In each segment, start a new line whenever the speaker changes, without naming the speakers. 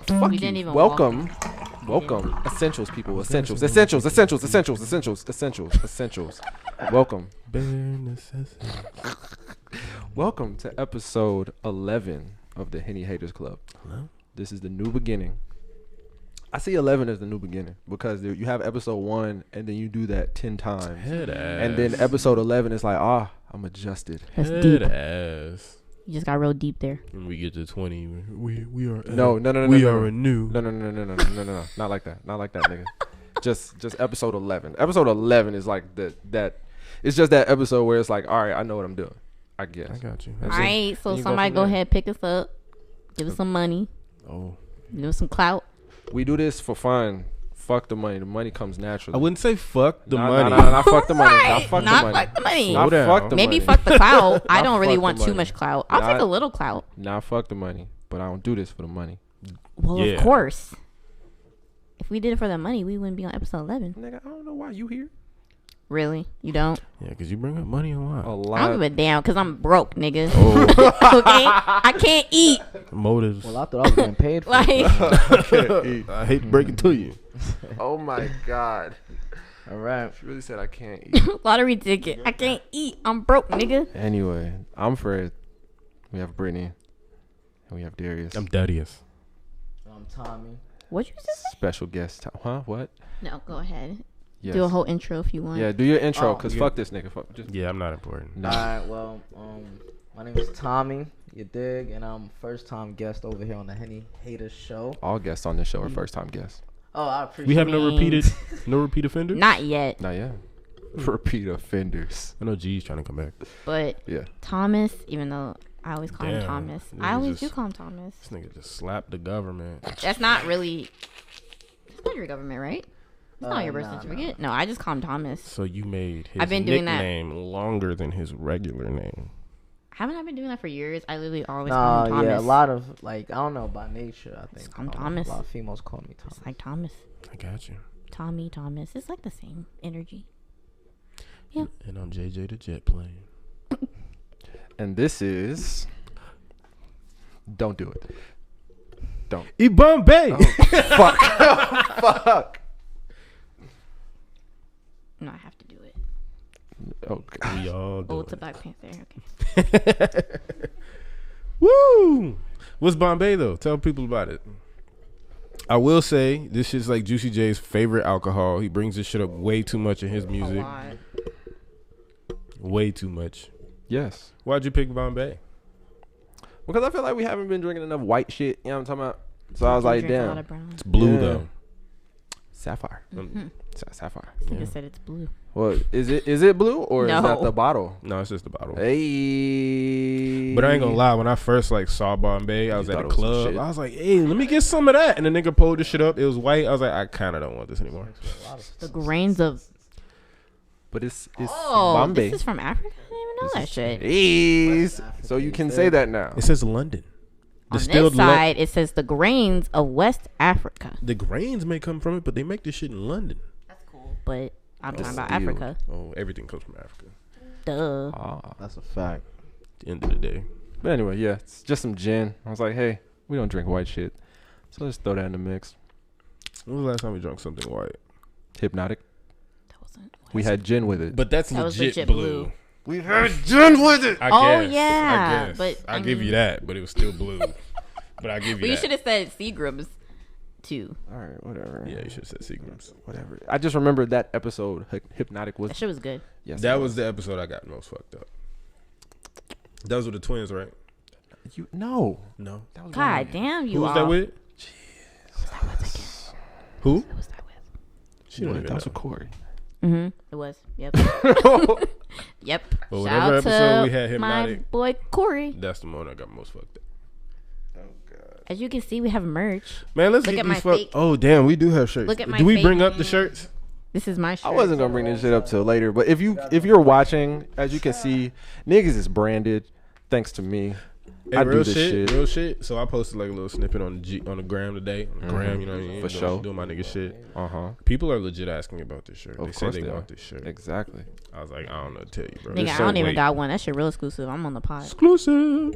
Fuck
We
you.
didn't even
Welcome. Essentials, people. Essentials. Welcome.
Bare necessity.
Welcome to episode 11 of the Henny Haters Club.
Hello?
This is the new beginning. I see 11 as the new beginning because you have episode 1 and then you do that 10 times.
Head ass.
And then episode 11 is like, I'm adjusted.
That's
Head
deep.
ass.
You just got real deep there.
When we get to 20, we are.
No.
We are anew.
No. Not like that, nigga. just episode 11. Episode 11 is like that. It's just that episode where it's like, all right, I know what I'm doing. I guess.
I got you.
All right, so
you
somebody
go
go
from there.
ahead, pick us up, give us some money,
Oh.
give us some clout.
We do this for fun. Fuck the money. The money comes naturally.
I wouldn't say fuck the
Nah,
money.
Nah, fuck the money.
Right.
Not fuck
Not
the money.
fuck the money.
Not
Slow down.
fuck the
Maybe
money.
fuck the clout. I
Not
don't really
fuck the
want too
money.
much clout. I'll
Not-
take a little clout.
Nah, fuck the money. But I don't do this for the money.
Well,
Yeah.
of course. If we did it for the money, we wouldn't be on episode 11.
Nigga, I don't know why you here.
Really? You don't?
Yeah, because you bring up money a lot.
A
I don't
lot.
give a damn because I'm broke, nigga.
Oh,
Okay? I can't eat.
motives.
Well, I thought I was getting paid for
Like,
it.
I hate to break it to you.
Oh my God.
All right.
She really said I can't eat.
lottery ticket. I can't eat. I'm broke, nigga.
Anyway, I'm Fred. We have Brittany. And we have Darius.
I'm Darius.
I'm Tommy.
What you just say?
Special guest. Huh? What?
No, go ahead.
Yes.
Do a whole intro if you want.
Yeah, do your intro,
Oh,
because
yeah.
fuck this nigga. Fuck. Just,
Yeah, I'm not important.
nah.
All right. Well, my name is Tommy. You dig? And I'm first time guest over here on the Henny Haters show.
All guests on this show are first time guests.
Oh, I appreciate.
We have no
Means-
repeat offenders?
Not yet,
Not yet. Repeat offenders.
I know G's trying to come back.
but
Yeah.
Thomas, even though I always call him
Damn,
Thomas.
nigga
I always do
just-
call him Thomas.
This nigga just slapped the government.
That's not really. It's not your government, right? It's not your birth
Nah,
certificate. No, I just call him Thomas.
So you made his
I've been doing that.
nickname longer than his regular name.
Haven't I been doing that for years? I literally always call
Nah,
him Thomas.
yeah, a lot of like I don't know by nature. I think
call him
I don't know,
Thomas.
A lot of females call me Thomas.
It's like Thomas.
I got you.
Tommy, Thomas. It's like the same energy.
And I'm JJ the jet plane.
And this is. Don't do it. Don't.
E Bombay.
Fuck. Fuck.
No, I have to do it.
Okay.
We all do
Oh, it's a
it.
Black Panther. Okay.
Woo! What's Bombay though? Tell people about it. I will say this is like Juicy J's favorite alcohol. He brings this shit up way too much in his
A
music.
lot.
Way too much.
Yes.
Why'd you pick Bombay?
Because I feel like we haven't been drinking enough white shit. You know what I'm talking about? So I was like,
Drink a lot
damn.
of brown.
It's blue
Yeah.
though.
Sapphire.
Mhm.
Sapphire.
You
Yeah.
just said it's blue.
Well, is it blue or is that
No.
the bottle?
No, it's just the bottle.
Hey.
But I ain't gonna lie, when I first like saw Bombay, I was
You
at
thought
a
it was some
club.
shit?
I was like, hey, let me get some of that. And the nigga pulled the shit up. It was white. I was like, I kinda don't want this anymore.
The grains of.
But it's
Oh,
Bombay.
this is from Africa. I didn't even know that shit.
Is.
West
So you
Africa,
can
you
say
said.
that now.
It says London.
On this
Distilled
side, it says the grains of West Africa.
the grains may come from it, but they make this shit in London.
That's cool. But I'm talking about
Distilled.
Africa.
Oh, everything comes from Africa.
Duh.
Ah.
That's a fact.
At the end of the day.
But anyway, yeah, it's just some gin. I was like, hey, we don't drink white shit. So let's throw that in the mix.
When was the last time we drank something white?
Hypnotic.
That wasn't.
We had gin with it.
But that's
That was
legit
legit
blue.
blue.
We had gin with it.
I
Oh,
guess.
yeah,
I guess.
but,
I'll
I
give you
mean-
that, but it was still blue. But I give you
But you
that.
should have said Seagram's too.
All right, whatever.
Yeah, you should have said Seagram's.
Whatever. I just remembered that episode. Hypnotic was.
That shit was good.
Yes,
That
it
was the episode I got most fucked up. Those were the twins, right?
you. No.
No.
That was
God
Brian.
damn you
Who was
all.
that with? Who?
Who was that with?
She don't
What?
even
That was
know.
with Corey.
Mm-hmm. It was. Yep. Yep.
Well,
Shout
whatever
out
episode
to
we had
my
Hypnotic,
boy Corey.
that's the one I got most fucked up.
As you can see, we have merch.
Man, let's
Look
get
at
these
my
fuck.
fake-
Oh damn, we do have shirts.
Look at my
Do we
fake-
bring up the shirts?
This is my shirt.
I wasn't gonna bring this shit up till later, but if you're watching, as you can see, niggas is branded. Thanks to me.
Hey,
I
real
do this
shit,
shit.
real shit. So I posted like a little snippet on the gram today. On the gram, you know what I mean?
For
Doing-
sure.
Doing my nigga shit.
People
are legit asking about this shirt.
Of
They say
course
they
they
want
are.
this shirt.
Exactly.
I was like, I don't know what to tell you, bro.
Nigga,
This
I
shirt
don't even
weight.
got one. That shit real exclusive. I'm on the pod.
Exclusive.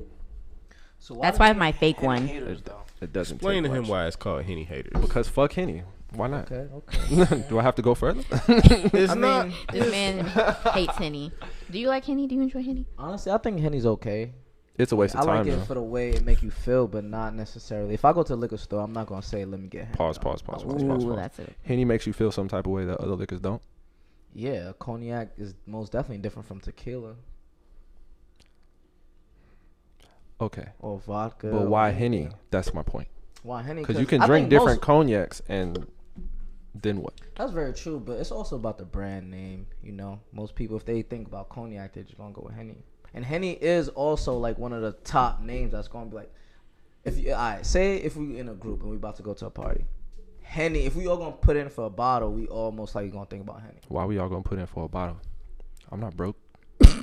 So
That's why my fake one.
Haters, though.
It doesn't.
Explain to
take
him
much.
why it's called Henny Haters.
Because fuck Henny. Why not?
Okay.
Do I have to go further?
It's
I
not.
mean,
This man hates Henny. Do you like Henny? Do you enjoy Henny?
honestly, I think Henny's okay.
It's a waste
I
of
like
time.
it
though.
for the way it make you feel, but not necessarily. If I go to the liquor store, I'm not gonna say, "Let me get Henny."
Pause.
No.
Ooh, that's it.
Henny makes you feel some type of way that other liquors don't.
Yeah, cognac is most definitely different from tequila
Okay.
or vodka.
But
or
why
anything.
Henny? That's my point.
Why Henny?
Because you can
I
drink
think
different
most-
cognacs and then what?
That's very true, but it's also about the brand name. You know, most people, if they think about cognac, they're just gonna go with Henny. And Henny is also like one of the top names that's gonna be like, if you, alright, say if we in a group and we about to go to a party, Henny. If we all gonna put in for a bottle, we all most likely gonna think about Henny.
Why we all gonna put in for a bottle? I'm not broke.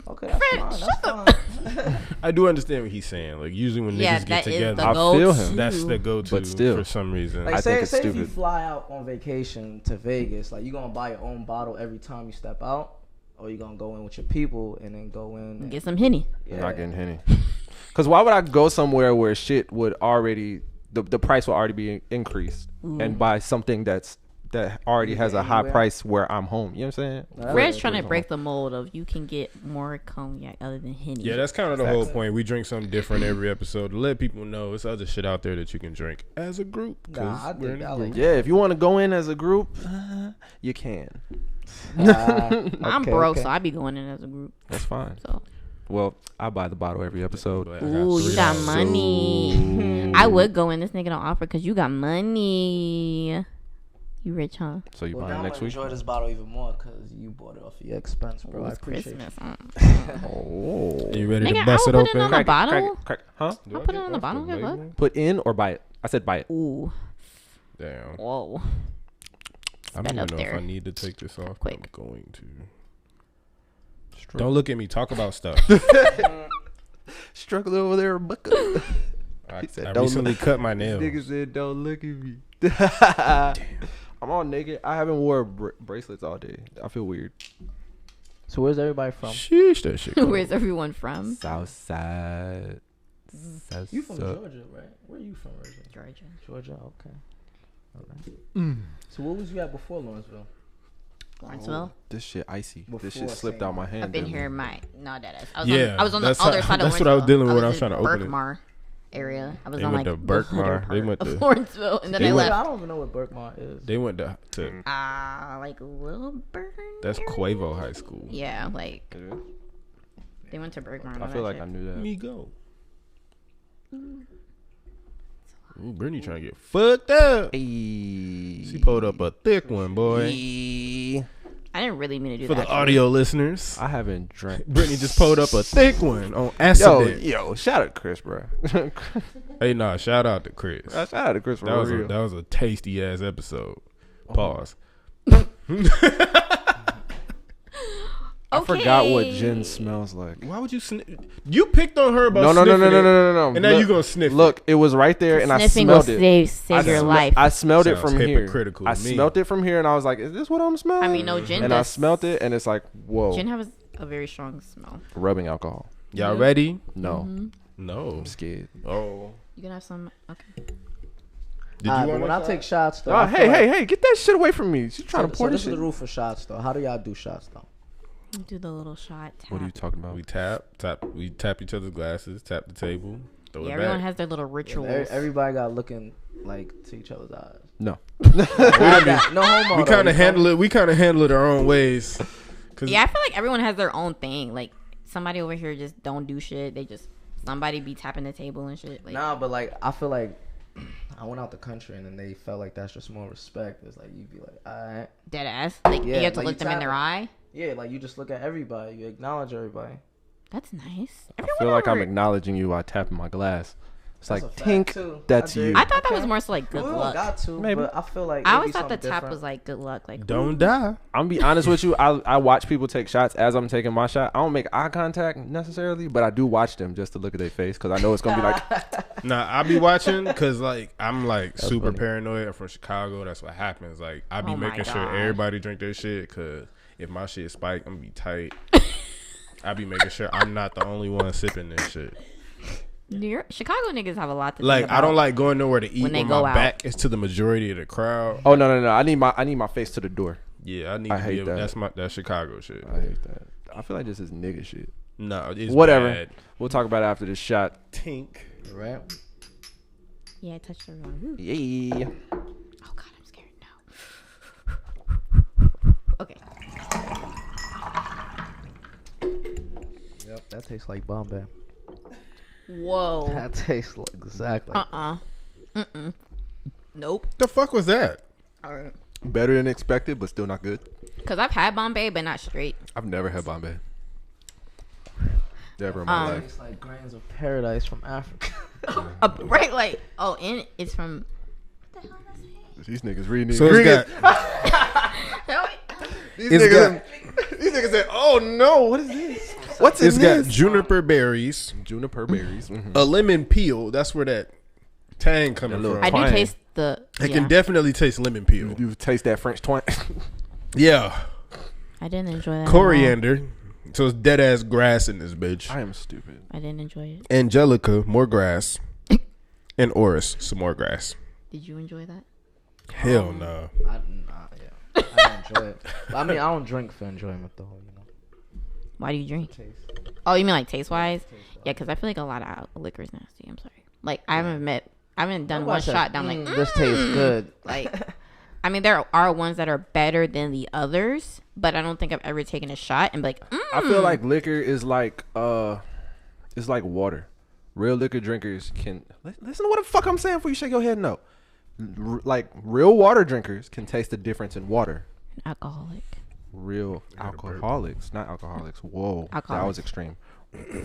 Okay, that's fine. That's fine.
I do understand what he's saying. Like usually when
Yeah,
niggas get
that is
together,
the
I
go-to.
feel him.
that's the go-to.
But still.
for some reason.
Like
I
say,
think it's
say if you
stupid.
fly out on vacation to Vegas, like you gonna buy your own bottle every time you step out, or you gonna go in with your people and then go in. And,
Get some Henny.
I'm not getting Henny. Because why would I go somewhere where shit would already the price will already be increased and buy something that already has a high
Anywhere.
price where I'm home? You know what I'm saying?
No,
Fred's trying to break the mold of you can get more cognac other than Henny.
Yeah, that's kind of the whole point. We drink something different every episode to let people know it's other shit out there that you can drink as a group. 'cause
Nah, I
we're
think
in a
I
group.
like
Yeah, if you want to go in as a group, you can.
I'm
okay,
broke,
okay.
so I be going in as a group.
That's fine.
So,
Well, I buy the bottle every episode.
But I
ooh, you got
$3.
money. I would go in. This nigga don't offer because you got money. You rich, huh?
So you
Well,
buying
now
next
I
week?
enjoy this bottle even more because you bought it off of your expense, bro. I
It's
appreciate
Christmas.
Oh.
You ready
Nigga,
to bust
I
it
will put it
open?
on the bottle.
Crack it. Huh?
Do
I'll
I
put it
get
on the
off
bottle. Good luck.
label?
Put in or buy it? I said buy it.
Ooh,
Damn.
whoa.
I don't
That
even
up
know
there.
if I need to take this off.
Quick.
I'm going to. Don't look at me. Talk about stuff.
Struggling over there, bucka.
I,
He said,
I
"Don't
recently
look."
cut my nails.
Nigga said, "Don't look at me." I'm all naked. I haven't wore bracelets all day. I feel weird.
So where's everybody from?
Sheesh, that shit. cold.
Where's everyone from?
Southside.
You from Georgia, right? Where are you from originally?
Georgia.
Georgia, okay. Alright. So what was you at before Lawrenceville?
Lawrenceville.
This shit icy.
Before
This shit slipped
St.
out my hand.
I've been
didn't it?
here. That is.
Yeah,
I was on the
that's
other
how-
side of
that's what I was dealing with when I was
in
trying to open it.
Berkmar area. I was
They
on
went
like
to
the hooded
Berkmar. They
part
went
of
to-
Lawrenceville, and then
They
I
went-
left.
I don't even know what Berkmar is.
They went to
Like Wilburn.
that's
area?
Quavo High School.
Yeah, like
It is?
they went to Berkmar. and
I
all
feel
that
like
shit.
I knew that.
Me go. Ooh, Brittany trying to get fucked up. She pulled up a thick one, boy.
I didn't really mean to do
For
that.
the audio listeners,
I haven't drank.
Brittany just pulled up a thick one on
Yo,
accident.
yo, shout out to Chris, bro.
Hey, nah, shout out to Chris.
Shout out to Chris for real.
That was a tasty ass episode. Pause.
I forgot what gin smells like.
Why would you sniff? You picked on her about
No,
sniffing it,
no.
and now you gonna sniff
Look, it was right there, and I
Sniffing will
smelled it.
save your
I
life.
I smelled it
Sounds
from here.
hypocritical
I
to me.
smelled it from here, and I was like, "Is this what I'm smelling?"
I mean, no, gin
And I
does.
smelled it, and it's like, "Whoa!"
Gin has a very strong smell.
Rubbing alcohol.
it. Y'all ready?
No,
No.
I'm scared.
Oh.
You can have some. Okay.
Did you
Alright, but
want
when I
to
take shots though?
Oh,
I feel like-
hey, get that shit away from me. She's trying to
So
pour
this
this
is
shit.
the rule for shots though. How do y'all do shots though?
You do the little shot. Tap.
What are you talking about?
We tap each other's glasses, tap the table, throw
Yeah,
it
everyone
back.
has their little rituals.
Everybody got looking like to each other's eyes.
No.
No homo.
We
though,
kind
you
of handle it. We kind of handle it our own ways. Cause
Yeah, I feel like everyone has their own thing. Like somebody over here just don't do shit. They just somebody be tapping the table and shit. Like,
Nah, but like I feel like I went out the country and then they felt like that's just more respect. It's like you'd be like, alright,
dead ass. Like
Yeah,
you have to
like
look
you
them in
tap
their
it.
eye.
yeah, like you just look at everybody, you acknowledge everybody.
That's nice.
I feel like I'm acknowledging you while tapping my glass. It's
That's
like,
a fact,
tink,
too.
that's
I
you.
did.
I thought that was
Okay.
more so like good
We don't
luck.
got to,
Maybe.
but I feel like
I
it'd
always
be
thought the
something
tap
different.
was like good luck. Like
don't die.
I'm gonna be honest with you. I watch people take shots as I'm taking my shot. I don't make eye contact necessarily, but I do watch them just to look at their face because I know it's gonna be like.
Nah, I be watching because like I'm like super
funny.
paranoid. I'm from Chicago. That's what happens. Like I be
Oh my
making sure
God.
everybody drink their shit because if my shit spike, I'm gonna be tight. I be making sure I'm not the only one sipping this shit.
New York, Chicago niggas have a lot to
Like
think about.
I don't like going nowhere to eat
when they
when
go
my
out.
back is to the majority of the crowd.
Oh no. I need my face to the door.
Yeah, I need
I
to
hate
be able,
that.
that's Chicago shit.
I hate that. I feel like this is nigga shit.
No, it's
Whatever.
bad.
We'll talk about it after this shot.
Tink.
Right.
Yeah, I touched the wrong roof.
Yeah.
Oh God, I'm scared. No. Okay.
Yep. That tastes like Bombay.
Whoa.
That tastes like exactly.
Nope.
The fuck was that?
Alright.
Better than expected, but still not good.
Cause I've had Bombay, but not straight.
I've never had Bombay. Never in my life.
Tastes like grains of paradise from Africa.
Right, like and it's from. What the hell am I saying?
These niggas reading
So it's got
these
it's
niggas said, "Oh no, what is this? What's in
it's
this?"
got juniper berries,
Juniper berries. Mhm.
a lemon peel. That's where that tang coming
That little
from.
I do
Twang.
taste the.
I
yeah.
can definitely taste lemon peel.
You taste that French twang?
Yeah,
I didn't enjoy that. at all.
coriander. So it's dead ass grass in this bitch.
I am stupid.
I didn't enjoy it.
Angelica, more grass, and Oris, some more grass.
Did you enjoy that?
Hell no.
Yeah. I don't enjoy it. I mean, I don't drink for enjoyment though. You know.
Why do you drink?
Taste.
Oh, you mean like taste wise? Yeah, because I feel like a lot of liquor is nasty. I'm sorry. Like I haven't done one shot down like
This tastes good.
like. I mean, there are ones that are better than the others, but I don't think I've ever taken a shot and be like,
I feel like liquor is like it's like water. Real liquor drinkers can listen to what the fuck I'm saying before you shake your head. No, like real water drinkers can taste the difference in water.
alcoholic.
Real alcoholics, not alcoholics. Whoa, that was
Alcoholics.
extreme.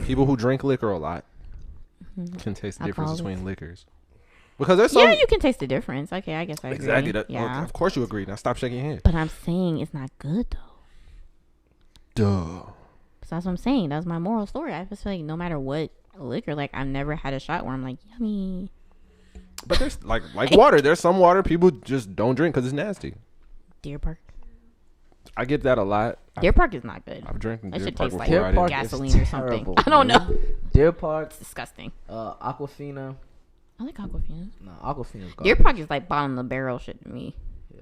People who drink liquor a lot can taste the difference
Alcoholics.
between liquors. Because there's some
Yeah, you can taste the difference. Okay, I guess I agree.
exactly that.
Yeah,
Of course you agree. Now stop shaking your head.
but I'm saying it's not good though.
Duh.
So that's what I'm saying. That's my moral story. I just feel like no matter what liquor, like I've never had a shot where I'm like, yummy.
But there's like water. There's some water people just don't drink because it's nasty.
Deer Park.
I get that a lot.
Deer Park is not good.
I've drinking
That
Deer
should
Park
taste
before.
like
I didn't.
gasoline or something.
terrible,
I don't
man.
know.
Deer Park,
It's disgusting.
Aquafina.
I like Aquafina.
No, Aquafina's garbage.
Deer Park is like bottom of the barrel shit to me.
Yeah.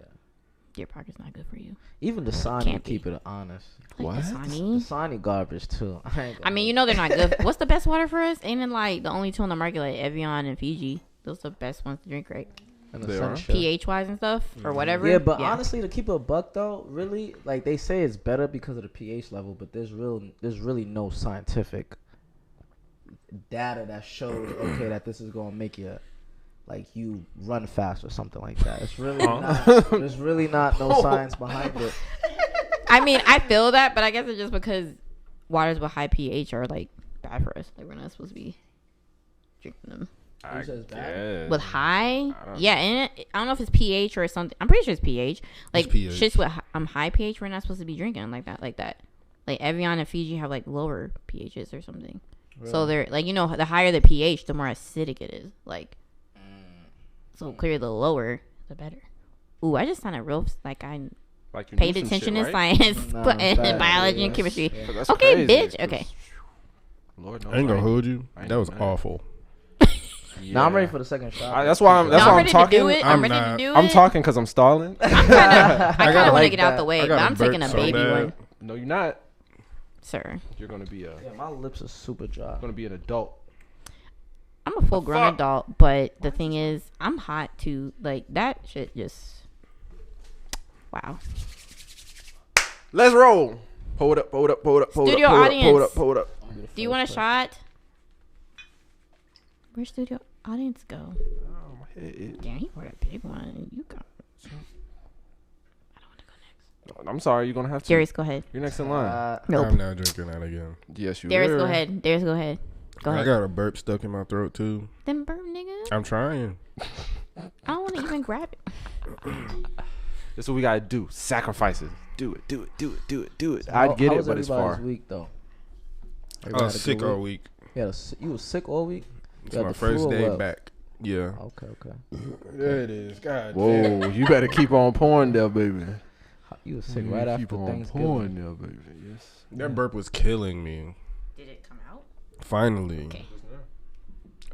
Deer Park is not good for you.
Even the Dasani,
Can't
keep it honest.
I like
What?
Dasani.
Dasani garbage too.
I mean, you know they're not good. What's the best water for us? Ain't it like the only two on the market, like Evian and Fiji? Those are the best ones to drink, right?
They are?
pH wise and stuff or whatever.
Yeah, but honestly, to keep it a buck though, really, like they say it's better because of the pH level, but there's really no scientific data that shows that this is gonna make you like you run fast or something like that. It's really not. There's really not no science behind it.
I mean, I feel that, but I guess it's just because waters with high pH are like bad for us. Like we're not supposed to be drinking them.
I
Who says that?
guess.
With high,
don't
yeah, and I don't know if it's pH or something. I'm pretty sure it's pH. Like
pH.
shits with high pH, we're not supposed to be drinking like that. Like Evian and Fiji have like lower pHs or something. So they're like, you know, the higher the pH, the more acidic it is. Like, so clearly the lower, the better. Ooh, I just sounded real like I
Like you
paid
knew some
attention
shit,
in
right?
science,
Nah,
but in
bad.
biology and
Yeah,
chemistry.
yeah.
That's
Okay,
crazy,
bitch.
'cause
Okay.
Lord knows
I ain't gonna
I
hold you.
I ain't
That was
mad.
awful.
Now I'm ready for the second shot.
That's why I'm
I'm ready
talking.
to do it. I'm
I'm
ready
not.
to do it.
I'm talking because I'm stalling.
I kind of want to
like
get out
that.
the way,
I
but
got
I'm
a
taking
burp
a
so
baby
bad.
one,
No, you're not.
sir.
You're gonna be
Yeah, my lips are super dry.
gonna be an adult.
I'm a full grown adult, but the thing is, I'm hot too. Like that shit just. Wow.
Let's roll. Pull it up. Pull it up. Pull it up. Pull it
Studio
up. Pull it up.
audience.
Pull it up. Pull it up.
Do you want a shot? Where's studio audience go?
Oh, my head is-
Damn, he brought a big one. You got. I don't want to go next.
I'm sorry. You're gonna have to.
Darius, go ahead.
You're next in line.
Nope.
I'm not drinking that again.
Yes, you.
Darius,
are.
go ahead. Darius, go ahead. Go
I
ahead.
got a burp stuck in my throat too.
Then burp, nigga.
I'm trying.
I don't want to even grab it.
This is what we gotta do. Sacrifices. Do it. Do it. Do it. Do it. Do it.
How-
I'd get
how
it,
was
but it's
everybody's
far.
week though.
I
Everybody
was
had a
sick
good
all week.
You was sick all week.
It's
You had
my
the flu
first
or
day
what?
back. Yeah.
Okay.
There it is. God
Whoa, you better keep on pouring there, baby.
You was sick right after Thanksgiving.
there, baby. Yes.
That burp was killing me.
Did it come out?
Finally.
Okay.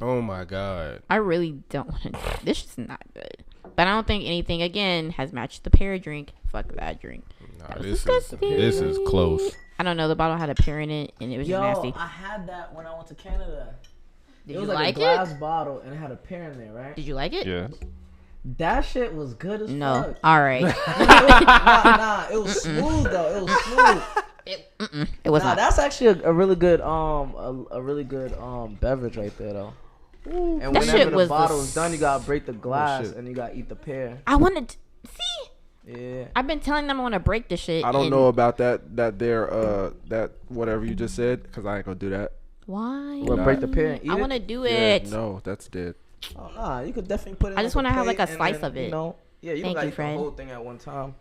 Oh my god.
I really don't want to. This is not good. But I don't think anything again has matched the pear drink. Fuck that drink.
Nah,
That was
this
disgusting.
is close.
I don't know. The bottle had a pear in it, and it was just nasty.
I had that when I went to Canada.
Did
It
you
was like
like
a glass
it?
bottle and it had a pear in there, right?
Did you like it?
Yeah.
That shit was good as
No.
fuck.
All right.
Nah, it was smooth though. It was smooth.
It was
Nah,
not.
that's actually a really good a really good beverage right there though. And
That
whenever
shit
the
was
bottle
the
is done, you gotta break the glass
shit.
and you gotta eat the pear.
I wanted to see.
Yeah.
I've been telling them I want to break the shit.
I don't
and
know about that that whatever you just said, because I ain't gonna do that.
why.
You wanna break the pear and eat
I
it?
want to do
Yeah,
it.
no, that's dead.
Oh, nah, you could definitely put it.
I just want to have like a
plate
slice
and then,
of it.
You know, yeah, you
Thank
don't gotta
you,
eat
Fred.
the whole thing at one time.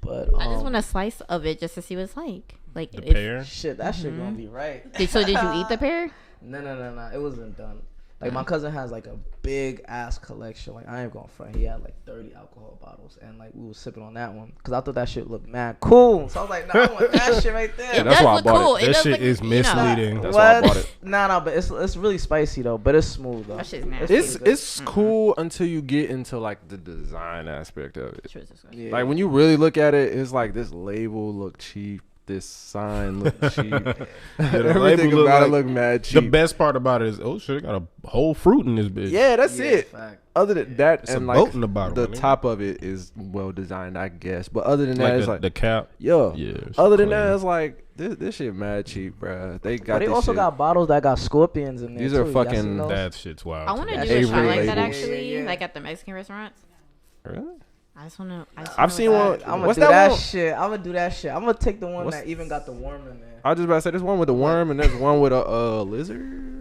But
I just want a slice of it just to see what it's like. Like
The
if-
pear.
shit, that shit gonna be right.
So did you eat the pear?
No, it wasn't done. Like my cousin has like a big ass collection. Like I ain't gonna front. He had like 30 alcohol bottles, and like we was sipping on that one because I thought that shit looked mad cool. So I was like, nah, I want that shit right there.
It
that's
does
why I
look
bought it.
cool.
That
does
shit
look-
is
you know,
misleading.
That's why I bought it.
Nah, but it's really spicy though. But it's smooth though.
That shit's nasty.
It's
pretty good.
it's cool until you get into like the design aspect of it.
Sure, it's disgusting.
Yeah.
Like when you really look at it, it's like this label look cheap, this sign look cheap. Everything
label look
about
like-
it look mad
The
cheap.
best part about it is, oh shit, it got a whole fruit in this bitch.
Yeah, that's
Yeah,
it.
fact.
Other than that,
It's a
and
boat
like
in the bottom,
the
my nigga.
top of it is well designed, I guess. But other than that,
Like
it's
the,
like
the cap.
yeah.
shit
Other than
clean.
that, it's like this shit mad cheap, bruh. They got
But they
this
also
shit.
got bottles that got scorpions in there.
These are
too. You guys
fucking-
seen those?
That shit's wild.
I want to
me.
do a shot
Avery
like that
labels.
actually,
Yeah.
like at the Mexican restaurants.
Really?
I just want to.
I've seen one.
I'm gonna
What's
do
that
that
one?
shit. I'm gonna do that shit. I'm gonna take the one
What's-
that even got the worm in there.
I was just about to say there's one with a worm and there's one with a lizard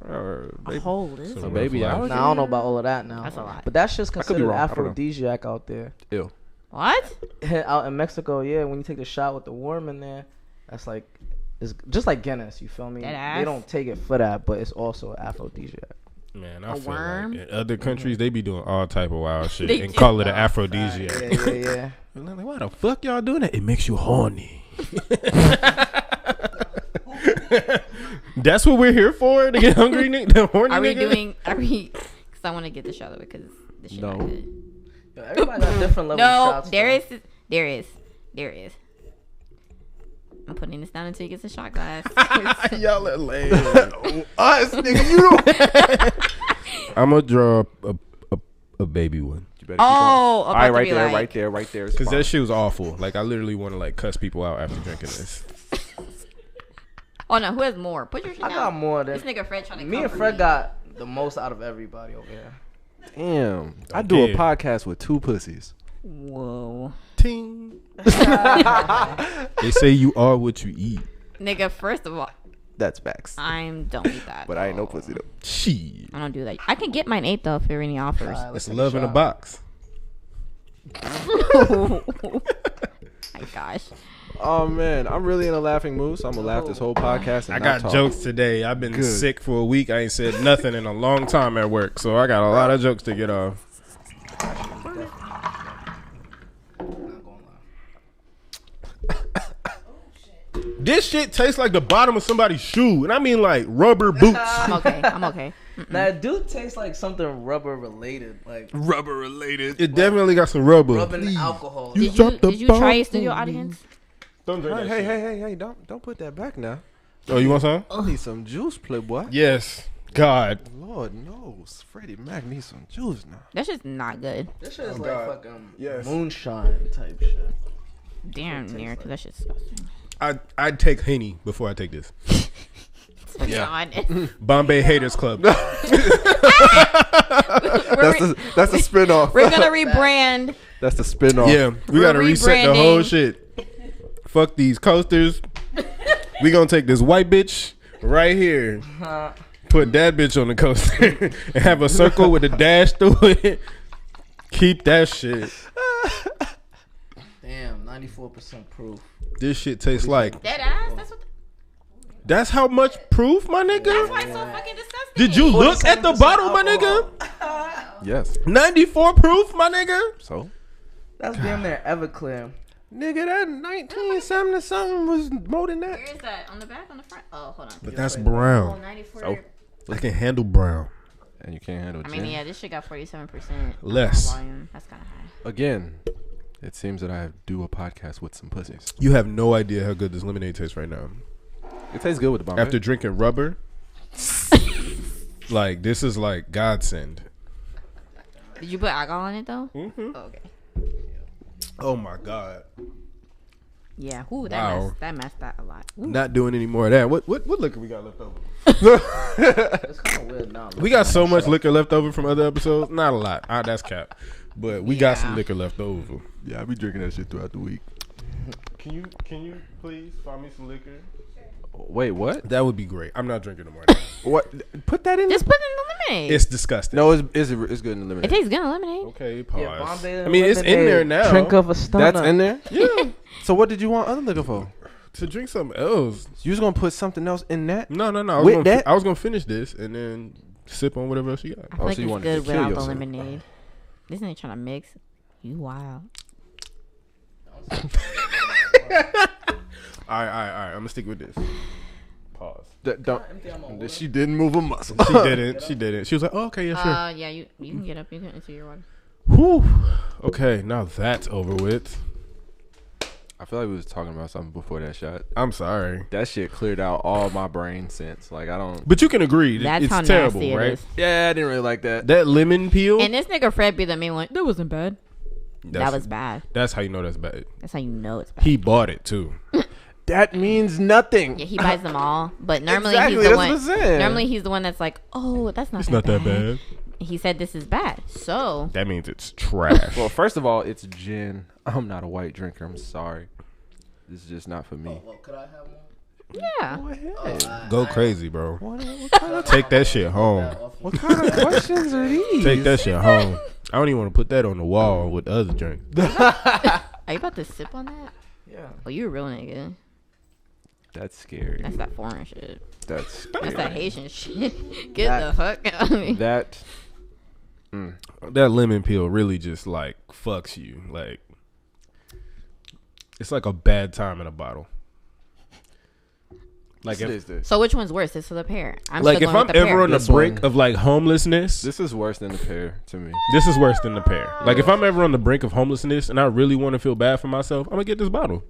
or
A
baby.
whole list.
So
A baby
Nah,
alligator.
Nah, I don't know about all of that now.
That's a lot.
But that shit's
could be
considered
wrong. I don't know.
aphrodisiac out there.
Ew.
What?
Out in Mexico, yeah, when you take the shot with the worm in there, that's like it's just like Guinness. You feel me?
Dead
They
ass?
don't take it for that, but it's also aphrodisiac.
Man, I
A
feel
worm?
like in other countries they be doing all type of wild shit
They
and
do.
call it an aphrodisiac.
Yeah.
And I'm like, why the fuck y'all doing that? It makes you horny. That's what we're here for, to get hungry, the horny
Are we
nigga?
doing? Are we? Because I want to get the shot of it because the shit
No.
not good.
Yo, everybody got different level
No,
shots.
there
though.
is. I'm putting this down until he gets a shot glass.
Y'all are lame.
Us, nigga, you don't.
I'm gonna draw a baby one.
You better keep
Oh,
on.
about
All right,
to
right
be
there,
like-
right there, right there. is
Cause
fine.
that shit was awful. Like I literally want to like cuss people out after drinking this.
Oh no, who has more? Put your shit
I
down.
got more than
This nigga Fred trying to.
me and
cover
Fred
me.
got the most out of everybody over here.
Damn, I do a
care.
podcast with two pussies.
Whoa,
Ting. They say you are what you eat.
nigga. First of all,
That's facts.
I'm don't eat that.
But I ain't no pussy though.
Shit.
I don't do that. I can get mine 8 though if there are any offers.
Alright, let's
It's
take a
love in a
shot.
box.
My gosh.
Oh man, I'm really in a laughing mood, so I'm gonna laugh this whole podcast. And
I
not
got
talk.
jokes today. I've been
Good.
sick for a week. I ain't said nothing in a long time at work, so I got a lot of jokes to get off.
Not gonna lie.
This shit tastes like the bottom of somebody's shoe, and I mean like rubber boots.
I'm okay. I'm okay.
Now it do taste like something rubber related, like
Rubber related.
It definitely got some rubber.
rubbing alcohol.
You
Did you
dropped the
did you try
ball
it, studio
for me.
audience?
Don't drink
Hey,
that
hey,
shit.
hey, don't put that back now.
Oh, you want some?
I need some juice, playboy.
Yes. God.
Lord knows, Freddie Mac needs some juice now.
That's just not good.
This shit is
Oh,
like
God.
fucking
Yes.
moonshine type shit.
Damn near, because that shit's disgusting.
I'd take Henny before I take this.
To be honest.
Bombay Haters Club.
That's the spinoff.
We're gonna rebrand.
That's the spinoff.
Yeah, we
We're
gotta reset the whole
rebranding.
shit. Fuck these coasters. We gonna take this white bitch right here, put that bitch on the coaster, and have a circle with a dash through it. Keep that shit.
Damn, 94% proof.
This shit tastes like.
Dead ass. That's what.
That's how much proof, my
That's
nigga.
why it's so fucking disgusting.
Did you look at the
47%
bottle, my
alcohol.
nigga?
Yes.
94 proof, my nigga.
So,
That's damn near Everclear.
nigga, that 19 something was more than that.
Where is that? On the back? On the front? Oh, hold on.
But that's
Oh,
brown.
94.
So?
I can handle brown.
And you can't handle
I
gin.
mean, yeah, this shit got 47%
Less.
volume. That's kind of high.
Again, it seems that I do a podcast with some pussies.
You have no idea how good this lemonade tastes right now.
It tastes good with the Bombay.
After drinking rubber, like this is like godsend.
Did you put alcohol in it though?
Mm-hmm.
Oh, okay.
Oh my god.
Yeah. Ooh,
Wow.
that messed that a lot. Ooh.
Not doing any more of that. What liquor we got left over?
It's kind of weird now.
We got so much liquor left over from other episodes. Not a lot. That's cap. But we got some
Yeah.
liquor left over.
Yeah, I be drinking that shit throughout the week.
Can you please find me some liquor?
Wait, what?
That would be great. I'm not drinking no more.
What? Put that in.
Just put it in the lemonade.
It's disgusting.
No, it's good in the
It
lemonade.
tastes good in lemonade.
Okay, pause.
Yeah, Bombay
I mean, it's in there now.
Drink of a stunner.
That's in there.
Yeah.
So what did you want other liquor for?
To drink something else.
You was gonna put something else in that?
No.
With that?
I was gonna finish this and then sip on whatever else you got.
I feel
Oh,
like
so you
it's
wanted to
good
kill
without the
yourself.
lemonade. This ain't trying to mix. You wild.
All right. I'm gonna stick with this. Pause.
She didn't move a muscle.
She didn't. She was like, oh, okay, yeah, sure.
Yeah, you can get up. You can into your water.
Whew. Okay, now that's over with.
I feel like we was talking about something before that shot.
I'm sorry.
That shit cleared out all my brain sense. Like I don't.
But you can agree.
That's
it's
how
terrible,
nasty it
right?
is.
Yeah, I didn't really like that.
That lemon peel.
And this nigga Fred be the main one. That wasn't bad. That was bad.
That's how you know that's bad.
That's how you know it's bad.
He bought it too.
That means nothing.
Yeah, he buys them all. But normally
Exactly,
he's the
that's
one.
what I'm saying.
Normally he's the one that's like, oh, that's not.
It's
that
not that
bad.
bad.
He said this is bad. So
That means it's trash.
Well, first of all, it's gin. I'm not a white drinker. I'm sorry. This is just not for me.
Well, could I have one?
yeah.
Go ahead.
Go crazy, bro.
What kind of
Take that shit home.
what kind of questions are these?
Take that shit home. I don't even want to put that on the wall with the other drinks.
Are you about to sip on that?
Yeah.
Oh, you a real nigga.
That's scary.
That's that foreign shit.
That's
That's that
scary.
Haitian shit. Get the fuck out of me.
That.
That lemon peel really just like fucks you. Like it's like a bad time in a bottle. Like
This
if,
is this.
So which one's worse? This or the pear? I'm
like
still
if
going
I'm
with the
ever
pear.
on the
This
brink
one.
of like homelessness,
This is worse than the pear to me.
this is worse than the pear. Like if I'm ever on the brink of homelessness and I really want to feel bad for myself, I'm gonna get this bottle.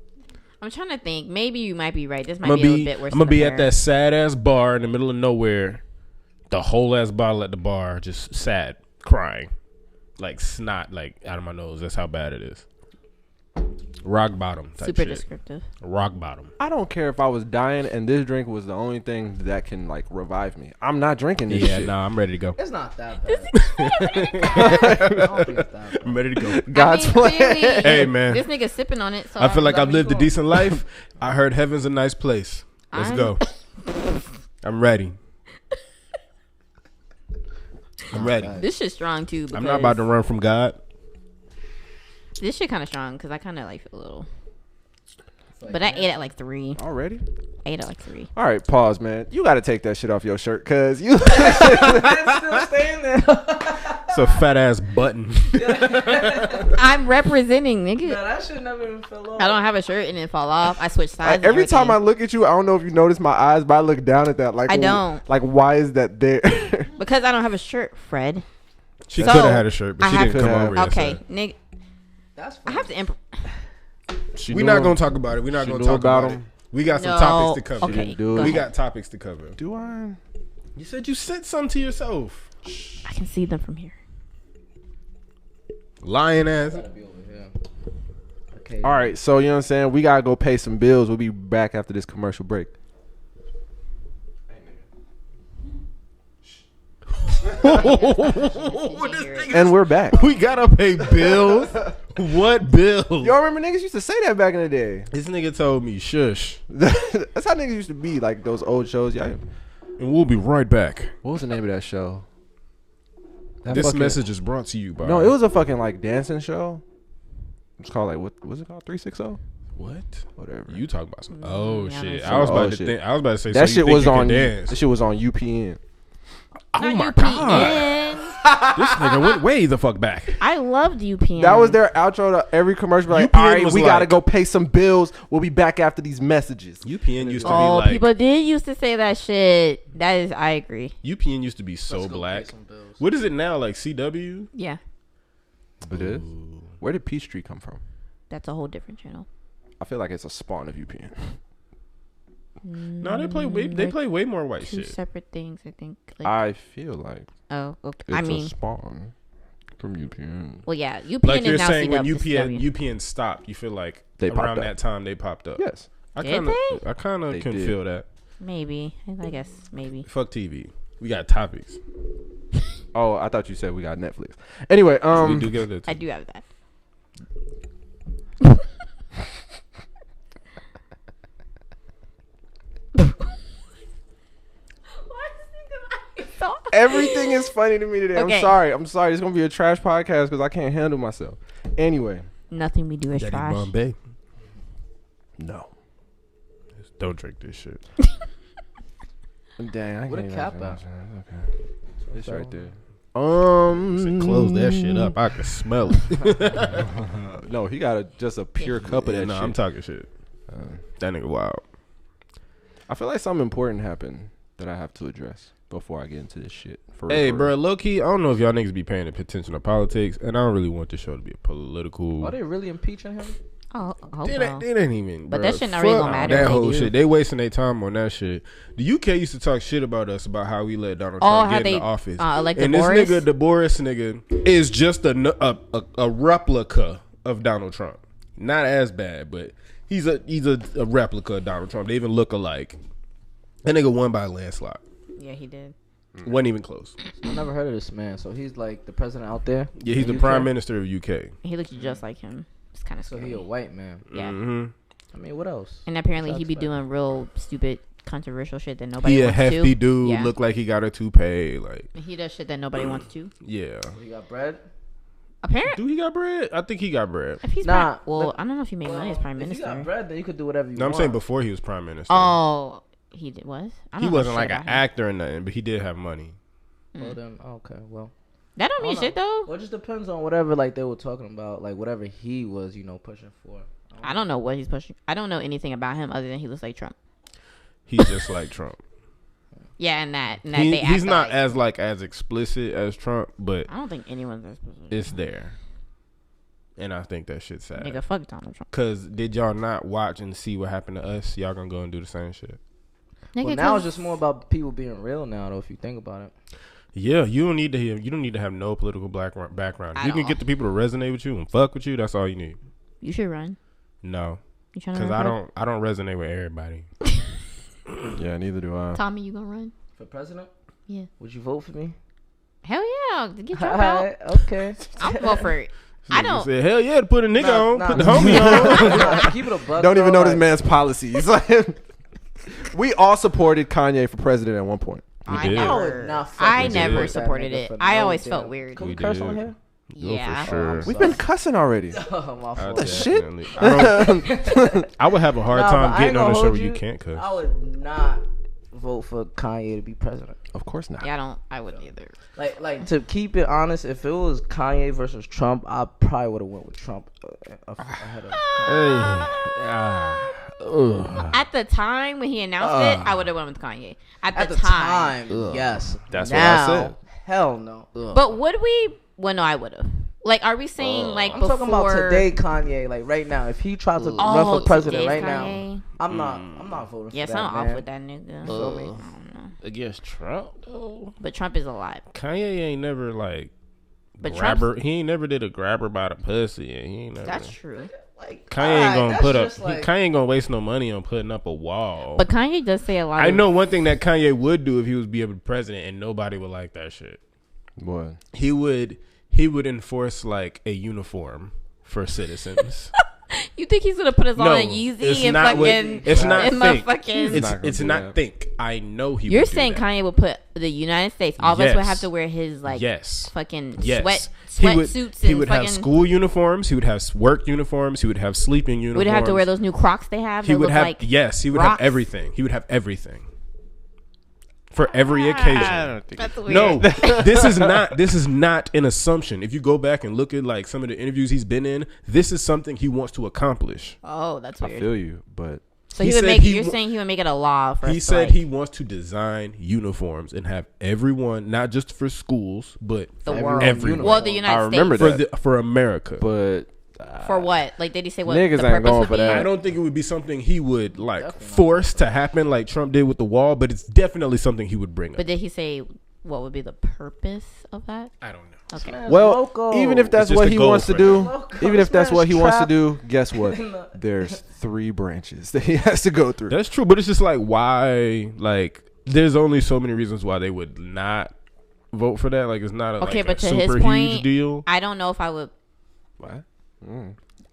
I'm trying to think. Maybe you might be right. This might
I'm
be
gonna
a little bit worse.
I'm gonna
than
be
the
at
pear.
that sad ass bar in the middle of nowhere, the whole ass bottle at the bar, just sad, crying, like snot, like out of my nose. That's how bad it is. Rock bottom type
Super
shit.
descriptive.
Rock bottom.
I don't care if I was dying and this drink was the only thing that can like revive me. I'm not drinking this
Yeah,
shit.
nah, I'm ready to go.
It's not that bad. I don't think it's that bad.
I'm ready to go.
God's
I mean,
plan.
clearly,
Hey, man.
this nigga sipping on it. So
I feel like
let
I've
me
lived a
go.
decent life. I heard heaven's a nice place. Let's
I'm-
go. I'm ready. I'm ready.
This shit's strong too.
I'm not about to run from God.
This shit kind of strong because I kind of like feel a little. But I ate at like 3.
Already?
I ate at like 3.
All right, pause, man. You got to take that shit off your shirt because you.
It's still staying there.
It's a fat ass button.
I'm representing, nigga.
Nah, that shit never even fell off.
I don't have a shirt and it fall off. I switch sides.
Like, every time I look at you, I don't know if you notice my eyes, but I look down at that. Like
I don't.
Like, why is that there?
because I don't have a shirt, Fred.
She
So,
could have had a shirt, but
I
she
have
didn't
to-
come over.
Okay,
yesterday.
nigga.
That's
I
fine.
have to.
She
We're
knew
not
him.
gonna talk about it. We're not
She
gonna
knew
talk
about
about
him.
it. We got some
No.
topics to cover.
She
Okay,
didn't do
go
it.
We
ahead.
got topics to cover.
Do I?
You said you said something to yourself.
I can see them from here.
Lying ass.
Gotta be over here. Okay.
All right, so you know what I'm saying? We got to go pay some bills. We'll be back after this commercial break. And we're back.
We gotta pay bills. What bills?
Y'all remember niggas used to say that back in the day?
This nigga told me shush,
That's how niggas used to be, like those old shows. Yeah.
and we'll be right back.
What was the name of that show? That
This
fucking-
message is brought to you by.
No, it was a fucking like dancing show. It's called like what was it called? 360?
what?
Whatever.
You talking about some? Oh
yeah,
shit!
that's
I was
some
about
old
to
shit.
think. I was about to say
That
so
shit
you
was
think you
on.
can
That
dance.
shit was on UPN.
Oh
Not
my
UPN.
god! This nigga went way the fuck back.
I loved UPN.
That was their outro to every commercial. Like,
UPN
all right,
was
we
like-
gotta go pay some bills. We'll be back after these messages.
UPN used to be
Oh,
like.
people did used to say that shit. That is, I agree.
UPN used to be so black. What is it now? Like CW?
Yeah,
It is. Where did Peachtree come from?
that's a whole different channel.
I feel like it's a spawn of UPN.
No, they play way more white
Two
shit.
separate things, I think. Like,
I feel like
oh, okay.
it's
I mean,
a spawn from UPN.
well, yeah, UPN
Like
is
you're
now
saying, when
CW.
UPN stopped, you feel like
They popped
around
up.
that time they popped up.
Yes.
I
Did
kind of
They
can
did.
feel that.
Maybe. I guess maybe.
Fuck TV. We got topics.
Oh, I thought you said we got Netflix. Anyway,
We do get that.
I do have that.
everything is funny to me today.
Okay.
I'm sorry. It's gonna be a trash podcast because I can't handle myself. Anyway,
Nothing we do is
Daddy
trash.
Bombay.
no.
Don't drink this shit.
Dang, I
What a
can't
cap
even-
at?
Okay, it's right there.
Close that shit up. I can smell it.
No, he got just a pure cup of that
No,
shit.
I'm talking shit. That nigga wild.
I feel like something important happened that I have to address before I get into this shit. For real,
Hey,
for
bro,
real.
low key, I don't know if y'all niggas be paying attention to politics, and I don't really want the show to be a political.
Are they really impeaching him?
Oh, I hope
They
so.
ain't even.
But
bruh.
that shit not really
Fuck
gonna matter if
That
they
whole
do.
shit. They wasting their time on that shit. The UK used to talk shit about us about how we let Donald
Oh,
Trump
how
get in
they
the office.
elected
and
Boris?
this nigga, the Boris nigga, is just a replica of Donald Trump. Not as bad, but he's a replica of Donald Trump. They even look alike. That nigga won by a landslide.
Yeah, he did.
Wasn't even close.
I never heard of this man. So he's like the president out there.
Yeah, he's
in
the
UK?
prime minister of UK.
He looks just like him. It's kind of
So
scary.
he a white man.
Yeah.
Mm-hmm.
I mean, what else?
And apparently he be
Shots
doing real stupid, controversial shit that nobody
He a
wants to.
hefty dude.
Yeah.
Look like he got a toupee. Like,
He does shit that nobody wants to.
yeah.
He got bread.
Apparently,
Do he got bread? I think he got bread.
if he's
Nah,
well, I don't know if he made money as prime
If you got
minister.
bread, then you could do whatever you
No,
want.
I'm saying before he was prime minister.
Oh, he did was. I don't
He
know
wasn't
shit
like an
about him.
actor or nothing, but he did have money.
Well, then, okay, well.
That don't mean
I don't
shit though.
Well, it just depends on whatever like they were talking about, like whatever he was, pushing for.
I don't know what he's pushing. I don't know anything about him other than he looks like Trump.
He's just like Trump.
Yeah, and that they
He's
act
not
like,
as explicit as Trump, but
I don't think anyone's that specific.
it's there. And I think that shit's sad.
Nigga, fuck Donald Trump.
Cause did y'all not watch and see what happened to us? Y'all gonna go and do the same shit.
Nigga,
Well, now
'cause-
it's just more about people being real now, though. If you think about it,
Yeah, you don't need to have no political background.
At
You can
all.
get the people to resonate with you and fuck with you. That's all you need.
you should run.
No,
You trying to
because
run?
I don't resonate with everybody.
Yeah, neither do I.
Tommy, you gonna run?
for president,
Yeah.
would you vote for me?
Hell yeah, get Trump out.
Alright, okay.
I'm going for it. I don't.
Say hell yeah to put a nigga
Nah,
on,
nah.
put the homie on.
Keep it a buck.
Don't even
though,
know this
like,
man's policies. We all supported Kanye for president at one point.
I
did.
I
never.
would not fucking
I
did.
never
support that
supported
nigga
it.
for
I
no
always
damn-
felt weird.
Can we
We
curse on
did.
here?
Yeah.
for sure.
We've been cussing already.
Oh, my
I
fault.
the shit?
definitely- I would have a hard
Nah,
time
but I
getting
ain't
on the
gonna
show
hold
where you
you.
can't cuss.
I would not vote for Kanye to be president.
Of course not.
Yeah, I wouldn't either.
Like to keep it honest, if it was Kanye versus Trump, I probably would have went with Trump ahead of.
At the time when he announced it, I would have went with Kanye.
At the time, yes.
That's what
now,
I said.
Hell no.
But would we? Well, no, I would have. Like, are we saying like
I'm
before?
talking about today, Kanye. Like right now, if he tried to run
Oh,
for president
today's
right now,
Kanye?
I'm not voting
Yes,
for that.
I'm
man.
off with that nigga.
Feel me?
I don't know.
Against Trump though,
But Trump is alive.
Kanye ain't never like
But
grabber. He ain't never did a grabber by the pussy, and he ain't never.
That's true.
Like,
Kanye ain't
alright,
gonna
that's
put up.
just like-
Kanye ain't gonna waste no money on putting up a wall.
But Kanye does say a lot.
I
of,
know one thing that Kanye would do if he was be able to president, and nobody would like that shit.
What?
He would enforce like a uniform for citizens.
You think he's gonna put us on a Yeezy and
not what-
fucking?
it's not
and
think.
motherfucking-
He's not gonna
It's
do
not
that.
think. I know he.
You're
would do
saying
that.
Kanye would put the United States? All of us would
Yes.
have to wear his like
Yes.
fucking
Yes.
sweat suits.
He
And
would
fucking,
have school uniforms. He would have work uniforms. He would have sleeping uniforms.
Would have to wear those new Crocs they have.
He
that
would
look
have
like
yes. He would
rocks.
have everything. He would have everything. for every occasion.
That's weird.
No, this is not an assumption. If you go back and look at like some of the interviews he's been in, this is something he wants to accomplish.
Oh, that's
I
weird.
feel you, but
So
He
he would
said
make.
he
You're
wa-
saying he would make it a law for.
He
us to,
said
like,
he wants to design uniforms and have everyone, not just for schools, but
the
for
world.
everyone.
Well, the United
I remember
States.
that.
for America.
but
For what? Like, did he say what
Niggas
the
ain't
purpose
going
would
for
be?
that.
I don't think it would be something he would like
Definitely not.
force to happen like Trump did with the wall, but it's definitely something he would bring up.
But did he say what would be the purpose of that?
I don't know.
Okay.
Man,
well,
loco.
even if that's
just
what
a
he
goal
wants to
for
do,
him.
Loco,
even if
this
that's what he
man's
wants to
trapped
do, guess what?
in the-
There's 3 branches that he has to go through.
That's true, but it's just like why like there's only so many reasons why they would not vote for that. Like it's not a,
Okay,
like,
but
a
to his
super
point,
huge deal.
I don't know if I would.
What?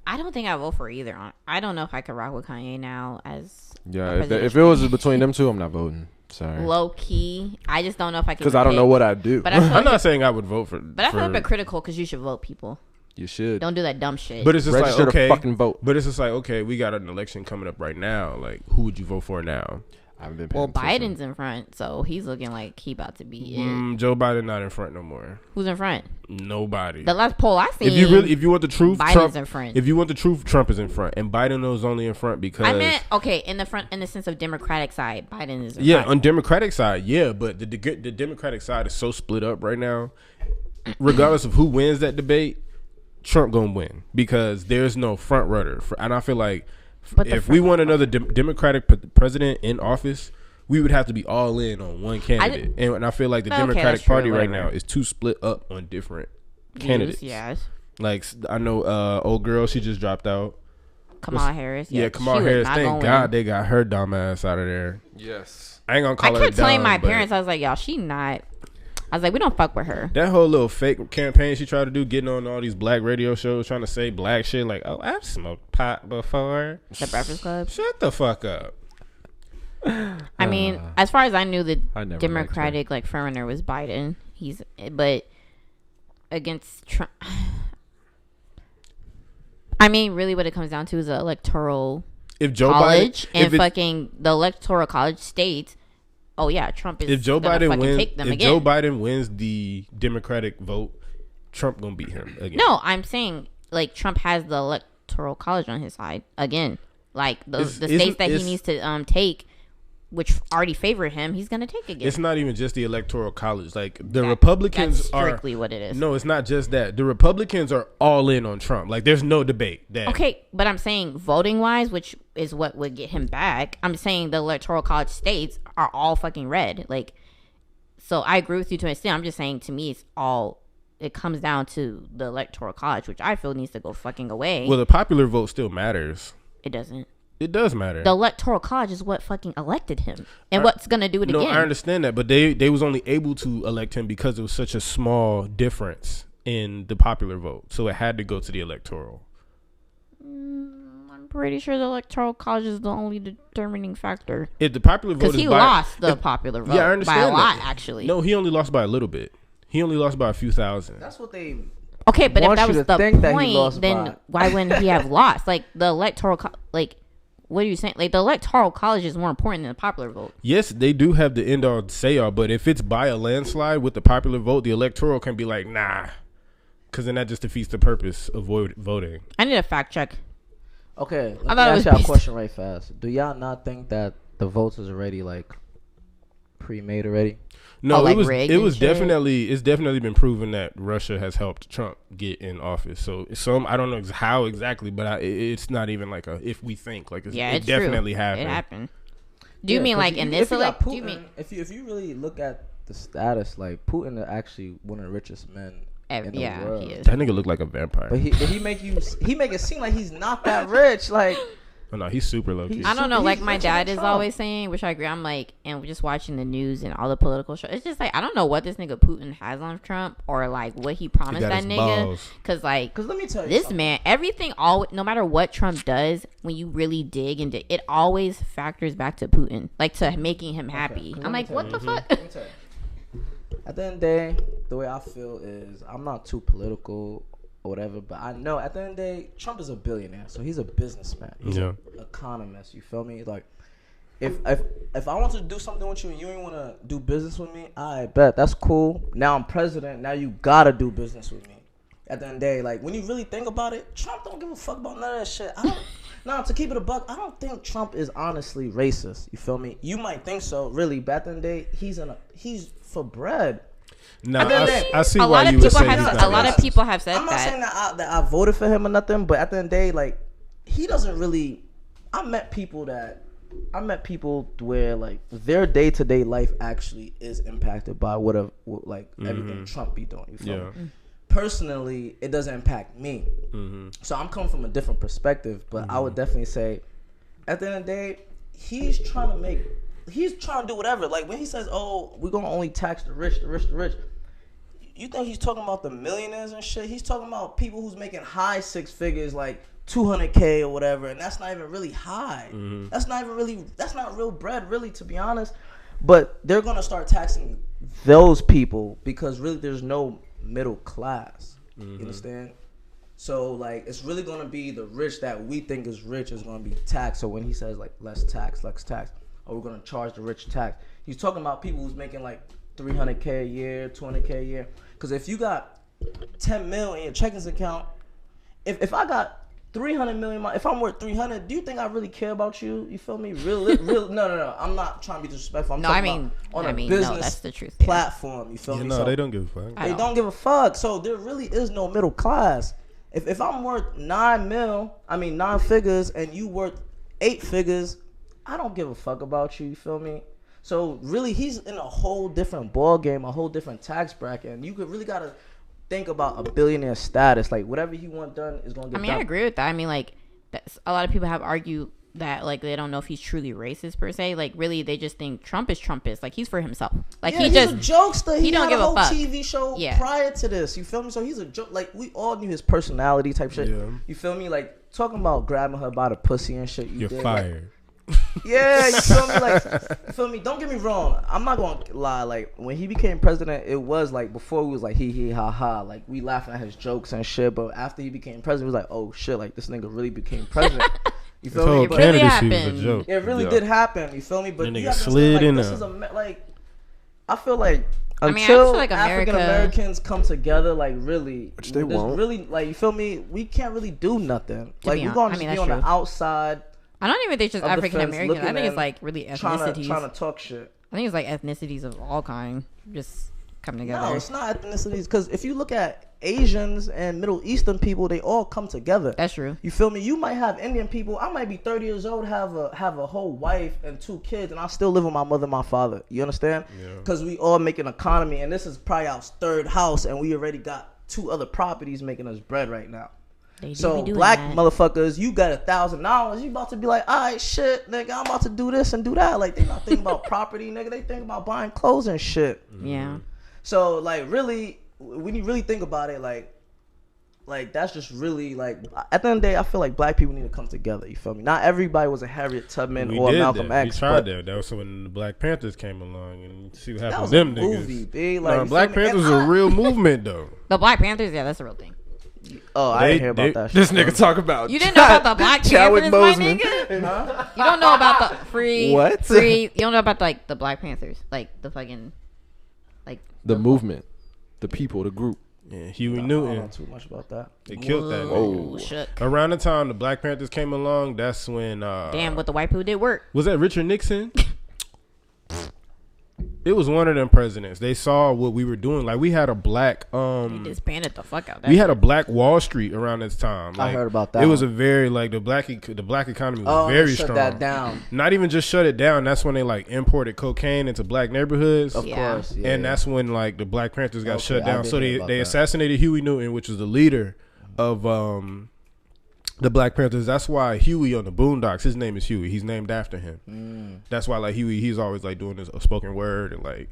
I don't think I vote for either. I don't know if I could rock with Kanye now as
Yeah,
a
if it was between them two, I'm not voting. Sorry,
low key. I just don't know if I could.
because I don't know what I'd do.
But I feel
I'm not
like,
saying I would vote for.
but I feel a bit critical because you should vote people.
You should.
Don't do that dumb shit.
But it's just
Register
like
to
okay,
fucking vote.
But it's just like okay, we got an election coming up right now. Like who would you vote for now?
I haven't been paying
well,
attention.
Biden's in front, so he's looking like he about to be it.
Joe Biden not in front no more.
Who's in front?
Nobody.
The last poll I seen.
If you want the truth,
Biden's
Trump,
in front.
If you want the truth, Trump is in front, and Biden is only in front because
I meant okay in the front in the sense of Democratic side. Biden is in
yeah,
front.
on Democratic side, yeah, but the Democratic side is so split up right now. Regardless of who wins that debate, Trump gonna win because there's no front runner. And I feel like
But the
if we want another Democratic president in office, we would have to be all in on one candidate. And I feel like the
Okay,
Democratic
that's true,
Party right
whatever.
now is too split up on different
Views,
candidates.
Yes.
Like I know, old girl, she just dropped out.
Kamala Harris.
Yeah, Kamala
she was
Harris.
not
Thank
gonna
God
win.
they got her dumb ass out of there.
Yes.
I ain't gonna
I
call her
kept telling
dumb,
my
but
parents, I was like, y'all, she not. I was like, we don't fuck with her.
that whole little fake campaign she tried to do, getting on all these black radio shows, trying to say black shit. Like, oh, I've smoked pot before.
The Breakfast Club.
Shut the fuck up.
I mean, as far as I knew, the
I never liked
Democratic like frontrunner was Biden. But against Trump. I mean, really, what it comes down to is the electoral
If Joe
college
Biden,
and
if it-
fucking the electoral college states. Oh yeah, Trump is.
if Joe
gonna
Biden
fucking
wins,
take them
if
again.
Joe Biden wins the Democratic vote, Trump gonna beat him again.
No, I'm saying like Trump has the electoral college on his side again. Like the states that he needs to take, which already favor him, he's gonna take again.
It's not even just the Electoral College. Like the Republicans
That's
are
strictly what it is.
No, it's not just that. The Republicans are all in on Trump. Like there's no debate. That
Okay, but I'm saying voting wise, which is what would get him back. I'm saying the electoral college states are all fucking red. Like, so I agree with you to an extent. I'm just saying to me, it comes down to the electoral college, which I feel needs to go fucking away.
Well, the popular vote still matters.
It doesn't.
It does matter.
The electoral college is what fucking elected him, and what's gonna do it
No,
again?
I understand that, but they was only able to elect him because it was such a small difference in the popular vote, so it had to go to the electoral.
I'm pretty sure the electoral college is the only determining factor
If the popular vote
because
is
he
by,
lost the popular vote.
yeah, I understand
by a lot
that.
actually.
No, he only lost by a little bit. He only lost by a few thousand.
That's what they.
Okay, but if
want
that
you
was
to
the
think that he
point,
lost
then
by-
why wouldn't he have lost? Like the electoral, like what are you saying? Like the electoral college is more important than the popular vote.
Yes, they do have the end all say all, but if it's by a landslide with the popular vote, the electoral can be like, nah, because then that just defeats the purpose of voting.
I need a fact check.
Okay,
I
let me
thought it
ask
was
y'all a
based-
question right fast. Do y'all not think that the votes is already like pre-made already?
No,
Oh, like
it was
rigged
it
and
was
shit?
it's definitely been proven that Russia has helped Trump get in office. So I don't know how exactly, but it's not even like a if we think like
Yeah,
it
it's
definitely
true.
happened.
It happened. Do you
Yeah,
mean
'cause
like in
if
this
you got
elect? Do you
Putin-
mean
if you really look at the status, like Putin is actually one of the richest men in the
yeah,
world.
he is.
That nigga look like a vampire.
But he make it seem like he's not that rich. Like
Oh, no, he's super low key.
I don't know.
He's
Like my
richer
dad
than
is
Trump.
always saying, which I agree. I'm like, and we're just watching the news and all the political shows. It's just like I don't know what this nigga Putin has on Trump or like what he promised
got
that
his
nigga.
balls.
Cause like
Because let me tell you
this
something.
man, everything no matter what Trump does, when you really dig into it, always factors back to Putin, like to making him happy.
'cause
I'm
let me
like,
tell
what
you.
the fuck?
Let me tell you. At the end of the day, the way I feel is I'm not too political or whatever, but I know at the end of the day, Trump is a billionaire, so he's a businessman. He's
Yeah.
an economist. You feel me? Like if I want to do something with you and you ain't want to do business with me, I bet that's cool. Now I'm president. Now you gotta do business with me. At the end of the day, like when you really think about it, Trump don't give a fuck about none of that shit. No, to keep it a buck, I don't think Trump is honestly racist. You feel me? You might think so, really. But at the end of the day, he's for bread.
No, I see why you would say that.
A lot of people have said that.
I'm not saying that I voted for him or nothing, but at the end of the day, like he doesn't really. I met people where like their day-to-day life actually is impacted by everything Trump be doing. You feel me? Personally, it doesn't impact me. So I'm coming from a different perspective, but I would definitely say at the end of the day, he's trying to do whatever. Like when he says, "Oh, we're gonna only tax the rich," you think he's talking about the millionaires and shit? He's talking about people who's making high six figures, like $200K or whatever, and that's not even really high. That's not real bread, really, to be honest. But they're gonna start taxing those people because really there's no middle class. You understand? So like it's really gonna be the rich that we think is rich is gonna be taxed. So when he says like less tax, or we're gonna charge the rich tax, he's talking about people who's making like $300K a year, $200K a year. Because if you got 10 mil in your checkings account, if I got 300 million, if I'm worth 300, do you think I really care about you? You feel me? Real. No. I'm not trying to be disrespectful. I'm talking about on a business
that's the truth,
platform. You feel me?
No,
so
they don't give a fuck.
They don't give a fuck. So there really is no middle class. If I'm worth 9 figures, and you worth 8 figures, I don't give a fuck about you. You feel me? So really, he's in a whole different ball game, a whole different tax bracket, and you could really gotta think about a billionaire status. Like whatever you want done is gonna get done.
I agree with that. I mean, like a lot of people have argued that like they don't know if he's truly racist per se. Like really, they just think Trump is Trumpist. Like he's for himself. Like
he's a jokester. He
don't give a fuck.
TV show prior to this. You feel me? So he's a joke. Like we all knew his personality type shit. Yeah. You feel me? Like talking about grabbing her by the pussy and shit.
You're fired.
Like, yeah, you feel me? Like, you feel me? Don't get me wrong. I'm not gonna lie. Like, when he became president, it was like before we was like hee ha ha, like we laughing at his jokes and shit. But after he became president, we was like, oh shit, like this nigga really became president. You feel me?
It really happened. Was a joke.
It really did happen. You feel me? But
nigga slid in
this is I feel like until
like
African Americans come together, like really,
which they won't.
Really, like you feel me? We can't really do nothing. Like we're gonna just be on the outside.
I don't even think it's just African Americans. I think it's like really ethnicities.
Trying to talk shit.
I think it's like ethnicities of all kind just come together.
No, it's not ethnicities. Because if you look at Asians and Middle Eastern people, they all come together.
That's true.
You feel me? You might have Indian people. I might be 30 years old, have a whole wife and 2 kids, and I still live with my mother and my father. You understand? Because we all make an economy, and this is probably our 3rd house, and we already got 2 other properties making us bread right now. So black motherfuckers, you got $1,000, you about to be like, all right, shit, nigga, I'm about to do this and do that. Like they not thinking about property, nigga. They think about buying clothes and shit.
Yeah.
So like really, when you really think about it, like that's just really like at the end of the day, I feel like black people need to come together. You feel me? Not everybody was a Harriet Tubman or Malcolm X.
We tried that. That was when the Black Panthers came along, and see what happened to them niggas.
Like,
Black Panthers was a real movement though.
The Black Panthers, yeah, that's a real thing.
Oh, I didn't hear about that shit.
This nigga talk about.
You didn't know about the Black Panthers, my nigga?
Huh?
You don't know about the free.
What?
You don't know about like the Black Panthers, like the fucking, like
the movement, the people, the group.
Yeah, Huey Newton.
I don't know too much about that.
They killed that
nigga.
Oh,
shit.
Around the time the Black Panthers came along, that's when.
Damn, what the white people did work.
Was that Richard Nixon? It was one of them presidents. They saw what we were doing. Like we had a black
He disbanded the fuck out.
We had a black Wall Street around this time. Like,
I heard about that.
It was a very like the black economy was very strong.
Shut that down.
Not even just shut it down. That's when they like imported cocaine into black neighborhoods.
Of course. Yeah,
and that's when like the Black Panthers got shut down. So they assassinated Huey Newton, which was the leader of the Black Panthers. That's why Huey on the Boondocks, his name is Huey. He's named after him. That's why like Huey, he's always like doing this spoken word and like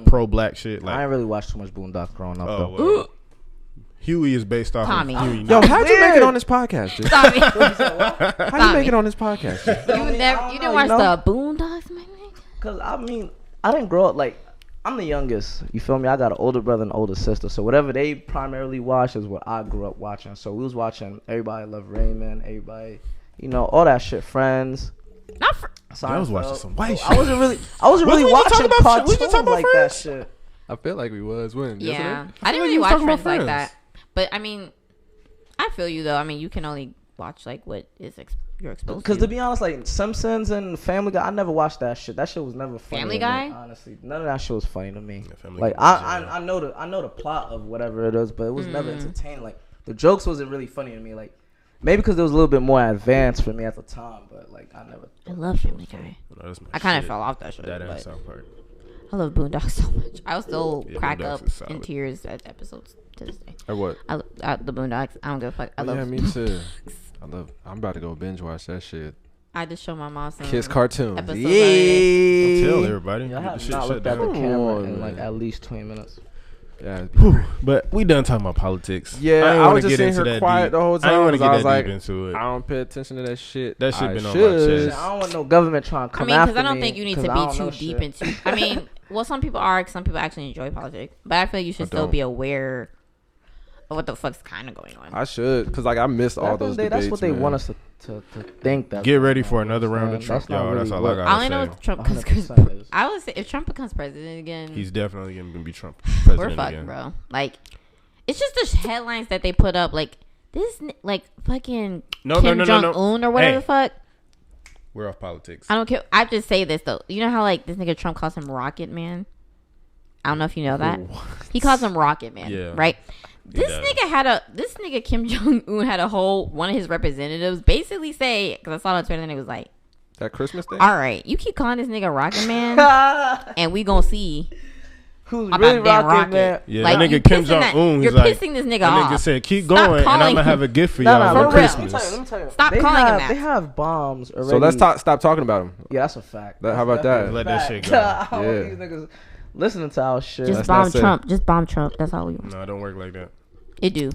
pro black shit. Like
I ain't really watched too much Boondocks growing up though.
Well, Huey is based off
Tommy.
of Huey.
Yo, how'd you make it on this podcast, dude?
Tommy.
How'd you make it on this podcast, dude?
You didn't watch the Boondocks, man?
Because I mean, I didn't grow up like. I'm the youngest. You feel me? I got an older brother and an older sister. So whatever they primarily watch is what I grew up watching. So we was watching Everybody Love Raymond, everybody, you know, all that shit. Friends.
I was watching some white shit.
I wasn't really
Wasn't we just
watching
talking about-
cartoons
we just talking about
like that
Friends?
shit.
I feel like we was when.
Yeah,
yesterday?
I didn't
like
really
you was
watch
talking about
Friends like
Friends.
that. But I mean, I feel you though. I mean, you can only watch like what is you're exposed
Because
to.
to be honest, like Simpsons and Family Guy, I never watched that shit. That shit was never funny.
Family
to me,
Guy?
honestly, none of that shit was funny to me.
Yeah, Family
Like
Guy was,
I know the plot of whatever it is, but it was never entertaining. Like the jokes wasn't really funny to me. Like maybe because it was a little bit more advanced for me at the time, but like I never.
I love Family Guy.
No, that's my
I kind of
shit.
fell off that show.
That and
But
South Park.
I love Boondocks so much. I will still
Yeah,
crack
Boondocks
up
is solid.
in tears at episodes to this day.
Or what?
I the Boondocks. I don't give a fuck. I love.
Yeah, me too. I'm about to go binge watch that shit.
I just showed my mom some
Kiss cartoons.
episodes.
Don't tell everybody.
Yeah, I
Get the
have
shit
not
shut
looked at the
down.
camera
on,
in like
man.
at least 20 minutes.
Yeah.
But we done talking about politics.
Yeah,
ain't
I
wanna
was just
get
sitting
into
here
that
quiet
deep.
the whole
I
time.
ain't want to
'cause I
get
was
that
like,
deep into it.
I don't pay attention to that shit.
That shit
I
been on my
should.
chest.
I don't want no government trying to
I
come
mean,
after
because I don't
me,
think you need
'cause
to
I
be
don't know
too deep
shit.
into. I mean, well, some people are. Some people actually enjoy politics, but I feel like you should still
don't.
be aware of what the fuck's kind of going on.
I should, because like I missed all
Back in
those
the day,
debates.
that's what they
man.
want us to think. That
Get ready for another round of
Man,
Trump,
that's not
y'all.
really
That's all
what-
I
I
gotta
only know
say.
if Trump
100% is.
I would say if Trump becomes president again,
He's definitely gonna be Trump
we're
president
fucked,
again.
bro. Like, it's just the headlines that they put up, like this, like fucking Kim Jong Un or whatever
Hey.
the fuck.
We're off politics.
I don't care. I just say this though. You know how like this nigga Trump calls him Rocket Man? I don't know if you know that. He calls him Rocket Man.
Yeah.
Right?
He
This
does.
nigga Kim Jong Un had a whole one of his representatives basically say, because I saw it on Twitter and it was like,
That Christmas thing?
all right, you keep calling this nigga Rocket Man and we gonna see
Who's
about
really
damn
rocking
Rocket.
that?
Yeah,
Like,
that
you
nigga Kim
pissing
Jong
that-
Un.
you're
He's like,
pissing this nigga
that
off.
nigga said, keep
Stop
going, and I'm
calling
gonna have
him-
a gift for
No,
y'all
no,
for
for real.
Christmas.
Let me tell you.
Stop calling him that.
They have bombs already.
So let's stop talking about him.
Yeah, that's a fact.
How about that?
Let that shit go.
I don't want
Yeah.
these niggas listening to our shit.
Just
That's
bomb
not safe.
Trump. Just bomb Trump. That's all we want.
No, it don't work like that.
It do.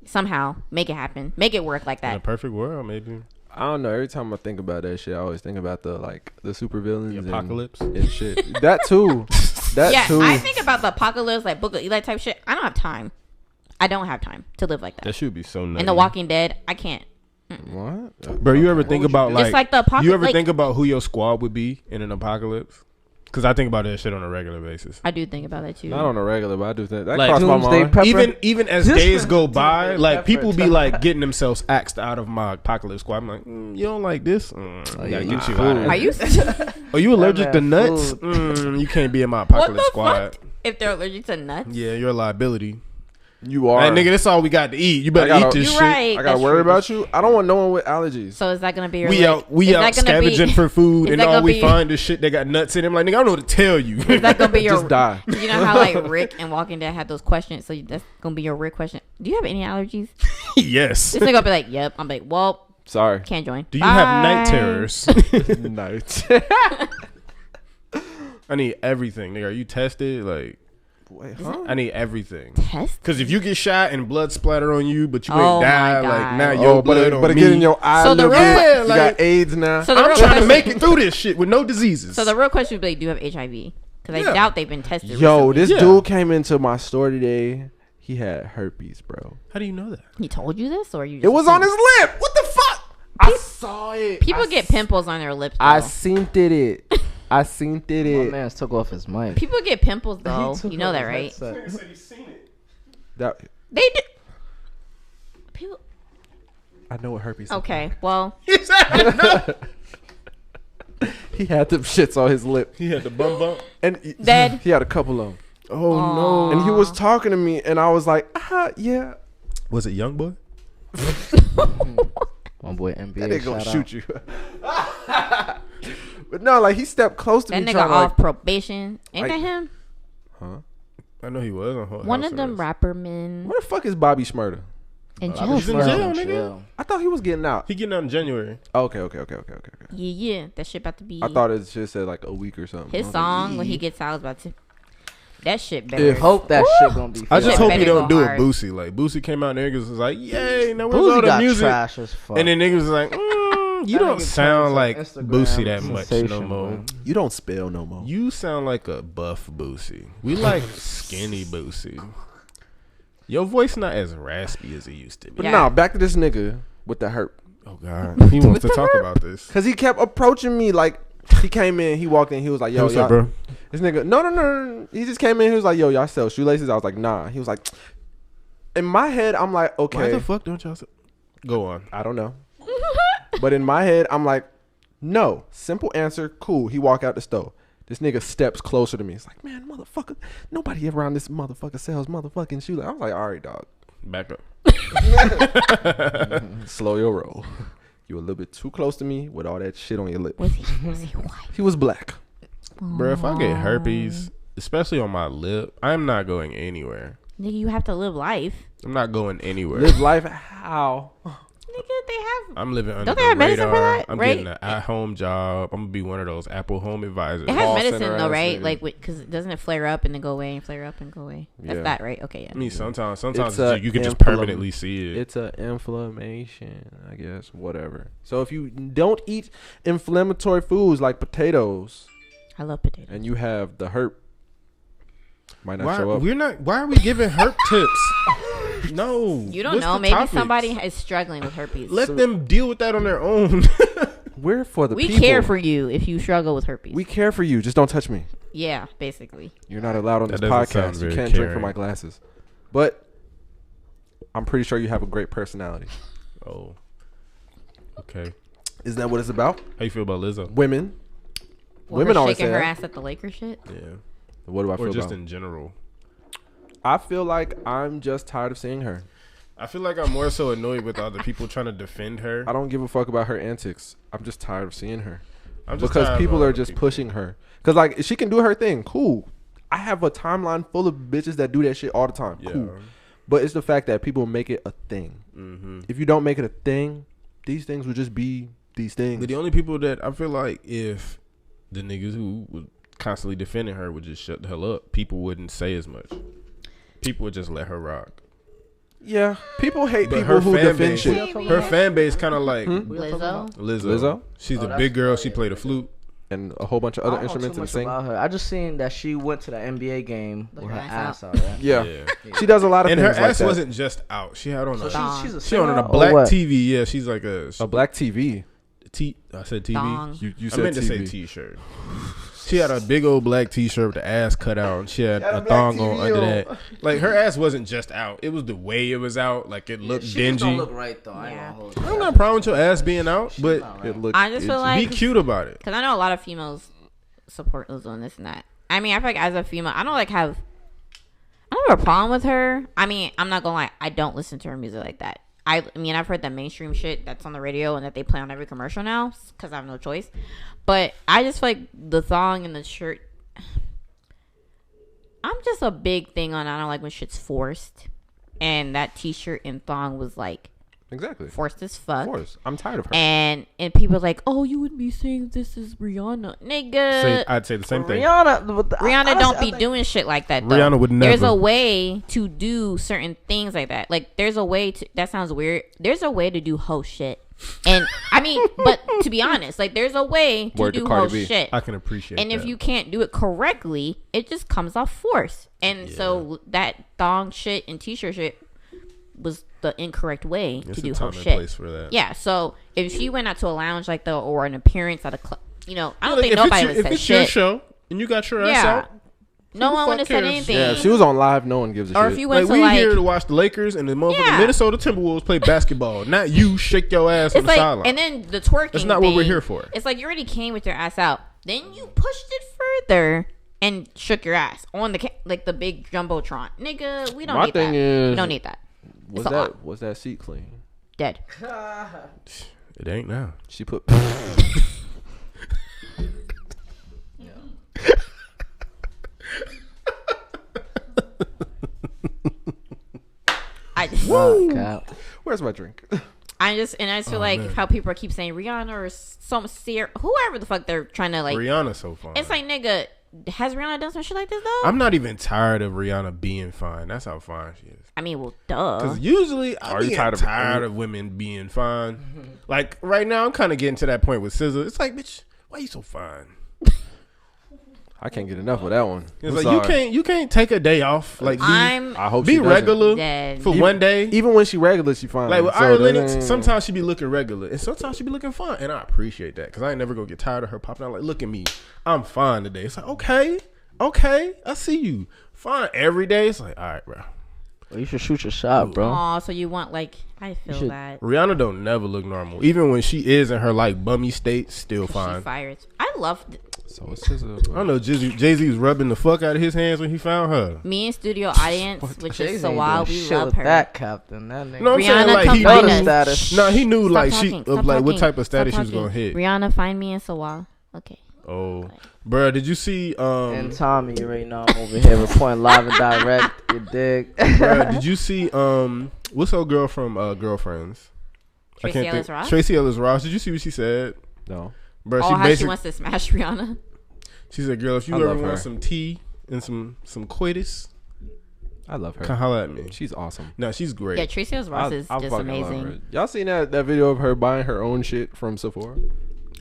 Somehow make it happen. Make it work like
In a
that.
perfect world, maybe.
I don't know. Every time I think about that shit, I always think about the supervillains,
The apocalypse.
and shit. That too. That
Yeah,
too.
I think about the apocalypse, like Book of Eli type shit. I don't have time. I don't have time to live like that.
That should be so nice.
And The Walking Dead, I can't.
What?
Bro, you ever think about
It's like the apocalypse.
you ever
like,
think about who your squad would be in an apocalypse? Because I think about that shit on a regular basis.
I do think about that too.
Not on a regular, but I do think that
Like
crossed my
Doomsday
mind.
Prepper.
Even as
Just-
days go by,
Doomsday
like
Prepper.
people be like getting themselves axed out of my apocalypse squad. I'm like, you don't like this? I gotta get you out of
Are
here.
you?
Are you allergic to
man
nuts?
food.
You can't be in my
What
apocalypse
the
squad.
fuck? If they're allergic to nuts?
Yeah, you're a liability.
You are.
Hey, nigga, that's all we got to eat. You better
I gotta-
eat this
You're
shit.
right.
I gotta
That's
worry
true.
about you. I don't want no one with allergies.
So is that gonna be your?
We
like,
out. We
is
out
that gonna be-
scavenging for food,
is
and
that
all
gonna
we
be-
find is shit that got nuts in it. I'm like, nigga, I don't know what to tell you.
Is that gonna be your?
Just die.
You know how like Rick and Walking Dead had those questions, so that's gonna be your Rick question. Do you have any allergies?
Yes.
This nigga gonna be like, yep. I'm like, well,
Sorry.
can't join.
Do you have night
Bye.
terrors?
Night.
I need everything, nigga. Are you tested? Like,
Wait, huh?
I need everything.
Test?
Cause if you get shot and blood splatter on you, but you
Oh
ain't
my
die,
God.
like now
Oh,
your
but
blood
it,
on
but it
me.
get in your eye.
So the
liver.
real-
Yeah,
you
like-
got AIDS now.
So the
I'm
real
trying to
question,
make it through this shit with no diseases.
So the real question would be, like, do you have HIV? Because I
Yeah.
doubt they've been tested.
Yo,
recently.
this
Yeah.
dude came into my store today. He had herpes, bro.
How do you know that?
He told you this, or you? Just
It was on his lip. What the fuck? I saw it.
People
I
get
s-
pimples on their lips. Though.
I seen it. I seen
My
it.
man's took off his mic.
People get pimples though.
He took
You know
off
that,
his
right?
headset.
That
They do. People.
I know what herpes.
Okay, well,
He had them shits on his lip,
He had the bum.
and
Dead.
he had a couple of them.
Oh
Aw.
And he was talking to me, and I was like, yeah.
Was it young boy?
My boy NBA.
That nigga gonna
shout
shoot you. But no, like he stepped close to
that
me,
nigga
trying
off
like,
probation. Ain't
like-
that him?
I know he was on
One
house
of them
arrest.
rapper men
where the fuck is Bobby Shmurda?
in
out.
jail.
He's in
for-
jail,
In
nigga.
jail.
I thought he was getting out.
He getting out in January.
Okay.
Yeah. That shit about to be.
I thought it just said like a week or something.
his
I was
song
like,
when he
"Yee."
gets out is about to. That shit better.
If-
Hope that shit gonna be.
I just
Shit
hope
better
he don't
go
do
hard.
a Boosie. Like Boosie came out, niggas was like, "Yay!" Now where's all
Boosie
the
got
music?
trash as fuck.
And then niggas was like, "You
That
don't
nigga
sound
turns
like
an Instagram
Boosie that much no
sensation,
more.
man.
You don't spell no more.
You sound like a buff Boosie. We like skinny Boosie. Your voice not as raspy as it used to be.
But
Yeah.
nah, back to this nigga with the herp.
Oh God, he wants to talk about this.
Cause he kept approaching me like he came in, he walked in, he was like, "Yo,
What's
y'all,
up, bro?
this nigga, no." He just came in, he was like, "Yo, y'all sell shoelaces?" I was like, "Nah." He was like, in my head, I'm like, okay,
Why the fuck don't y'all go on?
I don't know, but in my head, I'm like, no. Simple answer, cool. He walk out the store. This nigga steps closer to me. He's like, "Man, motherfucker, nobody around this motherfucker sells motherfucking shoelaces." I was like, "All right, dog,
Back up.
slow your roll. You a little bit too close to me with all that shit on your lip."
Was he white?
He was black.
Bro, if I get herpes, especially on my lip, I'm not going anywhere.
Nigga, you have to live life.
I'm not going anywhere.
Live life how?
Nigga, they have.
I'm living under
Don't
the
they have medicine
radar.
for that,
I'm
right?
getting an at-home job. I'm gonna be one of those Apple Home advisors.
It has
Call
medicine
center
though,
ass
right?
nigga.
Like, because doesn't it flare up and then go away and flare up and go away? That's
Yeah.
that, right? Okay, yeah.
I mean, sometimes
It's a
you can just
inflam-
permanently see it.
It's a inflammation, I guess. Whatever. So if you don't eat inflammatory foods like potatoes,
I love potatoes.
and you have the herp, might not
Why
show up.
Why are we giving herp tips? No,
You don't
What's
know.
the
Maybe
topics?
somebody is struggling with herpes.
Let them deal with that on their own.
We're for the
we
people.
care for you if you struggle with herpes.
We care for you. Just don't touch me.
Yeah, basically.
You're not allowed on
That
this
doesn't sound
podcast. You
very
can't drink from
caring.
my glasses. But I'm pretty sure you have a great personality.
Oh, okay.
Isn't that what it's about?
How you feel about Lizzo?
Women.
Well,
Women
her
always
shaking
say
her
that.
ass at the Lakers shit.
Yeah,
What do I
or
feel
just
about?
in general.
I feel like I'm just tired of seeing her.
I feel like I'm more so annoyed with other people trying to defend her.
I don't give a fuck about her antics. I'm just tired of seeing her.
I'm just
Because
tired of
people are
other
just
people.
pushing her. Because, like, she can do her thing. Cool. I have a timeline full of bitches that do that shit all the time.
Yeah.
Cool. But it's the fact that people make it a thing.
Mm-hmm.
If you don't make it a thing, these things would just be these things.
But the only people that I feel like if the niggas who would constantly defending her would just shut the hell up, people wouldn't say as much. People would just let her rock.
Yeah. People hate
But
people
her
who
fan
defend
base,
shit.
her fan base kind of like
Lizzo.
Lizzo. She's
Oh,
a
that's
big girl. She
right.
played a flute.
And a whole bunch of
I
other
don't know
instruments
too
and
much
sing.
about her. I just seen that she went to the NBA game with
With
her
her ass
ass out. Right?
Yeah. She does a lot of
And her
things like
ass
that.
wasn't just out. She had on
So
a
she's a
she on
singer
a
or
black
what?
TV. Yeah, she's like a
A black TV.
I said TV.
Thong.
You
I
said
meant to say
TV.
T-shirt. She had a big old black T-shirt with the ass cut out, and she had a thong on under that. Like her ass wasn't just out; it was the way it was out. Like it looked
She
dingy.
just don't look right though. I ain't
Yeah.
gonna hold
I
you.
don't got a problem with your ass being out, but
not
It
right.
looked
I just feel
itchy.
like
be cute about it.
because I know a lot of females support Lizzo and this and that. I mean, I feel like as a female, I don't have a problem with her. I mean, I'm not gonna lie, I don't listen to her music like that. I mean, I've heard the mainstream shit that's on the radio and that they play on every commercial now because I have no choice. But I just feel like the thong and the shirt. I'm just a big thing on I don't like when shit's forced, and that T-shirt and thong was like
Exactly.
forced as fuck.
Of course. I'm tired of her.
And people are like, oh, you would be saying this is Rihanna, nigga.
I'd say the same thing.
Rihanna don't be doing shit like that though.
Rihanna would
There's
never.
a way to do certain things like that. Like there's a way to that sounds weird. There's a way to do hoe shit. And I mean, but to be honest, like there's a way to
Word to
do
Cardi
hoe
B.
shit.
I can appreciate.
And if
that.
you can't do it correctly, it just comes off force. And so that thong shit and t-shirt shit was the incorrect way
it's
to do
a
hoe
time and
shit.
place for that.
Yeah, so if she went out to a lounge like that or an appearance at a club, I don't
Like,
think
if
nobody
it's
would
your,
say
if it's your
shit.
show and you got your ass
Yeah,
out,
no
the
one would
fuck
have said
cares?
anything.
Yeah, if she was on live, no one gives a
or
shit.
if you went
like
to
we here to
like,
watch the Lakers and the motherfucking
Yeah.
Minnesota Timberwolves play basketball, not you shake your ass on
it's
the
like,
sideline.
and then the twerking.
That's not what we're
thing,
here for.
It's like you already came with your ass out, then you pushed it further and shook your ass on the like the big jumbotron, nigga. We don't
My
need
thing
that.
is-
We don't need that.
was
it's a lot.
was that seat clean?
Dead.
It ain't now.
She put
I just,
Where's my drink?
I just feel like
man.
how people keep saying Rihanna or some Sierra, whoever the fuck they're trying to like.
Rihanna's so fun.
It's like, nigga, has Rihanna done some shit like this though?
I'm not even tired of Rihanna being fine. That's how fine she is.
I mean, well, duh.
Because usually
Are you
I'm
tired
tired
of-
of women being fine. Like right now, I'm kind of getting to that point with SZA. It's like, bitch, why you so fine?
I can't get enough of that one.
It's
I'm
like
sorry.
you can't take a day off. Like
I hope
be
she doesn't.
regular
Dead.
for one day.
Even when she regular, she fine.
Like with
So
Iron
that
Lennox,
ain't-
sometimes she be looking regular, and sometimes she be looking fine, and I appreciate that because I ain't never gonna get tired of her popping out. Like, look at me, I'm fine today. It's like, okay, I see you, fine every day. It's like, all right, bro.
Well, you should shoot your shot, bro.
Oh, so you want like I feel
should-
that.
Rihanna don't never look normal, even when she is in her like bummy state, still
She
fine.
fired. I love
So it's just
I don't know. Jay Z was rubbing the fuck out of his hands when he found her.
me and studio audience, which
Jay-Z
is
ain't
Sawal.
doing
We
shit
love
with
her.
that captain. That nigga.
No, I'm saying
Rihanna,
like
come
he
find
knew.
us.
status.
No, he knew
Stop
like
talking,
she
stop
like what
talking,
type of
stop
status she was
talking.
gonna hit.
Rihanna, find me in Sawal. Okay.
Oh, bro, did you see?
And Tommy, you already know I'm over here reporting live and direct. You dig?
Bruh, did you see what's her girl from Girlfriends?
Tracy Ellis Ross?
Tracy Ellis Ross. Did you see what she said?
no.
Bro,
Oh,
she
how she
basically
wants to smash Rihanna.
she said, "Girl, if you
I
ever
love
want
her.
some tea and some coitus,
I love her.
come holla at me."
She's awesome.
No, she's great.
Yeah, Tracy Ellis Ross is just
fucking love her.
amazing.
Y'all seen that video of her buying her own shit from Sephora?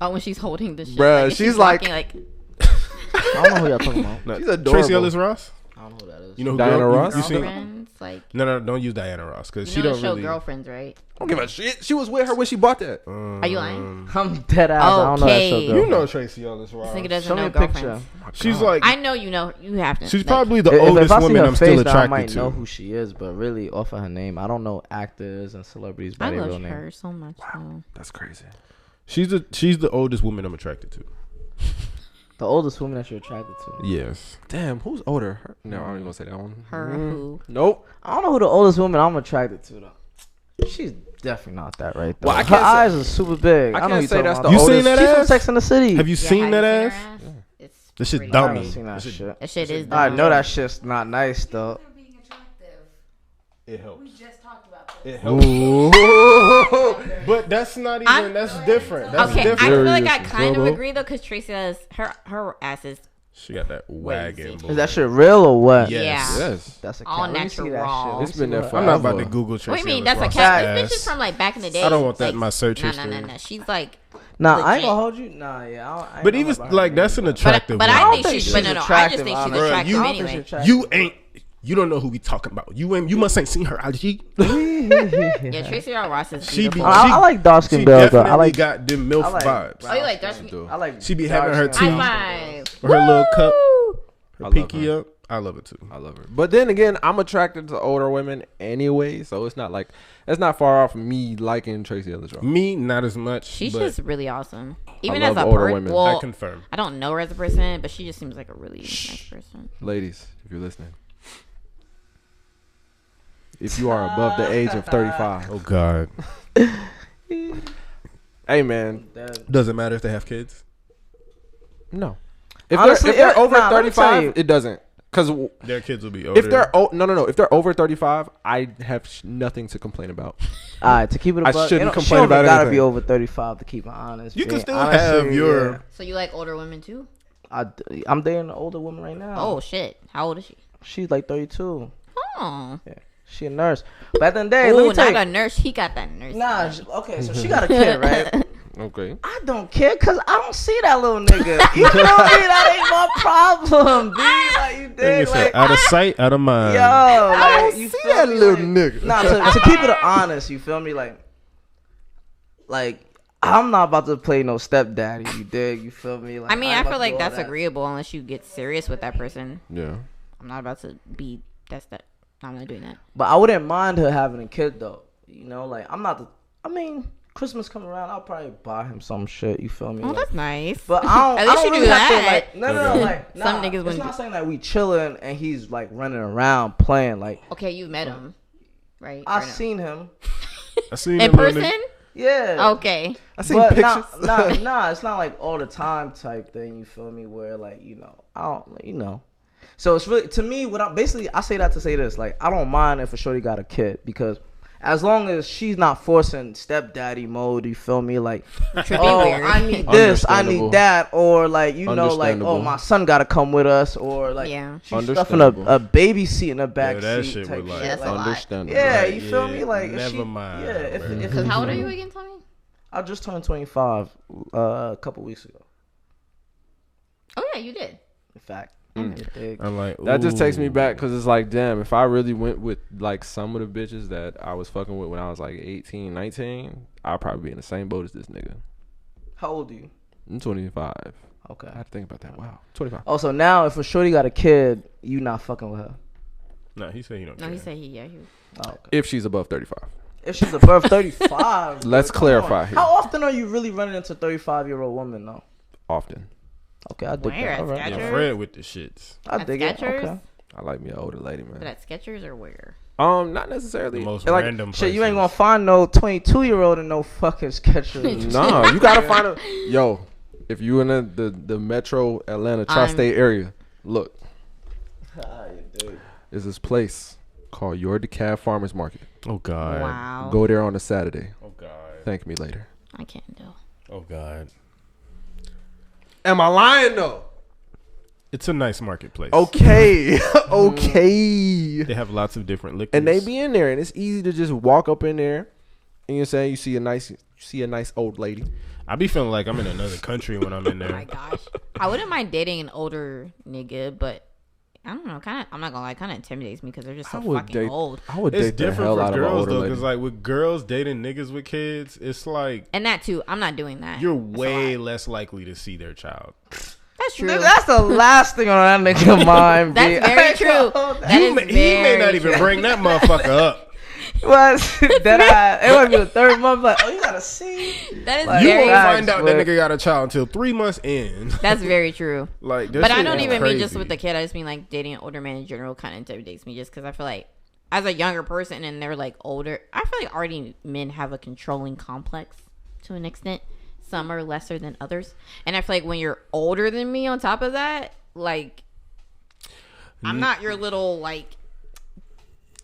Oh, when she's holding the shit.
Bruh,
and
she's like-
walking,
I don't know who y'all talking about.
No,
She's adorable.
Tracy Ellis Ross.
I don't know who that is.
You know who
Diana
girl,
Ross?
You seen?
girlfriends, like
No, don't use Diana Ross because
you
she
know
don't
the show
really.
Girlfriends, right?
I don't give a shit. She was with her when she bought that.
Are you lying?
I'm dead ass. I don't know that
Okay.
show,
You
girl.
know Tracy Ellis Ross.
This nigga doesn't
Show me
know
a picture.
Girlfriends.
She's like
I know you know. You have to.
she's
like,
probably the
If
oldest
I see
woman
her
I'm still
face, then I
attracted
might
to.
know who she is, but really off of her name, I don't know actors and celebrities by
I
their real
love
name.
her so much. Though.
That's crazy.
She's the oldest woman I'm attracted to.
The oldest woman that you're attracted to.
Yes.
Damn, who's older? Her? No, I ain't gonna say that one.
Her who?
Nope.
I don't know who the oldest woman I'm attracted to though. She's definitely not that right though.
Well, I
her
can't say-
eyes are super big.
I
know
can't
who
say
you're
that's
talking
the
about.
You seen
oldest.
that
She's from
ass?
Sex and the City.
Have you seen that
have you
ass?
seen her ass? It's
This shit
pretty
I
dummy.
haven't seen that
This shit-
shit.
That shit is.
I
dumb.
know that shit's not nice though.
Being attractive.
It helps.
We just talked about this.
It helps. But that's not even.
I'm-
That's different. That's
Okay, I
different.
feel like I
Serious
kind of
trouble.
agree though, because Tracy has her ass is
She got that wagon.
Crazy.
Is that shit real or what?
Yes.
Yeah.
Yes.
That's a
All
cat. Let me see that
natural.
shit. Let me
It's
see
been there
what-
for-
I'm not about to
Forever.
Google
What
Tracy
do you mean?
Ellis
That's a
Ross'
cat. This
ass.
bitch is from like back in the day.
I don't want that
like,
in my search
nah,
history.
Nah. She's like.
Nah, I
legit.
ain't gonna hold you. Nah, yeah. I ain't
But
know
even
about her
like
name,
that's an
but-
attractive.
But
woman.
I think
think
she's.
she's
No. I
attractive,
just think she's
honestly.
Bruh,
attractive
you-
anyway.
You ain't. You don't know who we talking about. You must ain't seen her IG.
Yeah, Tracy Ellis Ross is
She be.
beautiful.
I like dark
She
skin girls though.
definitely
I like.
got them milf
I like
vibes.
Oh, you like dark
I
skin?
do.
I like.
She be having her
dark-skinned
teeth.
High five.
Her little cup, her
love
pinky
her.
up. I love it too.
I love her. But then again, I'm attracted to older women anyway, so it's not like it's not far off me liking Tracy Ellis Ross.
Me, not as much.
She's
but
just really awesome. Even
love
as a
older
person.
women.
I
Well,
confirm.
I don't know her as a person, but she just seems like a really nice person.
Ladies, if you're listening, if you are above the age of 35,
Oh God.
hey man,
Doesn't matter if they have kids.
no. If
Honestly,
they're over
nah, let me tell
35,
you.
it doesn't. Because
Their kids will be older.
if they're no, if they're over 35, I have nothing to complain about.
Alright, to keep it a
I
buck,
shouldn't
you know,
complain
she don't
about
gotta
anything.
be over 35 to keep it honest.
You can
man.
still
Honestly,
have your.
yeah.
So you like older women too?
I'm dating an older woman right now.
Oh shit! How old is she?
She's like 32.
Oh,
Yeah, she a nurse. But at the end of the day,
ooh,
let me tell
not
you.
a nurse. He got that nurse.
Nah, okay, so she got a kid, right?
Okay.
I don't care because I don't see that little nigga. You feel me? That ain't my problem, B. Like, you
Nigga
dig?
said,
Like,
out of sight, out of mind.
yo,
I
like,
don't
you
see
feel
that
me?
little
Like,
nigga.
Nah, to keep it honest, you feel me? Like, I'm not about to play no stepdaddy. You dig? You feel me? Like,
I mean,
ain't
I
about
feel
to
like
do all
that's
that.
agreeable unless you get serious with that person.
Yeah.
I'm not about to be. That's that. I'm not doing that.
But I wouldn't mind her having a kid though. You know, like I'm not. I mean, Christmas come around, I'll probably buy him some shit. You feel me?
Oh,
Like,
that's nice.
but I don't.
At
I
least
don't
you
really
do
have to,
that.
like, no, like nah,
Some niggas
it's
wouldn't
not
do-
saying that we chilling and he's like running around playing. Like
Okay, you met him, right?
I
Or no?
seen him.
I seen
in
them little
person.
Yeah.
Okay.
I seen
But
pictures.
nah, it's not like all the time type thing. You feel me? Where like I don't. So it's really to me. What I basically I say that to say this. Like I don't mind if a shorty got a kid because as long as she's not forcing stepdaddy mode. You feel me? Like
Should be
oh
weird.
I need this, I
Understandable.
need that, or like like oh
Understandable.
my son got to come with us, or like
Yeah.
she's stuffing a
Understandable.
baby seat in the back
Yeah, that
seat
shit
type
would, like-
Yeah, that's a
like,
lot.
Understandable.
yeah,
Right,
you feel
yeah,
me? Like if
never
she,
mind,
Yeah, if
bro.
if
Cause how old are you again, Tommy?
I just turned 25 a couple weeks ago.
Oh yeah, you did.
Fact.
Mm.
You dig?
I'm like,
That just takes me
ooh.
back because it's like, damn, if I really went with like some of the bitches that I was fucking with when I was like 18, 19, I'd probably be in the same boat as this nigga.
How old are you?
I'm 25.
Okay.
I had to think about that. Wow, 25.
Oh, so now if a shorty got a kid, you not fucking with her.
No, he said he don't
No,
care.
he said he.
Oh, okay.
If she's above 35.
If she's above 35.
Let's
come
clarify
on.
here.
How often are you really running into 35-year-old women though?
Often.
Okay, I dig
Where?
that.
At
All right.
Skechers?
Yeah, Fred with the shits.
I
At
dig it.
Skechers?
Okay.
I like me an older lady,
But
man.
at Skechers or where?
Not necessarily.
The most
like,
random
Shit, you ain't
places.
gonna find no 22-year-old in no fucking Skechers.
No, you gotta find a yo. If you in the metro Atlanta tri-state area, look, is this place called Your DeKalb Farmers Market.
Oh God.
Wow.
Go there on a Saturday.
Oh God.
Thank me later.
I can't do.
Oh God.
Am I lying though?
It's a nice marketplace.
Okay, okay.
They have lots of different liquors.
And they be in there, and it's easy to just walk up in there, and you're saying you see a nice old lady.
I be feeling like I'm in another country when I'm in
Oh my
there.
gosh. I wouldn't mind dating an older nigga, but I don't know. Kind of, I'm not gonna lie. Kind of intimidates me because they're just so fucking old.
I would
It's
date the
different
hell
for
out of an
girls
older
though,
lady.
because like with girls dating niggas with kids, it's like
And that too. I'm not doing that.
you're
That's a
way
lot.
less likely to see their child.
That's true.
That's the last thing on that nigga mind.
That's very true. That is
He may
very
not even
true.
bring that motherfucker up.
What? That it might be the third month. Like, oh, you gotta see.
That is
Like,
You
very.
won't
Facts,
find out
but-
that nigga got a child until 3 months in.
That's very true.
Like, that
But I
shit
don't
is
even mean just
crazy.
with the kid. I just mean like dating an older man in general kind of intimidates me just because I feel like as a younger person and they're like older, I feel like already men have a controlling complex to an extent. Some are lesser than others. And I feel like when you're older than me on top of that, like I'm not your little like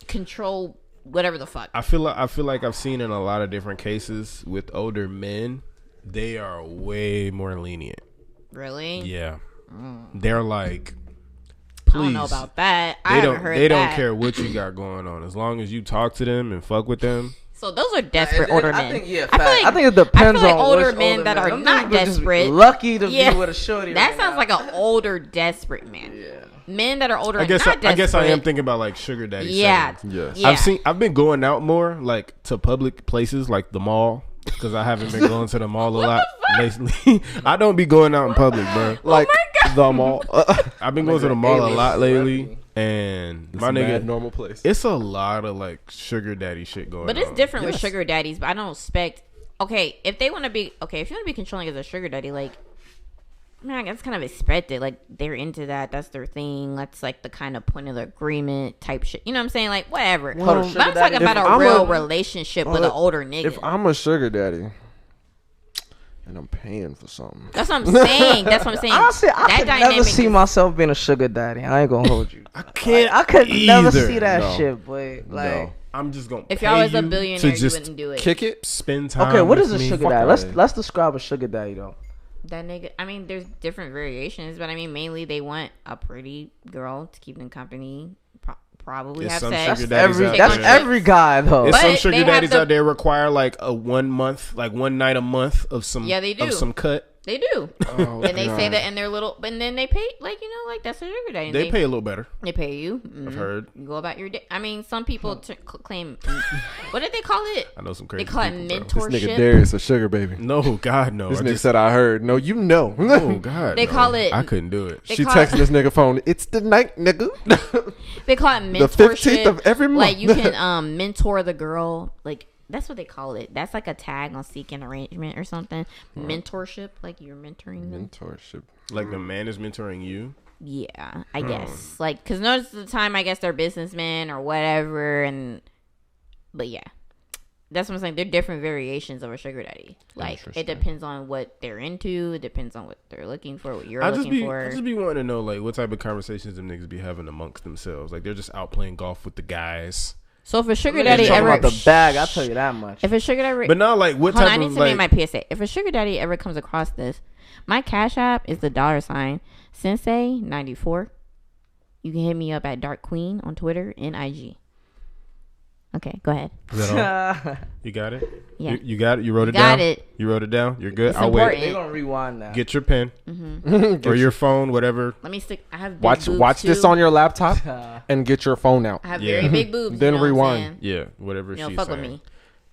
control whatever the fuck.
I feel like I've seen in a lot of different cases with older men, they are way more lenient.
Really?
Yeah, they're like,
I don't
please.
know about that. I
They
haven't
don't.
heard
They
that.
don't care what you got going on as long as you talk to them and fuck with them.
So those are desperate older men.
I think, yeah,
I feel
fact.
like-
I think it depends
I feel like
on
older
which
men
older
that
man.
are
Them
not
niggas just
desperate.
lucky to
Yeah.
be with a shorty.
That
right
sounds
now.
like an older desperate man.
Yeah.
Men that are older,
I guess.
not desperate.
I guess I am thinking about like sugar daddy.
Yeah.
settings.
Yes.
Yeah.
I've been going out more like to public places like the mall because I haven't been going to the mall a lot lately. I don't be going out in public, bro.
Like the mall.
I've been going to the mall a lot lately, and my nigga,
normal place.
it's a lot of like sugar daddy shit going on.
But it's different with
Yes.
sugar daddies. But I don't expect. Okay, if they want to be if you want to be controlling as a sugar daddy, like, man, that's kind of expected. Like they're into that. That's their thing. That's like the kind of point of the agreement type shit. You know what I'm saying? Like whatever.
Well,
But I'm talking about
if
a
I'm
real
a-
relationship
well,
with an older nigga.
If I'm a sugar daddy and I'm paying for something,
That's what I'm saying. That's what I'm saying.
Honestly, I
That
could never
dynamic
see
is-
myself being a sugar daddy. I ain't gonna hold you.
I can't.
I could never
either.
see that
No.
shit, but like,
no.
I'm just gonna.
If
pay
y'all was a
you
billionaire,
to
you
just
wouldn't do it.
Kick it.
spend time.
okay, what is
with
a
me.
sugar
Fuck
daddy?
outta here.
Let's describe a sugar daddy though.
That nigga, I mean, there's different variations, but I mean, mainly they want a pretty girl to keep them company. Probably
There's
have
some
sex.
sugar daddies out
That's
there.
every guy though.
It's
But
some
they
sugar
have
daddies
the-
out there require like a 1 month, like one night a month of some.
Yeah, they do.
Of some cut.
They do,
Oh,
and they say
God.
that in their little. But then they pay, like like that's a sugar daddy.
They pay a little better.
They pay you. Mhm.
I've heard.
You go about your day. I mean, some people claim. What did they call it?
I know some crazy.
They call it
people, bro.
This nigga
mentorship.
Darius a sugar baby.
No, God, no.
This
I
nigga
just-
said I heard. No, you know.
Oh God.
They
no.
call it-
I couldn't do it.
they
She
call
texting
it-
this nigga phone. It's the night, nigga.
They call it
The
mentorship.
15th of every month.
Like you can mentor the girl. Like that's what they call it. That's like a tag on Seeking Arrangement or something. Mentorship, like you're mentoring them.
Mentorship.
Like the man is mentoring you.
Yeah, I guess. Like, because most of the time, I guess they're businessmen or whatever. But yeah, that's what I'm saying. They're different variations of a sugar daddy. Like, it
Interesting.
depends on what they're into. It depends on what they're looking for, what you're
I
looking for.
just be wanting to know like what type of conversations them niggas be having amongst themselves. Like they're just out playing golf with the guys.
So if a sugar
They
daddy
talking
ever,
about the bag, I'll tell you that much.
if a sugar daddy,
But not like what
hold on,
type
I need
of
to
like.
make my PSA. If a sugar daddy ever comes across this, my Cash App is the $ Sensei 94. You can hit me up at Dark Queen on Twitter and IG. Okay, go ahead.
Is that all? You got it?
Yeah.
You got it? You wrote it
Got
down?
it.
You wrote it down? You're good?
It's
I'll
important.
wait.
They gonna rewind that.
Get your pen
Mm-hmm.
or your phone, whatever.
Let me stick. I have big
Watch
boobs
this
too.
on your laptop and get your phone out.
I have
Yeah.
very big boobs.
Then
you know what I'm
rewind.
saying?
Yeah, whatever
You know,
she's
fuck
saying.
with me.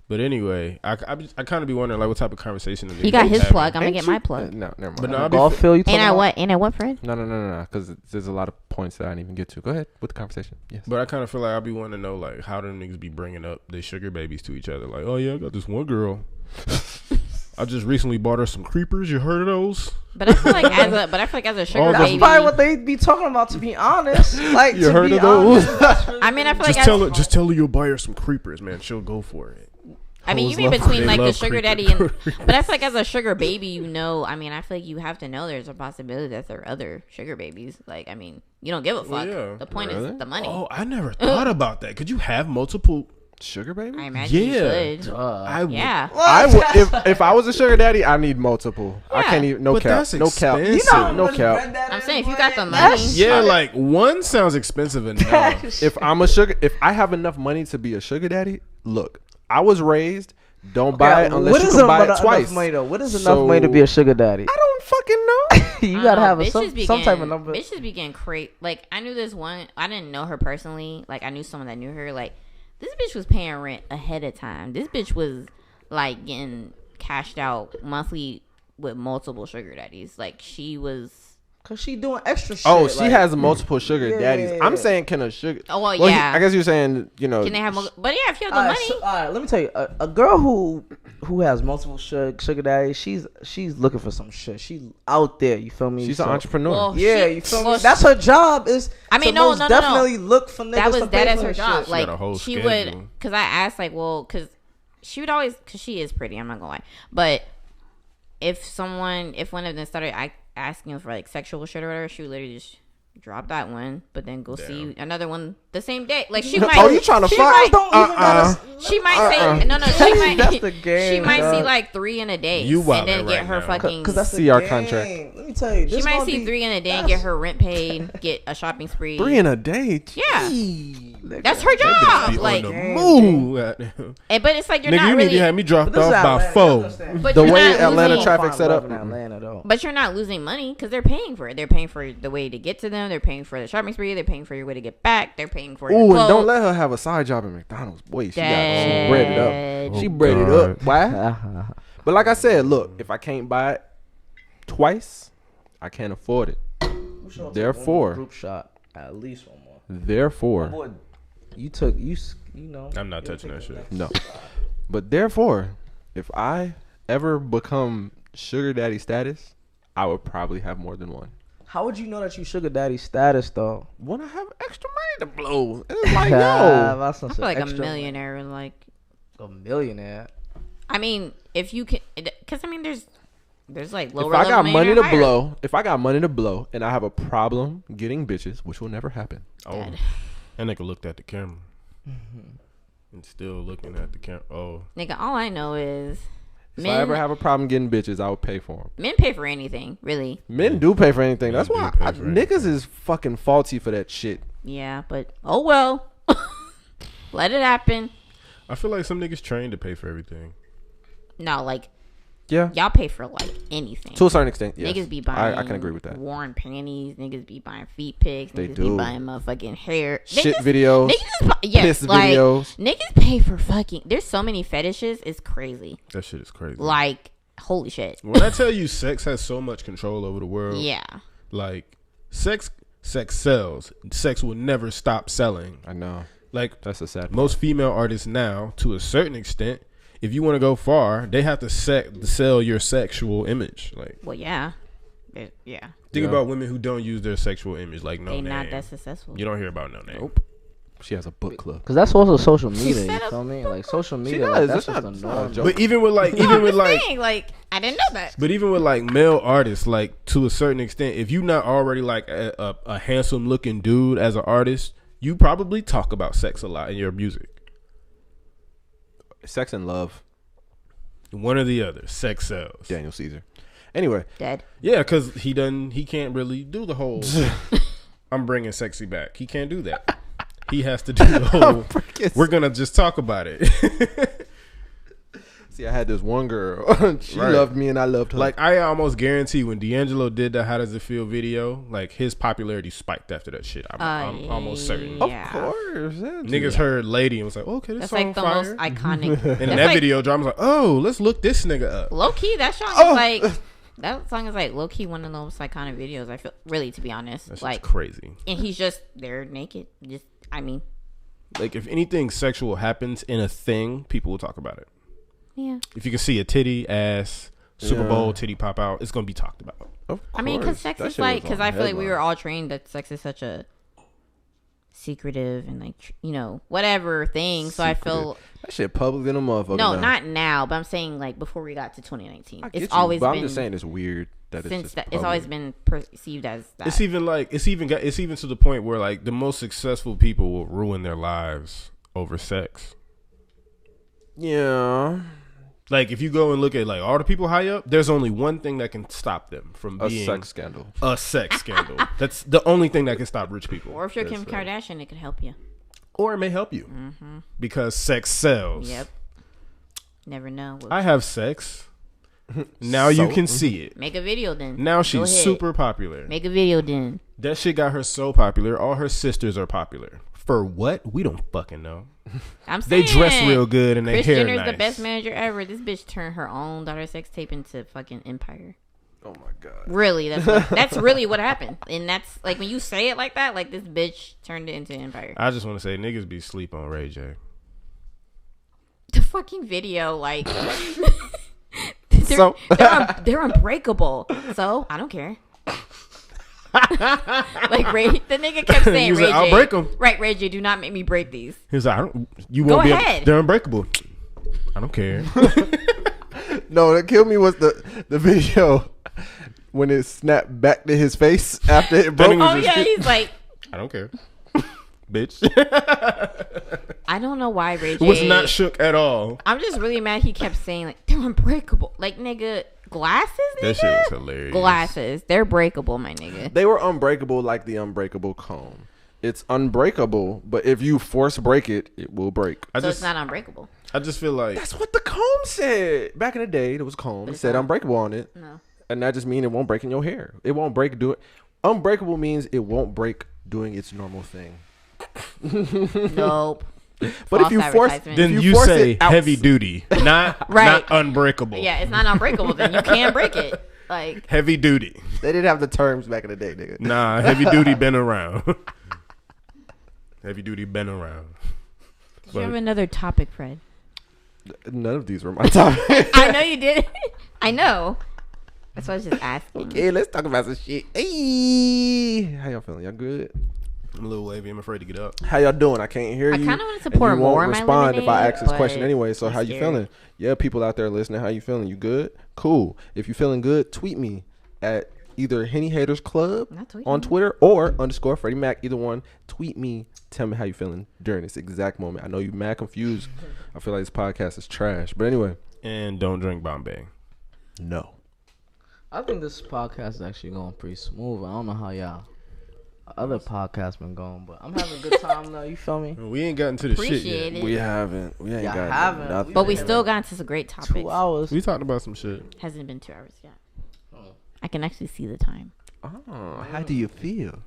But anyway, I kind of be wondering like what type of conversation.
He got his plug. I'm gonna get my plug.
No, never mind.
But no, I'll be
Golf field, you talking
And I
about?
what? And I what, Fred?
No, because there's a lot of points that I didn't even get to. Go ahead with the conversation. Yes.
But I kind of feel like I'll be wanting to know like how them niggas be bringing up their sugar babies to each other. Like, oh yeah, I got this one girl. I just recently bought her some creepers. You heard of those?
But I feel like as a sugar
All
That's
baby,
probably what they be talking about. To be honest, like
You
to
heard
be
of those?
honest, that's really
I mean, I feel
Just
like
tell her. Just tell her you'll buy her some creepers, man. She'll go for it.
I mean, you
Hoes
mean
love
between
They
like the
love
sugar
creepers.
daddy and, but I feel like as a sugar baby, you know, I mean, I feel like you have to know there's a possibility that there are other sugar babies. Like, I mean, you don't give a fuck.
Well, yeah.
The point
Really?
is the money.
Oh, I never thought about that. Could you have multiple?
Sugar baby?
I imagine you
Yeah.
should.
I would.
Yeah.
I would if I was a sugar daddy, I need multiple. I
Yeah.
can't even
But that's
no cap.
expensive.
No cap.
I'm saying if you got the money,
Yeah, like one sounds expensive enough.
If I have enough money to be a sugar daddy, look, I was raised. Don't buy it unless
what
you
is
can buy it
enough
twice.
money though? What is
So-
enough money to be a sugar daddy?
I don't fucking know.
You
I
gotta
don't
have
know,
a,
bitches
some type of
begin-
number.
Bitches begin crazy. Like I knew this one. I didn't know her personally. Like I knew someone that knew her. Like this bitch was paying rent ahead of time. This bitch was like getting cashed out monthly with multiple sugar daddies. Like she was.
Cause she doing extra shit.
Oh, she
like,
has multiple sugar
Yeah.
daddies. I'm saying, can a sugar?
Oh well,
Well,
yeah.
I guess you're saying, you know.
Can they have? But yeah, if you have the
All right,
money.
so, all right, let me tell you, a girl who has multiple sugar daddies, she's looking for some shit. She's out there. You feel me?
She's
So-
an entrepreneur.
Well,
Yeah,
she-
you feel
well,
me? That's her job. Is
I mean,
to
no,
most
no, no, no.
definitely look for niggas
That was
to pay
that as
for
her
shit.
job.
She
Like
got a whole
she
schedule.
would, because I asked like, well, because she would always, because she is pretty. I'm not gonna lie, but if one of them started asking for like sexual shit or whatever, she would literally just drop that one, but then go see another one the same day. Like she might.
Oh, you trying to
she
fuck?
might-
Don't even gotta.
She might say no. She might.
That's the game,
She might see
dog.
like 3 in a day,
You
and then
wildin'
get
right
her
now.
fucking.
Cause that's the
See our
game.
contract.
Let me tell you,
She
this
might
gonna
see
be-
3 in a day and get her rent paid, get a shopping spree.
3 in a day.
Yeah,
Nigga.
that's her
Be
job. Like,
on the move. Goddamn.
but it's like you're
Nigga,
not
you
really.
need to have me dropped
But this
off
is
by
Atlanta,
4.
you understand?
But
The
you're
way
not
Atlanta
losing,
traffic
Find
set
love
up.
in Atlanta though.
but you're not losing money because they're paying for it. They're paying for the way to get to them. They're paying for the shopping spree. They're paying for your way to get back. They're paying for your
Ooh, and
clothes.
don't let her have a side job at McDonald's. Boy, she bread it up.
Dad.
She bread it
God.
up. Why? But like I said, look, if I can't buy it twice, I can't afford it. Therefore,
Group shot at least one more.
therefore,
Boy, you took you know.
I'm not touching that shit.
no. But therefore, if I ever become sugar daddy status, I would probably have more than one.
How would you know that you sugar daddy status though?
When I have extra money to blow, it's like,
Ah,
yo,
that's
I
not
feel like
extra
a millionaire would like.
A millionaire.
I mean, if you can, because I mean, there's like lower
if I got
level
money to
millionaire higher.
blow, and I have a problem getting bitches, which will never happen.
Oh,
Dad.
that nigga looked at the camera. And still looking at the camera. Oh,
Nigga, all I know is
If I ever have a problem getting bitches, I would pay for them.
men pay for anything, really.
Men do pay for anything.
Men
That's
do
why
pay for
niggas is fucking faulty for that shit.
Yeah, but oh well. Let it happen.
I feel like some niggas trained to pay for everything.
No, like
Yeah,
y'all pay for like anything.
to a certain extent. Yes.
Niggas be buying.
I can agree with that.
Worn panties. Niggas be buying feet pics.
They
Niggas
do.
be buying motherfucking hair.
Shit
Niggas,
videos,
Niggas, yes,
piss
like,
videos.
Niggas pay for fucking. There's so many fetishes. It's crazy.
That shit is crazy.
Like holy shit.
When I tell you sex has so much control over the world,
Yeah.
like sex sells. Sex will never stop selling.
I know.
Like
That's a sad part.
most female artists now, to a certain extent, if you want to go far, they have to sell your sexual image. Like
Well, yeah. Yeah.
think
Yeah.
about women who don't use their sexual image, like no
They
name.
not that successful.
You don't hear about no name.
Nope. She has a book club.
Cause that's also social media.
set
You
up-
feel me? Like social media.
does.
Like, that's
It's
just
not-
a
it's not a
norm.
joke.
But even with like,
No,
even
I'm
with
just
like,
saying, like I didn't know that.
but even with like male artists, like to a certain extent, if you're not already like a handsome looking dude as an artist, you probably talk about sex a lot in your music.
Sex and love.
One or the other. Sex sells.
Daniel Caesar. Anyway,
Dead.
Yeah, because he can't really do the whole I'm bringing sexy back. He can't do that. he has to do the whole.
freaking
We're gonna just talk about it.
See, I had this one girl. She
Right.
loved me and I loved her.
Like I almost guarantee when D'Angelo did the "How Does It Feel" video, like his popularity spiked after that shit. I'm almost certain.
Yeah.
of course. Yeah,
Niggas heard "Lady" and was like, "Okay, this
That's
song
like the
fire."
most iconic.
And
That's
that
like,
video drama was like, "Oh, let's look this nigga up."
low key, that song
Oh.
is like that song is like low key one of the most iconic videos. I feel really, to be honest,
That's
like,
crazy.
and he's just there naked. Just, I mean,
Like if anything sexual happens in a thing, people will talk about it.
yeah.
If you can see a titty, ass, Super
Yeah.
Bowl titty pop out, it's gonna be talked about.
Of
I mean, because
course.
sex
That
is
shit
like,
was
because
on
I feel like we were
headline.
all trained that sex is such a secretive and like whatever thing. So I feel
That shit public than a motherfucker.
no,
now.
not now, but I'm saying like before we got to 2019,
I get
it's
you,
always
but
been
I'm just saying it's weird that it's
since
just
that it's always
public.
been perceived as that.
It's even to the point where like the most successful people will ruin their lives over sex.
Yeah.
Like if you go and look at like all the people high up, there's only one thing that can stop them from
A
being
sex scandal.
a sex scandal. That's the only thing that can stop rich people.
Or if you're Kim
That's right.
Kardashian, it could help you.
Or it may help you because sex sells.
Yep. Never know.
I have sex. Now you
So?
can see it.
Make a video then.
Now
Go
she's
ahead.
super popular.
Make a video then.
That shit got her so popular. All her sisters are popular. For what? We don't fucking know.
I'm saying
They dress real good and they
Kris
hair
Jenner's
nice.
the best manager ever. This bitch turned her own daughter's sex tape into fucking empire.
Oh my god.
Really, that's really what happened. And that's like when you say it like that, like this bitch turned it into empire.
I just want to say niggas be sleep on Ray J.
The fucking video, like
So-
they're unbreakable. So I don't care. Like Ray, the nigga kept saying,
He was
Ray
like,
J,
"I'll break 'em."
Right, Ray J, do not make me break these.
He was like, you won't
Go
be
ahead.
they're unbreakable. I don't care.
No, that killed me was the video when it snapped back to his face after it broke.
nigga
Oh
was
yeah,
just-
he's like,
I don't care. Bitch.
I don't know why Ray J
Was not shook at all.
I'm just really mad he kept saying like they're unbreakable. Like nigga, glasses, nigga?
That shit was hilarious.
Glasses, they're breakable, my nigga.
They were unbreakable like the unbreakable comb. It's unbreakable, but if you force break it, it will break.
I
So
just
it's not unbreakable.
I just feel like
That's what the comb said. Back in the day, there was comb. It
it's
said
not.
unbreakable on it.
No.
And that just means it won't break in your hair. It won't break do it. Unbreakable means it won't break doing its normal thing.
Nope.
But if you
False
force
advertisement.
then
if
you
force
say
it out-
heavy duty, not
Right.
not unbreakable.
Yeah, it's not unbreakable. Then you can break it. Like
Heavy duty.
They didn't have the terms back in the day, nigga.
Nah, heavy duty been around. Heavy duty been around.
did you have another topic, Fred?
None of these were my topic.
I know you did. I know. That's why I was just asking.
Okay, let's talk about some shit. Hey, how y'all feeling? Y'all good?
I'm a little wavy. I'm afraid to get up.
How y'all doing? I can't hear
I
you.
kinda wanted to
and
pour
you
more
won't
in my
respond if I
lemonade,
ask this question
but
anyway. So
I'm
how you
scared.
feeling? Yeah, people out there listening. How you feeling? You good? Cool. If you feeling good, tweet me at either Henny Haters Club
Not tweeting
on
me.
Twitter or _ Freddie Mac. Either one. Tweet me. Tell me how you feeling during this exact moment. I know you mad confused. I feel like this podcast is trash. But anyway,
And don't drink Bombay.
no.
I think this podcast is actually going pretty smooth. I don't know how y'all other podcasts been going, but I'm having a good time though. You feel me?
We ain't gotten to the shit
Appreciate
yet.
it.
We haven't. We ain't
Y'all
got
haven't.
nothing.
But we
Yeah.
still got into some great topics.
2 hours.
We talked about some shit.
Hasn't been 2 hours yet. I can actually see the time.
Oh, how do you feel?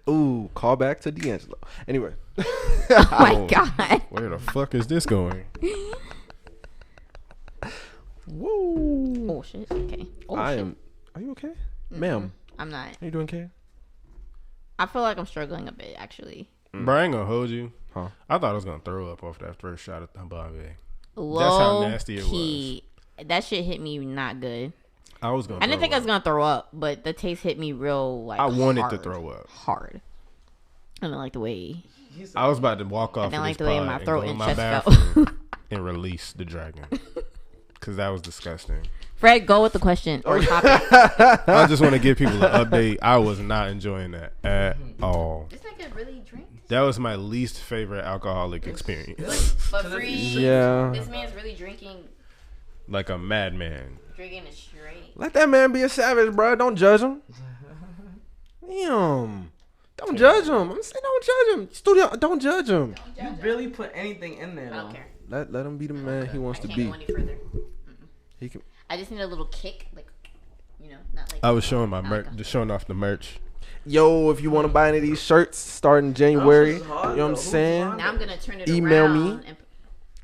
Ooh, call back to D'Angelo. Anyway.
Oh my god.
Where the fuck is this going?
Woo.
Oh shit. Okay. Oh,
I
shit.
am. Are you okay, ma'am?
I'm not.
Are you doing okay?
I feel like I'm struggling a bit actually.
Bro, I ain't gonna hold you.
Huh?
I thought I was gonna throw up off that first shot at the Bombay.
Low
how nasty it
key. That shit hit me not good.
I was gonna.
I didn't
throw
think I was
up.
gonna throw up, but the taste hit me real like.
I wanted to
hard.
throw up.
Hard. I didn't like the way.
I was about to walk off.
didn't
of
like
this
the way
pod
my
and
throat
go in
and
my
chest
bathroom
felt.
and release the dragon, because that was disgusting.
Fred, go with the question or topic.
I just want to give people an update. I was not enjoying that at all.
This nigga really drinks.
That was my least favorite alcoholic experience.
But free.
Yeah.
This man's really drinking
Like a madman.
it straight.
Let that man be a savage, bro. Don't judge him. Damn. Don't judge him. I'm saying don't judge him. Studio, don't judge him.
You barely put anything in there.
I don't
though.
care.
Let him be the man he wants
I
to
can't
be.
go any further.
He can.
I just need a little kick, like, not like.
I was showing my merch,
Okay.
just showing off the merch.
Yo, if you want to buy any of these shirts starting January, you know what I'm saying?
Now I'm gonna turn it
Email
around.
me.
And,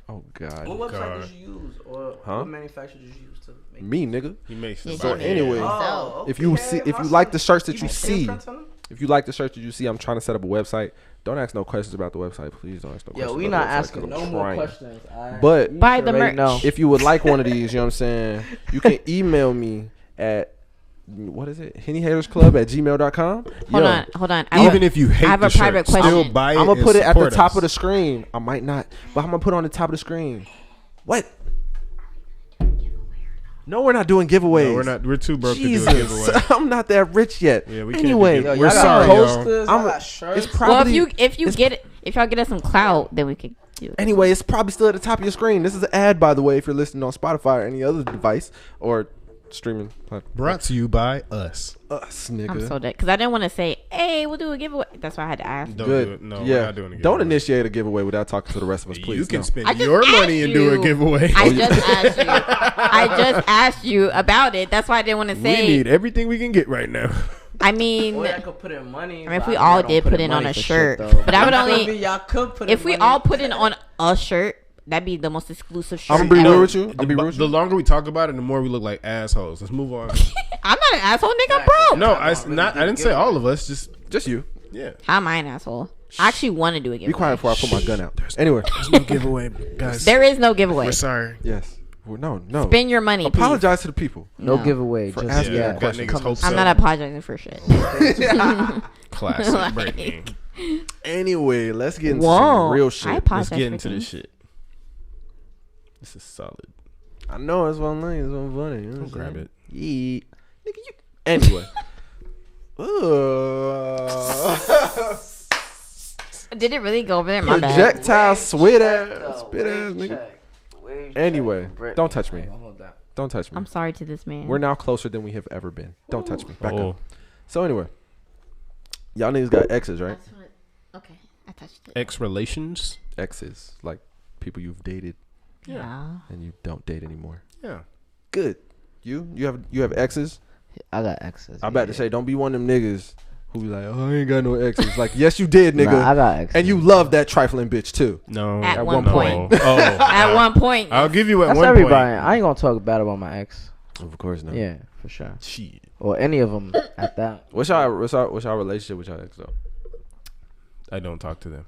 Oh God,
What website
God.
did you use, or
Huh?
what manufacturer did you use to make?
me nigga.
He makes
Yeah,
it.
So
by
anyway,
hand.
Oh,
if you see, if you like the shirts that you
make
see,
prints on them?
if you like the shirts that you see, I'm trying to set up a website. Don't ask no questions about the website, please. Don't ask no questions.
Yo, we
about
not
the website,
asking
'cause
no
I'm
more
trying.
questions.
But
You
Buy
should
the
already
merch.
know.
if you would like one of these, you know what I'm saying, you can email me at what is it? HennyHatersClub@gmail.com.
hold on.
Even if you hate
I have
the
a private
shirt, still
question.
buy it.
I'm gonna
and
put it at the
support
top
us.
of the screen. I might not, but I'm gonna put it on the top of the screen. What? No, we're not doing giveaways.
No, we're not. We're too broke to do a
Jesus,
giveaway.
I'm not that rich yet.
Yeah, we can't do
anyway,
Yo,
We're
y'all got
sorry, y'all.
posters, y'all got shirts.
it's probably
Well, if y'all get us some clout, then we could do it.
anyway. It's probably still at the top of your screen. This is an ad, by the way, if you're listening on Spotify or any other device or streaming platform.
Brought to you by us.
Us,
I'm
nigga.
so dead because I didn't want to say, "Hey, we'll do a giveaway." That's why I had to ask.
Don't
Good.
do it. No,
yeah.
we're not doing a giveaway.
Don't initiate a giveaway without talking to the rest of us, please.
You can
No.
spend
I just
your
asked
money and do a
you.
giveaway.
I just asked you. I just asked you about it. That's why I didn't want to
We
say.
need everything we can get right now.
I mean,
Or y'all could put in money.
I mean, if
but
we
y'all
all
don't
did put in on
money
a
for
shirt,
shit, though.
but I would
I
only-
mean, y'all could put
if
in
we
money.
all put in on a shirt, that'd be the most exclusive shirt.
I'm gonna be
ever.
real with you. I'm be real with
The
you.
longer we talk about it, the more we look like assholes. Let's move on.
I'm not an asshole, nigga. I'm broke.
No,
Come
I
on, really
not.
do
I didn't say
giveaway.
all of us. Just
Just you.
yeah.
How am I an asshole? I actually want to do a giveaway.
Be quiet before I put my gun out. Anyway,
There's no giveaway, guys.
There is no giveaway.
We're sorry.
yes. Well, no.
Spend your money. please.
Apologize to the people.
No
No.
giveaway.
For
Just
asking
Yeah,
that
got
question.
niggas hopes
I'm
up.
not apologizing for shit.
Classic
Like-
breaking.
Anyway, let's get into
Whoa.
some real
I
shit.
apologize
Let's get
for
into this
things.
shit. This is solid.
I know it's one thing. It's one funny. You know
Don't
what I'm
grab
saying?
it.
Yeah. Nigga, you. Anyway.
Did it really go over there? My bad.
Projectile sweat ass. Spit ass nigga. Anyway, don't touch me. Don't touch me.
I'm sorry to this man.
We're now closer than we have ever been. Don't touch me. Back
Oh,
up. So anyway, y'all niggas got exes, right?
That's what, okay, I touched it.
ex relations.
Exes, like people you've dated
Yeah.
and you don't date anymore.
Yeah.
Good. You have exes.
I got exes.
I'm about to say, don't be one of them niggas who be like, oh, I ain't got no exes. Like, yes, you did, nigga.
Nah, I got exes.
And you love that trifling bitch too.
No.
At one
no.
point.
Oh.
At one point.
I'll give you at
That's
one
everybody.
point.
I ain't gonna talk bad about my ex.
Of course not.
Yeah, for sure.
Shit.
Or any of them at that.
What's y'all relationship with y'all ex though?
I don't talk to them.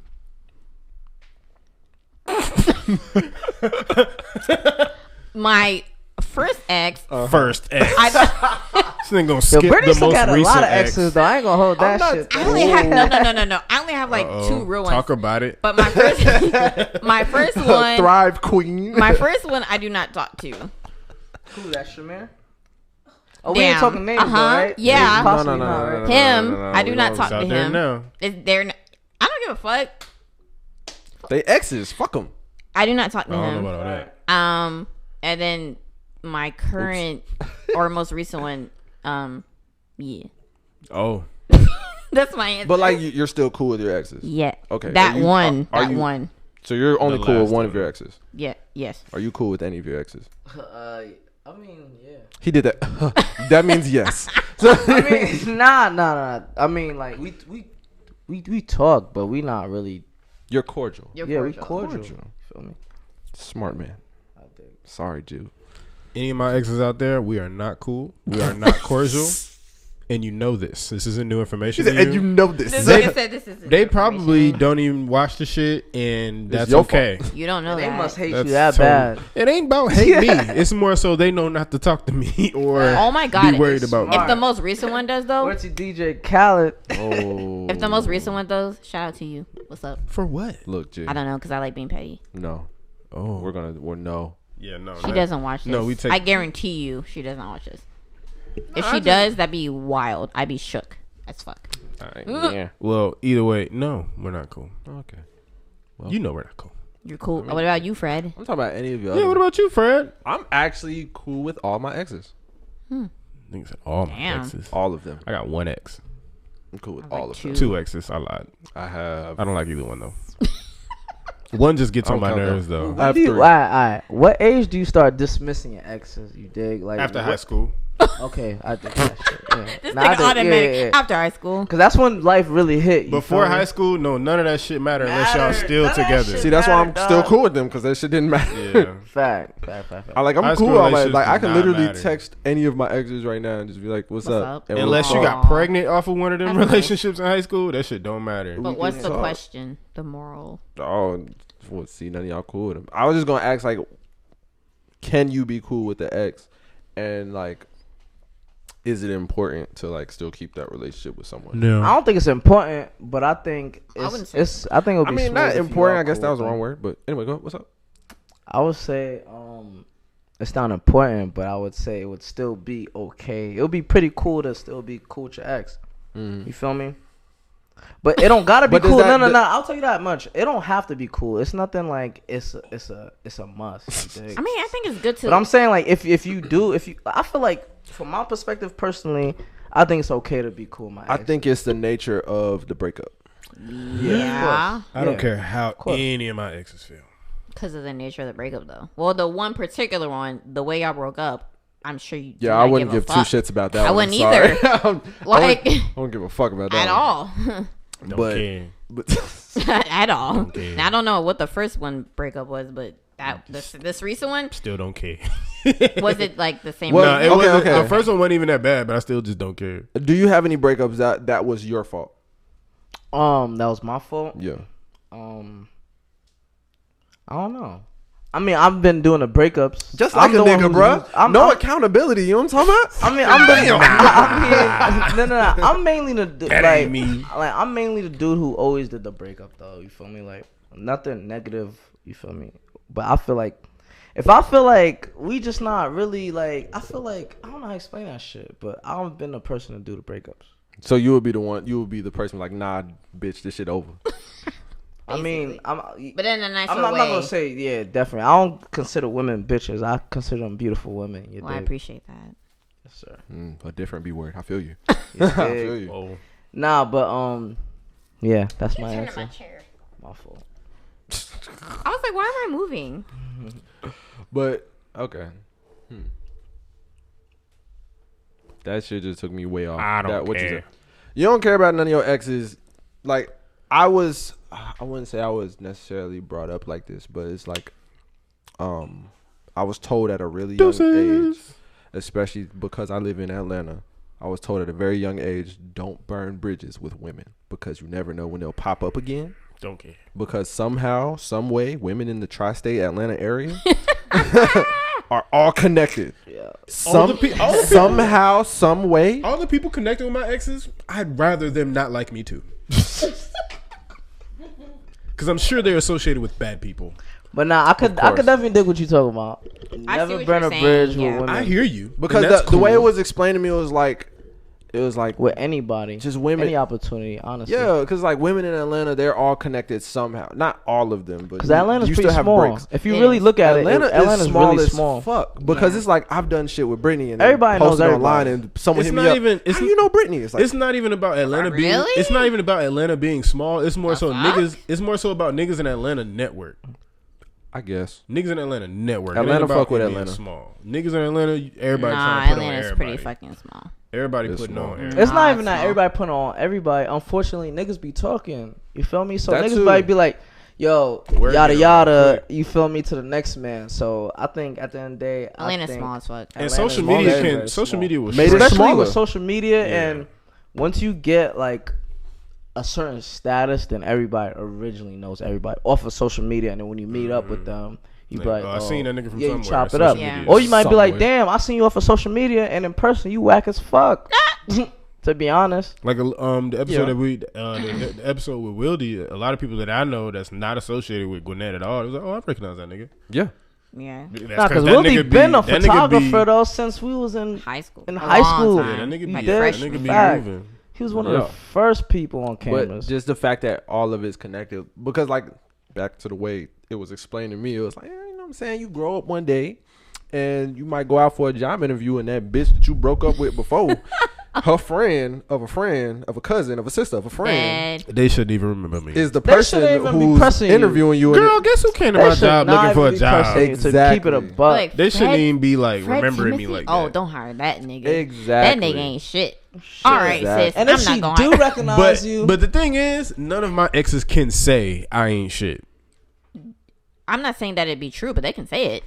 My first ex.
First ex.
I,
This nigga gonna
Yo,
skip
Brittany
the
still
most
got a
recent
lot of
ex.
exes though. I ain't gonna hold that shit.
I only have no. I only have like
Uh-oh.
two real ones.
Talk about it.
But my first, my first one,
Thrive queen.
my first one, I do not talk to.
Who that, Shamir? Oh, we ain't
Damn.
talking names though, right?
Yeah.
No,
Possibly
no, no,
not,
no,
right?
no,
Him,
no,
I do
we
not
don't-
talk
It's out
to
there
him.
now.
Is there? I don't give a fuck.
They exes. Fuck them.
I do not talk to
I don't
him.
know about all that.
And then my current or most recent one, yeah,
Oh.
that's my answer.
But like, you're still cool with your exes.
yeah,
Okay.
that
Are you-
one,
are
that
you-
one,
So you're only
The
cool with
last
one of
one.
your exes.
yeah, yes.
Are you cool with any of your exes?
I mean, yeah.
He did that. That means yes. So,
I mean, nah. I mean, like we talk, but we not really.
you're cordial.
You're
Yeah, we
cordial.
cordial.
Cordial.
Feel me?
Smart man.
I dig.
Sorry, Jew.
Any of my exes out there, we are not cool. We are not cordial. And you know this. This isn't new information to
And you know
This
this.
nigga said this is.
They probably don't even watch the shit, and
It's
that's
your
okay.
You don't know
They
that.
must hate
That's
you that
totally-
bad.
It ain't about hate me. It's more so they know not to talk to me or
Oh my god!
be worried about me.
If the most recent one does though,
Where's your DJ Khaled?
Oh.
if the most recent one does, shout out to you. What's up?
For what?
Look, Jew.
I don't know because I like being petty.
No.
Oh,
We're no.
yeah, no.
She doesn't watch this.
No, we take-
I guarantee you, she doesn't watch this. If she does, that'd be wild. I'd be shook as fuck.
Yeah.
Well, either way, no, we're not cool.
Okay.
You know we're not cool.
You're cool. What about you, Fred?
I'm talking about any of you.
Yeah, what about you, Fred?
I'm actually cool with all my exes.
Nigga said all my
Damn.
exes.
All of them.
I got one ex.
I'm cool with
I
all
like
of them.
2 exes. I lied.
I have.
I don't like either one though. One just gets
I
on
don't
my
count
nerves
them.
though.
I
When
have
do you,
3.
all right. What age do you start dismissing your exes? You dig? Like
After
what-
high school.
Okay, I think that shit. Yeah.
This
Nah, I
nigga
think-
automatic after high school.
Cause that's when life really hit. You
Before
feel me?
high school, no, none of that shit matter unless y'all
Matter.
still
None of that
together.
shit
See, that's why I'm
Dog.
still cool with them because that shit didn't matter.
Yeah.
Fact.
I'm
High
cool.
school
I'm like,
relationships
I
does
can
not
literally
matter.
text any of my exes right now and just be like, "What's up?" And we'll
Unless you
talk.
got pregnant off of one of them
That's nice.
relationships in high school, that shit don't matter.
But
We
what's
can
the
talk.
question? The moral.
Oh, well, see, none of y'all cool with them. I was just gonna ask, like, can you be cool with the ex, and like, is it important to like still keep that relationship with someone?
No.
I don't think it's important, but I think
I wouldn't say
it's. I think it would
I
be.
mean,
smooth
not
if you
important.
are
I guess
cool
that was the
with
wrong
them.
word. But anyway, go. What's up?
I would say it's not important, but I would say it would still be okay. It would be pretty cool to still be cool with your ex.
Mm.
You feel me? But it don't gotta be
But does
cool.
that-
No. I'll tell you that much. It don't have to be cool. It's nothing like it's a must. you dig?
I mean, I think it's good to.
But I'm saying like if you I feel like from my perspective personally, I think it's okay to be cool with my
I
ex.
think it's the nature of the breakup.
yeah,
I don't
Yeah.
care how
course.
any of my exes feel.
because of the nature of the breakup, though. Well, the one particular one, the way y'all broke up, I'm sure you. do
Yeah,
not
I wouldn't
give
give
a
two
fuck
shits about that.
I
one.
wouldn't
I'm sorry.
either.
I
Like
don't give a fuck about that
at
one.
all,
Don't
But-
care.
But
at all.
Okay.
Now, I don't know what the first one breakup was, but that this recent one
Still don't care.
was it like the same?
Well,
Nah, it
okay,
wasn't,
okay.
the first one wasn't even that bad, but I still just don't care.
do you have any breakups that was your fault?
that was my fault.
Yeah.
I don't know. I mean, I've been doing the breakups.
Just like
I'm
a
the one
nigga,
who's-
bruh.
I'm-
No
I'm-
accountability. You know what I'm talking about?
I mean, I mean, no. I'm mainly the dude.
That
Like,
ain't me.
like, I'm mainly the dude who always did the breakup, though. You feel me? Like, nothing negative. You feel me? But I feel like, if I feel like we just not really like, I feel like I don't know how to explain that shit. But I've been the person to do the breakups.
So you would be the one. You would be the person like, nah, bitch, this shit over.
I mean,
Basically.
I'm.
But in a nicer
I'm not
way.
gonna say yeah, definitely. I don't consider women bitches. I consider them beautiful women. You
Well, I
dig?
appreciate that.
Yes, sir.
A different B word. I feel you.
You
I feel
dig?
you.
Whoa.
Nah, but yeah, that's my answer.
chair.
My fault.
I was like, why am I moving?
But okay. That shit just took me way off.
I don't
What you
care.
said. You don't care about none of your exes. Like I wouldn't say I was necessarily brought up like this, but it's like, I was told at a really young age, especially because I live in Atlanta. I was told at a very young age, don't burn bridges with women because you never know when they'll pop up again.
Don't care.
Because somehow, some way, women in the tri-state Atlanta area are all connected.
Yeah.
All the people-
Somehow, some way.
All the people connected with my exes, I'd rather them not like me too. Because I'm sure they're associated with bad people.
But nah, I could
course.
definitely dig what you talking about.
I see
Never
what
burn
you're
a
saying,
bridge
yeah.
with women.
I hear you.
Because
and that's
the way it
cool.
was explained to me, it was like
with anybody,
just women.
any opportunity, honestly.
Yeah, because like women in Atlanta, they're all connected somehow. Not all of them, but
Because Atlanta's
you
pretty
still have
small.
breaks.
If you
It
really
is.
look at
Atlanta
it, Atlanta's
is small
really
as
small.
fuck. Because it's like I've done shit with Brittany and then
Everybody knows
posted online,
everybody.
and someone
It's
hit me
not
up.
even- it's
How you know Brittany? It's like
It's not even about Atlanta being.
Really?
It's not even about Atlanta being small. It's more so
fuck?
niggas. It's more so about niggas in Atlanta network.
I guess.
Niggas in Atlanta network. It ain't
Atlanta
about
fuck with
it being
Atlanta.
Small niggas in Atlanta. Everybody
Nah,
trying to put on
Atlanta's
everybody.
pretty fucking small.
Everybody
It's
putting
small.
on.
Mm.
Everybody.
It's
Nah,
not
it's
even that
small.
everybody put on everybody. Unfortunately, niggas be talking. You feel me? So
That
niggas
too.
might be like, yo,
Word
yada
it
yada.
quick.
You feel me to the next man. So I think at the end of the day,
Atlanta's
I think
small as fuck.
And
Atlanta's
social
small,
media
very,
can.
very
Social
small.
media was
Made it
shrink.
Especially
smaller.
with social media,
Yeah.
and once you get like a certain status, then everybody originally knows everybody off of social media, and then when you meet up with them, you be
Like,
like,
I seen that nigga from
yeah, you
somewhere.
chop it
Social
up.
Yeah.
media.
Or you might be like,
Somewhere.
damn, I seen you off of social media, and in person you whack as fuck. To be honest,
Like the episode
Yeah.
that we the episode with Wildy, a lot of people that I know that's not associated with Gwinnett at all. It was like, oh, I recognize that nigga.
Yeah.
Yeah.
That's
nah, because
that
Willie
nigga
been a
that nigga
photographer though since we was in.
High school.
In
A
high
long
school.
time.
Yeah, that nigga be
Like
that
freshman.
nigga be
Fact.
moving.
He was one of
Yeah.
the first people on
But
cameras.
just the fact that all of it's connected, because like back to the way it was explained to me, it was like, you know what I'm saying? You grow up one day and you might go out for a job interview and that bitch that you broke up with before her friend of a cousin of a sister of a friend
Bad.
They shouldn't even remember me.
is the
They
person
shouldn't even be
who's
pressing you.
interviewing you.
Girl, guess who came to my job looking for a job?
To
Exactly.
keep it a buck.
Like,
They shouldn't
Fred-
even be like
Fred
remembering
Timothy?
me like
Oh,
that.
don't hire that nigga.
Exactly.
That nigga ain't shit. All right,
Exactly.
sis.
And if
I'm
she
not
do
going.
recognize you,
But the thing is, none of my exes can say I ain't shit.
I'm not saying that it'd be true, but they can say it.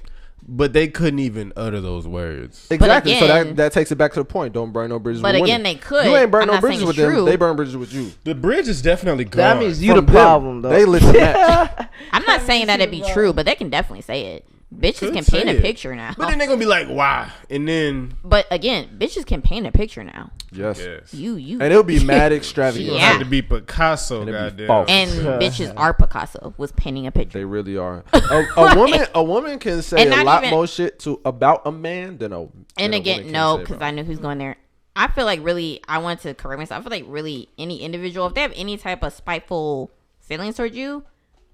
But they couldn't even utter those words.
Exactly. So
again-
that takes it back to the point. Don't burn no bridges.
But
with
again,
women.
they could.
You ain't burn
I'm
no
not
bridges
saying
with
it's
them.
true.
They burn bridges with you.
The bridge is definitely gone.
that means you
From
the
them,
problem, though.
They listen to that.
I'm not saying that it'd be true, but they can definitely say it. Bitches
Could
can
say
paint a
it.
picture now.
But then they're gonna be like, why? And then
But again, bitches can paint a picture now.
Yes.
yes.
You.
And it'll be mad
She
extravagant.
gonna
Yeah.
have to be Picasso,
And it'd be
goddamn.
false.
And bitches are Picasso was painting a picture.
They really are. A woman can say
And
a
not
lot
even-
more shit about a man than a.
And
than a
again,
woman can
no,
say
because
about
I knew who's going there. I feel like really, I want to correct myself. I feel like really any individual, if they have any type of spiteful feelings towards you,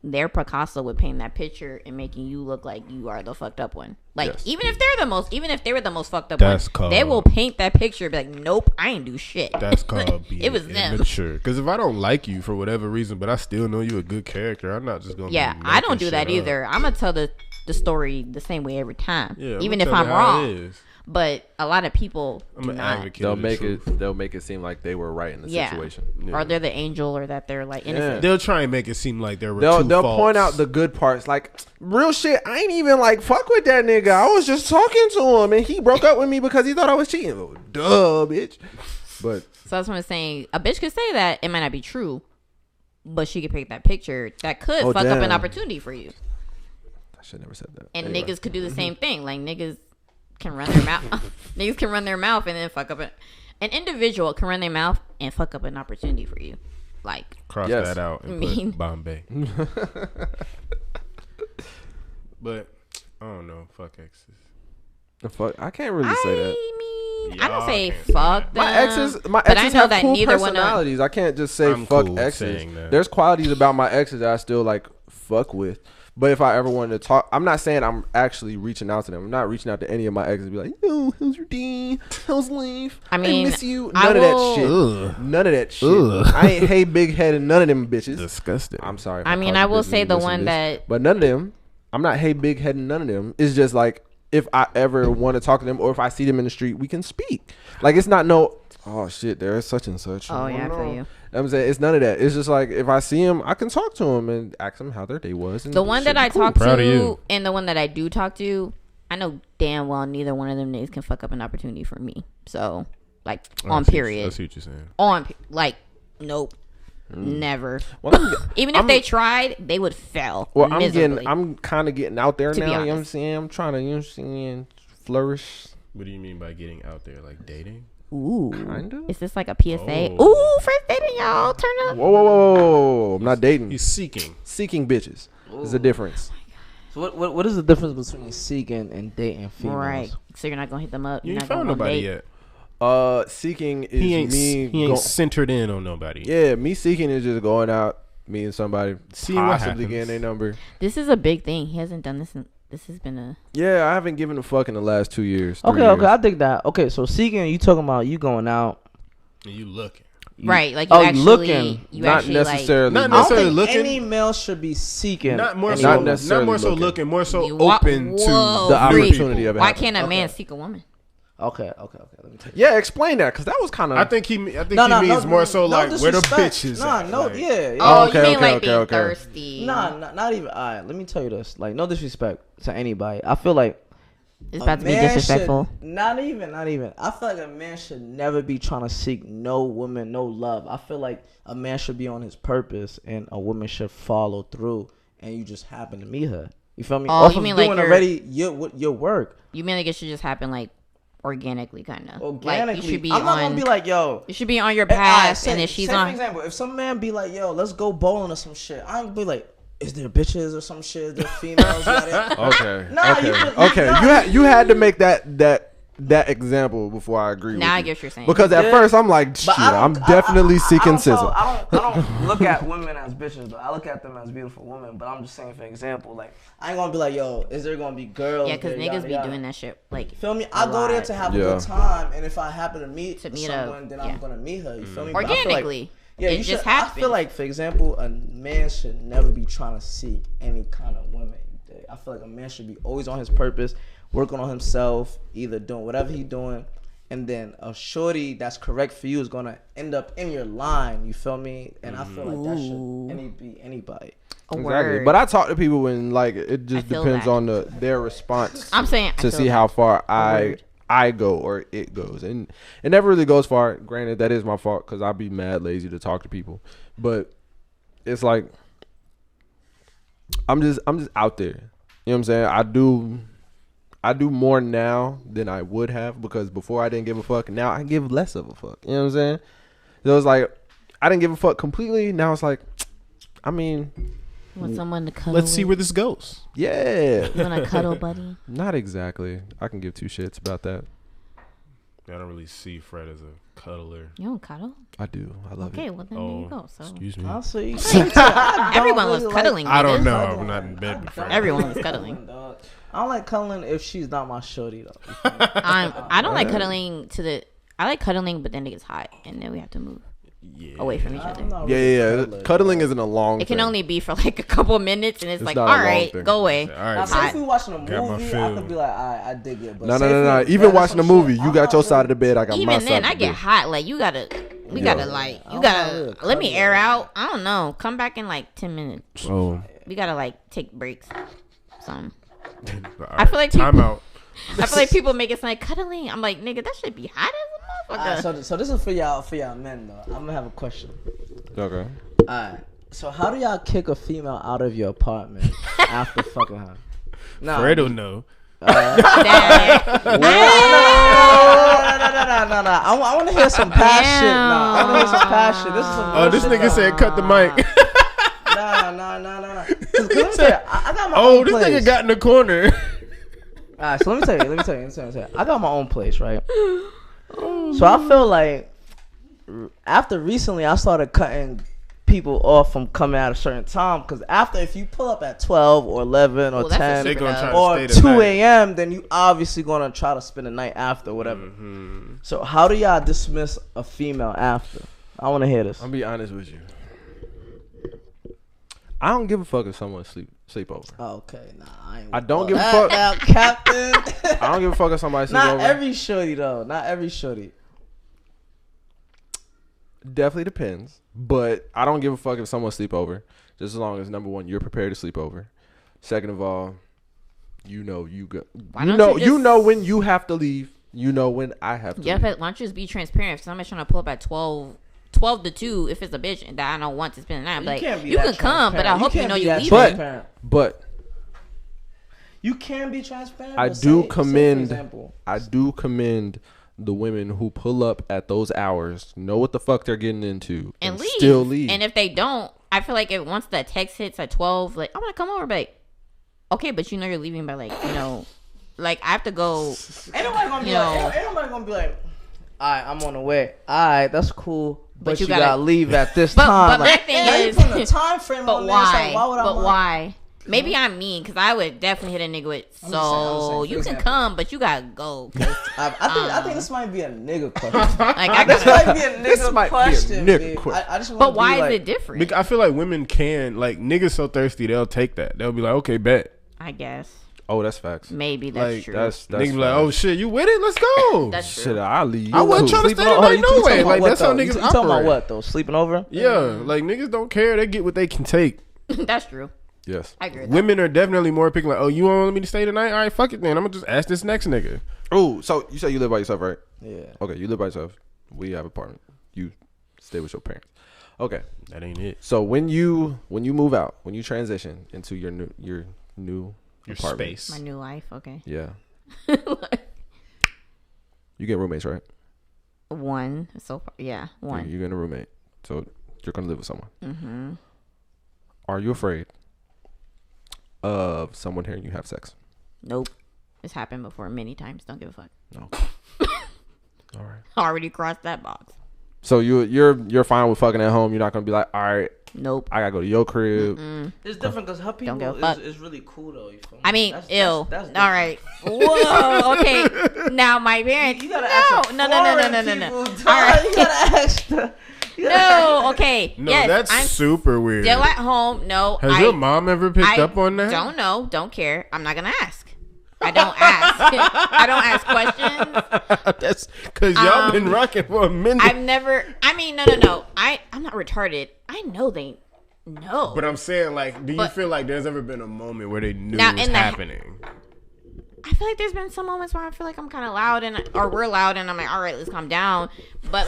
their Picasso would paint that picture and making you look like you are the fucked up one. Like
Yes.
even if they were the most fucked up
That's
one,
called-
they will paint that picture and be like, nope, I ain't do shit.
That's called being
It was them.
immature. Because if I don't like you for whatever reason, but I still know you a good character, I'm not just gonna.
Yeah,
be
I don't
making
do that
shit up.
either. I'm gonna tell the story the same way every time,
Yeah,
even
I'ma
if
tell
I'm
you how it
wrong.
is.
But a lot of people
I'm
do
an
not.
advocate.
They'll
of the
make
truth.
it. They'll make it seem like they were right in the
Yeah.
situation.
Yeah.
Or they're the angel, or that they're like innocent.
They'll try and make it seem like there were
They'll
two
point out
faults.
the good parts. Like real shit. I ain't even like fuck with that nigga. I was just talking to him and he broke up with me because he thought I was cheating. Oh, duh, bitch. But
So that's what I'm saying. A bitch could say that. It might not be true, but she could pick that picture that could
Oh,
fuck up an
damn.
opportunity for you.
I should never said that.
And
Anyway.
niggas could do the same thing. Like niggas can run their mouth. Niggas can run their mouth and then fuck up an individual can run their mouth and fuck up an opportunity for you. Like
Cross
Yes.
that out and
Mean.
put Bombay. But I don't know. Fuck exes.
The fuck, I can't really say that.
I mean, I
Y'all
don't say
can't say
fuck
that.
them.
My
but I
exes
know
have
that
cool
neither one of
personalities. I can't just say
I'm
fuck
cool
exes.
saying that.
There's qualities about my exes that I still like fuck with. But if I ever wanted to talk, I'm not saying I'm actually reaching out to them. I'm not reaching out to any of my exes and be like, yo, how's your day? How's life?
I mean,
I miss you.
I
None of
will-
that shit.
Ugh.
None of that shit.
Ugh.
I ain't hey big head and none of them bitches.
Disgusting.
I'm sorry. if
I mean,
called
I
you
will
bitches
say
and
the
listen to
one
this.
that
But none of them. I'm not hey big head and none of them. It's just like if I ever want to talk to them or if I see them in the street, we can speak. Like it's not no. Oh shit, there's such and such.
Oh, yeah, I feel
no.
you.
I'm saying it's none of that. It's just like if I see him, I can talk to him and ask him how their day was. And
the one
shit
that
be
I
cool.
talk
Proud of
to
you.
and the one that I do talk to, I know damn well neither one of them niggas can fuck up an opportunity for me. So, like, on
I
period.
see what you're saying.
Like, nope. Never.
Well,
Even if they tried, they would fail.
Well,
miserably.
I'm kind of getting out there
To be
now. You know what I'm
honest.
saying? I'm trying to, you know what I'm saying, flourish.
What do you mean by getting out there? Like dating?
Ooh.
Kinda.
Is this like a PSA?
Oh.
Ooh, first dating, y'all. Turn up.
Whoa, whoa, whoa, whoa, whoa, whoa. I'm not dating.
He's seeking.
Seeking bitches. There's a difference.
So what is the difference between seeking and dating females?
Right. So you're not going to hit them up.
You
You're
ain't
not
found
gonna
nobody
date.
yet.
Seeking is
He ain't.
me.
He ain't
go-
centered in on nobody.
yeah, me seeking is just going out, meeting somebody,
Seeing what
possibly
happens.
getting their number.
This is a big thing. He hasn't done this. This has been a.
Yeah, I haven't given a fuck in the last 2 years. 3
Okay,
years.
okay, I dig that. Okay, so seeking, you talking about you going out.
And you looking.
Right. Like, you
Oh,
actually.
looking.
You
Not
actually,
necessarily.
Not
I don't
necessarily
think
looking.
any male should be seeking.
Not more
any
so.
Not
woman.
necessarily
Not more so
looking.
looking. More so
You wa-
open
Whoa,
the
to new
opportunity
people.
of it.
Why
happening.
can't a man
Okay.
seek a woman?
Okay. Let me tell you.
Yeah, explain that because that was kind of.
I think he means more so like where the bitches.
Nah,
at.
no,
Like,
yeah.
Oh,
okay,
you mean
okay,
like
okay,
being
okay.
thirsty?
Nah, not even. All right, let me tell you this. Like, no disrespect to anybody. I feel like
It's about to be
man
disrespectful.
should- not even. I feel like a man should never be trying to seek no woman, no love. I feel like a man should be on his purpose, and a woman should follow through. And you just happen to meet her. You feel me?
Oh,
Off
you
of
mean like
doing
you're-
already your work
You mean like it should just happen like organically, kind of?
organically.
Like you should be
I'm not
on.
gonna be like, yo.
You should be on your
Alright,
path,
say-
and if she's
say
on.
For example, if some man be like, yo, let's go bowling or some shit, I ain't be like, is there bitches or some shit? Is there females?
Okay.
Nah,
okay.
you could-
okay.
nah,
You had to make that that example before I agree
Now I
with
get
you.
what you're saying.
Because at
Yeah.
first I'm like, shit,
But
I'm definitely seeking scissor.
I don't look at women as bitches, though. I look at them as beautiful women. But I'm just saying, for example, like I ain't gonna be like, yo, is there gonna be girls?
Yeah, because
there,
niggas
yada,
be
yada.
doing that shit. Like,
Feel me? I
a
go there
lot.
to have a
Yeah.
good time, and if I happen to meet
up,
someone, then I'm
yeah.
gonna meet her. You feel me? But I feel like-
Organically.
yeah,
It
you
just
should. I
happens.
feel like, for example, a man should never be trying to seek any kind of woman. I feel like a man should be always on his purpose, working on himself, either doing whatever he doing, and then a shorty that's correct for you is gonna end up in your line. You feel me? And I feel like that should be anybody.
A
Exactly.
word.
But I talk to people when like it just
feel
depends
that.
on their response
I'm saying I
to
feel
see
that.
how far
word.
I go or it goes, and it never really goes far. Granted, that is my fault because I'd be mad lazy to talk to people, but it's like I'm just out there. You know what I'm saying? I do more now than I would have because before I didn't give a fuck. Now I give less of a fuck. You know what I'm saying? So it's like I didn't give a fuck completely. Now it's like, I mean,
Want someone to cuddle
Let's see
with?
where this goes.
yeah.
You want a cuddle buddy?
Not exactly. I can give two shits about that.
I don't really see Fred as a cuddler.
You don't cuddle?
I do. I love
Okay,
it.
well then there you go. So
Excuse me.
Honestly,
everyone was cuddling.
I don't
niggas.
know. I'm not in bed with Fred.
Everyone was cuddling.
dog. I don't like cuddling if she's not my shorty though.
I don't like cuddling I like cuddling, but then it gets hot, and then we have to move away from each other.
Yeah. Cuddling isn't a long
It can
thing.
only be for like a couple minutes, and it's like,
not
all
a long
right,
thing.
go away.
All
Now,
right,
say if
Hot.
we watching a
Got my
movie, I
feel.
could be like, I dig it. But
No.
say if we
Even
bed or
watching a
some
movie,
shit,
you
I'm
got
not
your
really-
side of the bed. I got my
Even
side
then,
of
I
the
get
bed.
hot. Like you gotta let me
cuddle.
air out. I don't know. Come back in like 10 minutes.
Oh,
We gotta like take breaks. Some.
I
feel like
time
people-
out.
I feel like people make it sound like cuddling. I'm like, nigga, that should be hot as a motherfucker.
So this is for y'all men though. I'm gonna have a question.
Okay.
Alright. So how do y'all kick a female out of your apartment after fucking her? Nah,
Fred don't know.
Dang.
No. I want to hear some passion. Nah, I want to hear some passion. This is some
Oh, this
real shit,
nigga
though.
said cut the mic.
Nah. 'Cause let me tell you, I got my
Oh,
own
this
place.
nigga got in the corner.
Alright, so let me tell you. I got my own place, right? So I feel like after recently I started cutting people off from coming at a certain time, because after if you pull up at 12 or 11 or
Well, that's a
10
They gonna try
or
to stay
2
the night.
a.m., then you obviously gonna try to spend the night after, whatever.
Mm-hmm.
So how do y'all dismiss a female after? I want to hear this.
I'm gonna be honest with you. I don't give a fuck if someone sleep over.
Oh, okay, nah,
I don't give a
that
fuck.
now, Captain.
I don't give a fuck if somebody sleep
Not
over.
every shorty though. Not every shorty.
Definitely depends, but I don't give a fuck if someone sleep over. Just as long as number one, you're prepared to sleep over. Second of all, you know you go.
Why
You
don't
know
you
you
just-
know when you have to leave. You know when I have to.
Yeah,
leave.
but why don't you just be transparent? If somebody's trying to pull up at 12 to 2, if it's a bitch that I don't want to spend the night, like, you can come, but I hope you know you leave.
But- But
you can be transparent.
I
but
do
say,
commend.
for example,
I do commend the women who pull up at those hours, know what the fuck they're getting into,
and leave.
still leave.
And if they don't, I feel like if once the text hits at 12, like, I want to come over, but like, okay, but you know you're leaving by like, like I have to go.
ain't nobody gonna be
You know.
like, ain't nobody gonna be like, all right, I'm on the way. All right, that's cool. But you
gotta-
gotta leave at this
But
time.
my thing
now you
is-
putting the time frame
But
on there, so
why?
why would I
But
mind?
why? Maybe I'm mean because I would definitely hit a nigga with.
I'm
So
just saying, for
you can
example.
come, but you gotta go. 'Cause,
I think this might be a nigga question.
like I
This
gotta.
might be a
This
nigga
might be a
question.
nigga
B.
question.
I just want
But why is it different?
I feel like women can, like, niggas so thirsty, they'll take that. They'll be like, okay, bet.
I guess
oh, that's facts.
maybe that's
Like,
true.
That's
Niggas be like,
facts.
oh shit, you with it? Let's go.
That's true.
Shit, I leave.
I wasn't
too.
trying to
Sleeping
stay the
over-
night
you
no
talking
way.
about
Like,
what,
that's how
though?
niggas
You talking about
operate.
what though? Sleeping over?
Yeah, like, niggas don't care. They get what they can take.
That's true.
Yes.
I agree with that.
Women are definitely more picking like, oh, you want me to stay tonight? All right, fuck it then. I'm gonna just ask this next nigga.
Oh, so you say you live by yourself, right?
Yeah.
Okay, you live by yourself. We have an apartment. You stay with your parents. Okay.
That ain't it.
So when you move out, when you transition into your new
Your
apartment,
space.
My new life. Okay.
yeah, you get roommates, right?
One so far. Yeah, one.
You're getting a roommate, so you're gonna live with someone.
Mm-hmm.
Are you afraid of someone hearing you have sex?
Nope. It's happened before many times. Don't give a fuck.
No. All right.
Already crossed that box.
So you're fine with fucking at home. You're not gonna be like, all right,
Nope.
I gotta go to your crib.
It's different because her
Don't give a
people
fuck.
is really cool though. You feel me?
I mean,
That's
ew.
different.
All right. Whoa. Okay. Now my parents.
You gotta ask the
No.
foreign people,
All
dog.
right.
You gotta ask the.
No. Okay.
No,
yes,
that's
I'm
super weird.
still at home. No.
Has your mom ever picked up on that?
Don't know. Don't care. I'm not gonna ask. I don't ask. I don't ask questions.
That's because y'all been rocking for a minute.
I've never. I mean, no. I'm not retarded. I know they know.
But I'm saying, like, do you
But-
feel like there's ever been a moment where they knew
Now,
it was
in the-
happening?
I feel like there's been some moments where I feel like I'm kind of loud or we're loud and I'm like, all right, let's calm down. But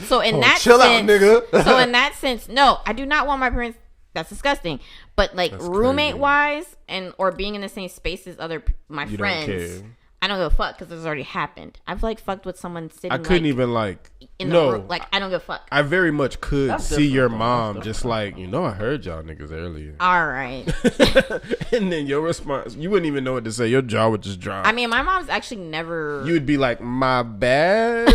so in that
chill out,
sense,
nigga.
so in that sense, no, I do not want my parents. That's disgusting. But like
That's
roommate
crazy.
wise or being in the same space as my
You don't
friends,
care.
I don't give a fuck because it's already happened. I've like fucked with someone sitting.
I couldn't
like,
even like.
in the
No,
room. Like I don't give a fuck.
I very much could
That's
see your
different, though.
mom
That's
just like, I heard y'all niggas earlier.
All right.
And then your response, you wouldn't even know what to say. Your jaw would just drop.
I mean, my mom's actually never.
You would be like, my bad.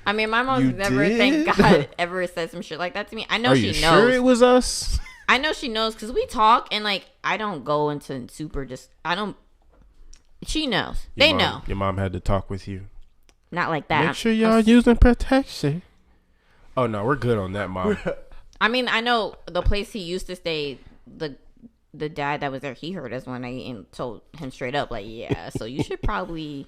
I mean, my mom's
You
never,
did?
thank God, ever said some shit like that to me. I know
Are
she
you
knows.
sure it was us?
I know she knows because we talk and like I don't go into super just. I don't. She knows. They know.
Your mom had to talk with you.
Not like that.
Make sure y'all using protection. Oh no, we're good on that, mom.
I mean, I know the place he used to stay. The dad that was there, he heard us one night and told him straight up, like, yeah. So you should probably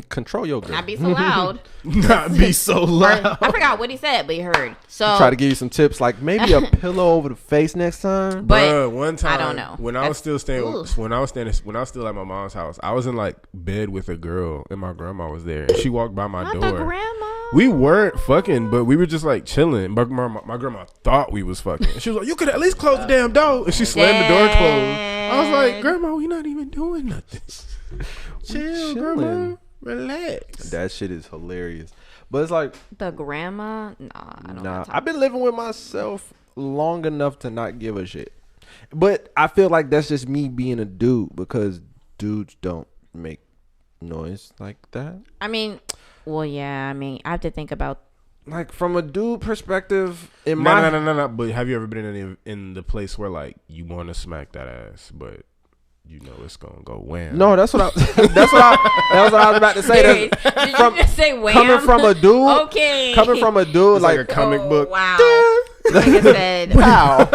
Control your girl.
not be so loud.
Not be so
Or,
loud.
I forgot what he said, but he heard. So
Try to give you some tips, like maybe a pillow over the face next time.
But
Bruh, one time
I don't know.
when I was still staying,
Ooh.
when I was still at my mom's house, I was in like bed with a girl, and my grandma was there, and she walked by my
not
door.
the grandma.
We weren't fucking, but we were just like chilling. My grandma thought we was fucking. She was like, "You could at least close the damn door," and she slammed the door closed. I was like, "Grandma, we not even doing nothing. Chill, grandma,
chilling.
relax."
That shit is hilarious. But it's like,
The grandma? Nah, I don't
nah,
know.
I've been living with myself long enough to not give a shit. But I feel like that's just me being a dude because dudes don't make noise like that.
I mean, well, yeah. I mean, I have to think about.
Like from a dude perspective, in my
No. But have you ever been in the place where like you want to smack that ass, but you know it's gonna go wham?
no, that's what I that was what I was about to say.
Did
That's-
you
from-
just say wham?
coming from a dude,
Okay.
coming from a dude,
It's like a
like
comic
Oh,
book.
Wow. Like I said,
wow.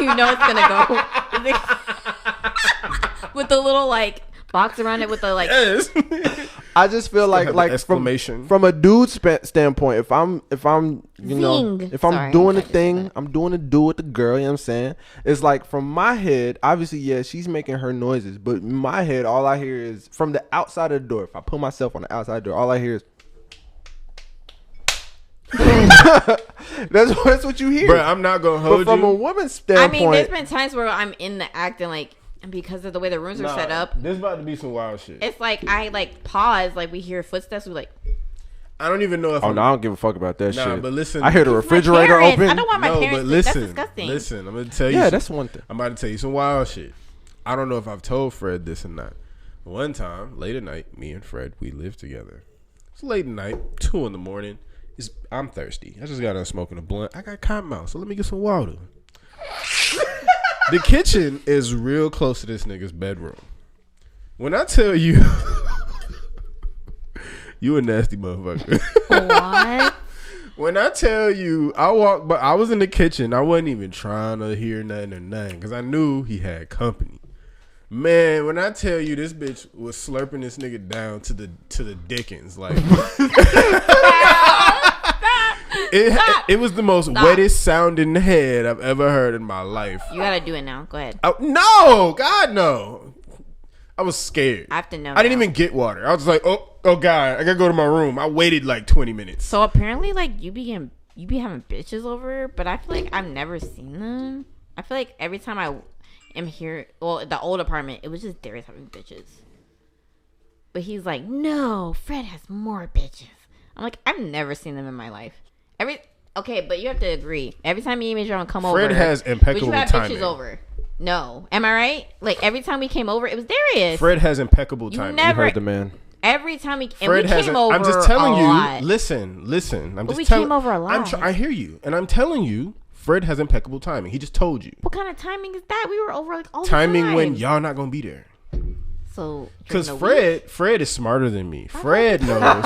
you know it's gonna go with the little like box around it with the like.
Yes.
I just feel like
have
like
an exclamation.
from a dude standpoint, if I'm you know
Zing.
if I'm
Sorry,
doing
I
a
just
thing,
said.
I'm doing a do with the girl. You know what I'm saying? It's like from my head, obviously, yeah, she's making her noises, but in my head, all I hear is from the outside of the door. If I put myself on the outside door, all I hear is. That's what you hear.
Bro, I'm not gonna
But
hold
from a
you.
woman's
I
standpoint,
mean, there's been times where I'm in the act and like, and because of the way the rooms are set up,
This about to be some wild shit.
it's like I like pause, like we hear footsteps, we like.
I don't even know if
oh
I'm,
no, I don't give a fuck about that
Nah,
shit.
but listen,
I hear the
My
refrigerator
parents,
open.
I don't want my
no,
parents.
but listen,
That's disgusting.
listen. I'm gonna tell you.
Yeah,
some-
that's one thing.
I'm about to tell you some wild shit. I don't know if I've told Fred this or not. One time, late at night, me and Fred, we lived together. It's late at night, 2 a.m. I'm thirsty. I just got done smoking a blunt. I got cotton mouth, so let me get some water. The kitchen is real close to this nigga's bedroom. When I tell you, you a nasty motherfucker.
What?
When I tell you, I walked, but I was in the kitchen. I wasn't even trying to hear nothing or nothing because I knew he had company. Man, when I tell you, this bitch was slurping this nigga down to the Dickens, like it was the most wettest sounding head I've ever heard in my life.
You gotta do it now. Go ahead.
No, God no. I was scared.
I have to know.
I didn't
now.
even get water. I was like, oh God, I gotta go to my room. I waited like 20 minutes.
So apparently, like you be having bitches over, but I feel like I've never seen them. I feel like every time I am here, well, the old apartment, it was just Darius having bitches. But he's like, no, Fred has more bitches. I'm like, I've never seen them in my life. Okay, but you have to agree. Every time me and Major come over,
Fred has
but
impeccable
you have
timing.
bitches over. No, am I right? Like every time we came over, it was Darius.
Fred has impeccable
You
timing.
never-
You heard the man.
Every time we
Fred
and we came over.
I'm just telling
a
you.
lot.
Listen. I'm
But
just
we
telling.
came over a lot.
I hear you, and I'm telling you, Fred has impeccable timing. He just told you.
What kind of timing is that? We were over like all
Timing
the time.
when y'all not gonna be there.
So
Because
during the week?
Fred is smarter than me. Fred knows.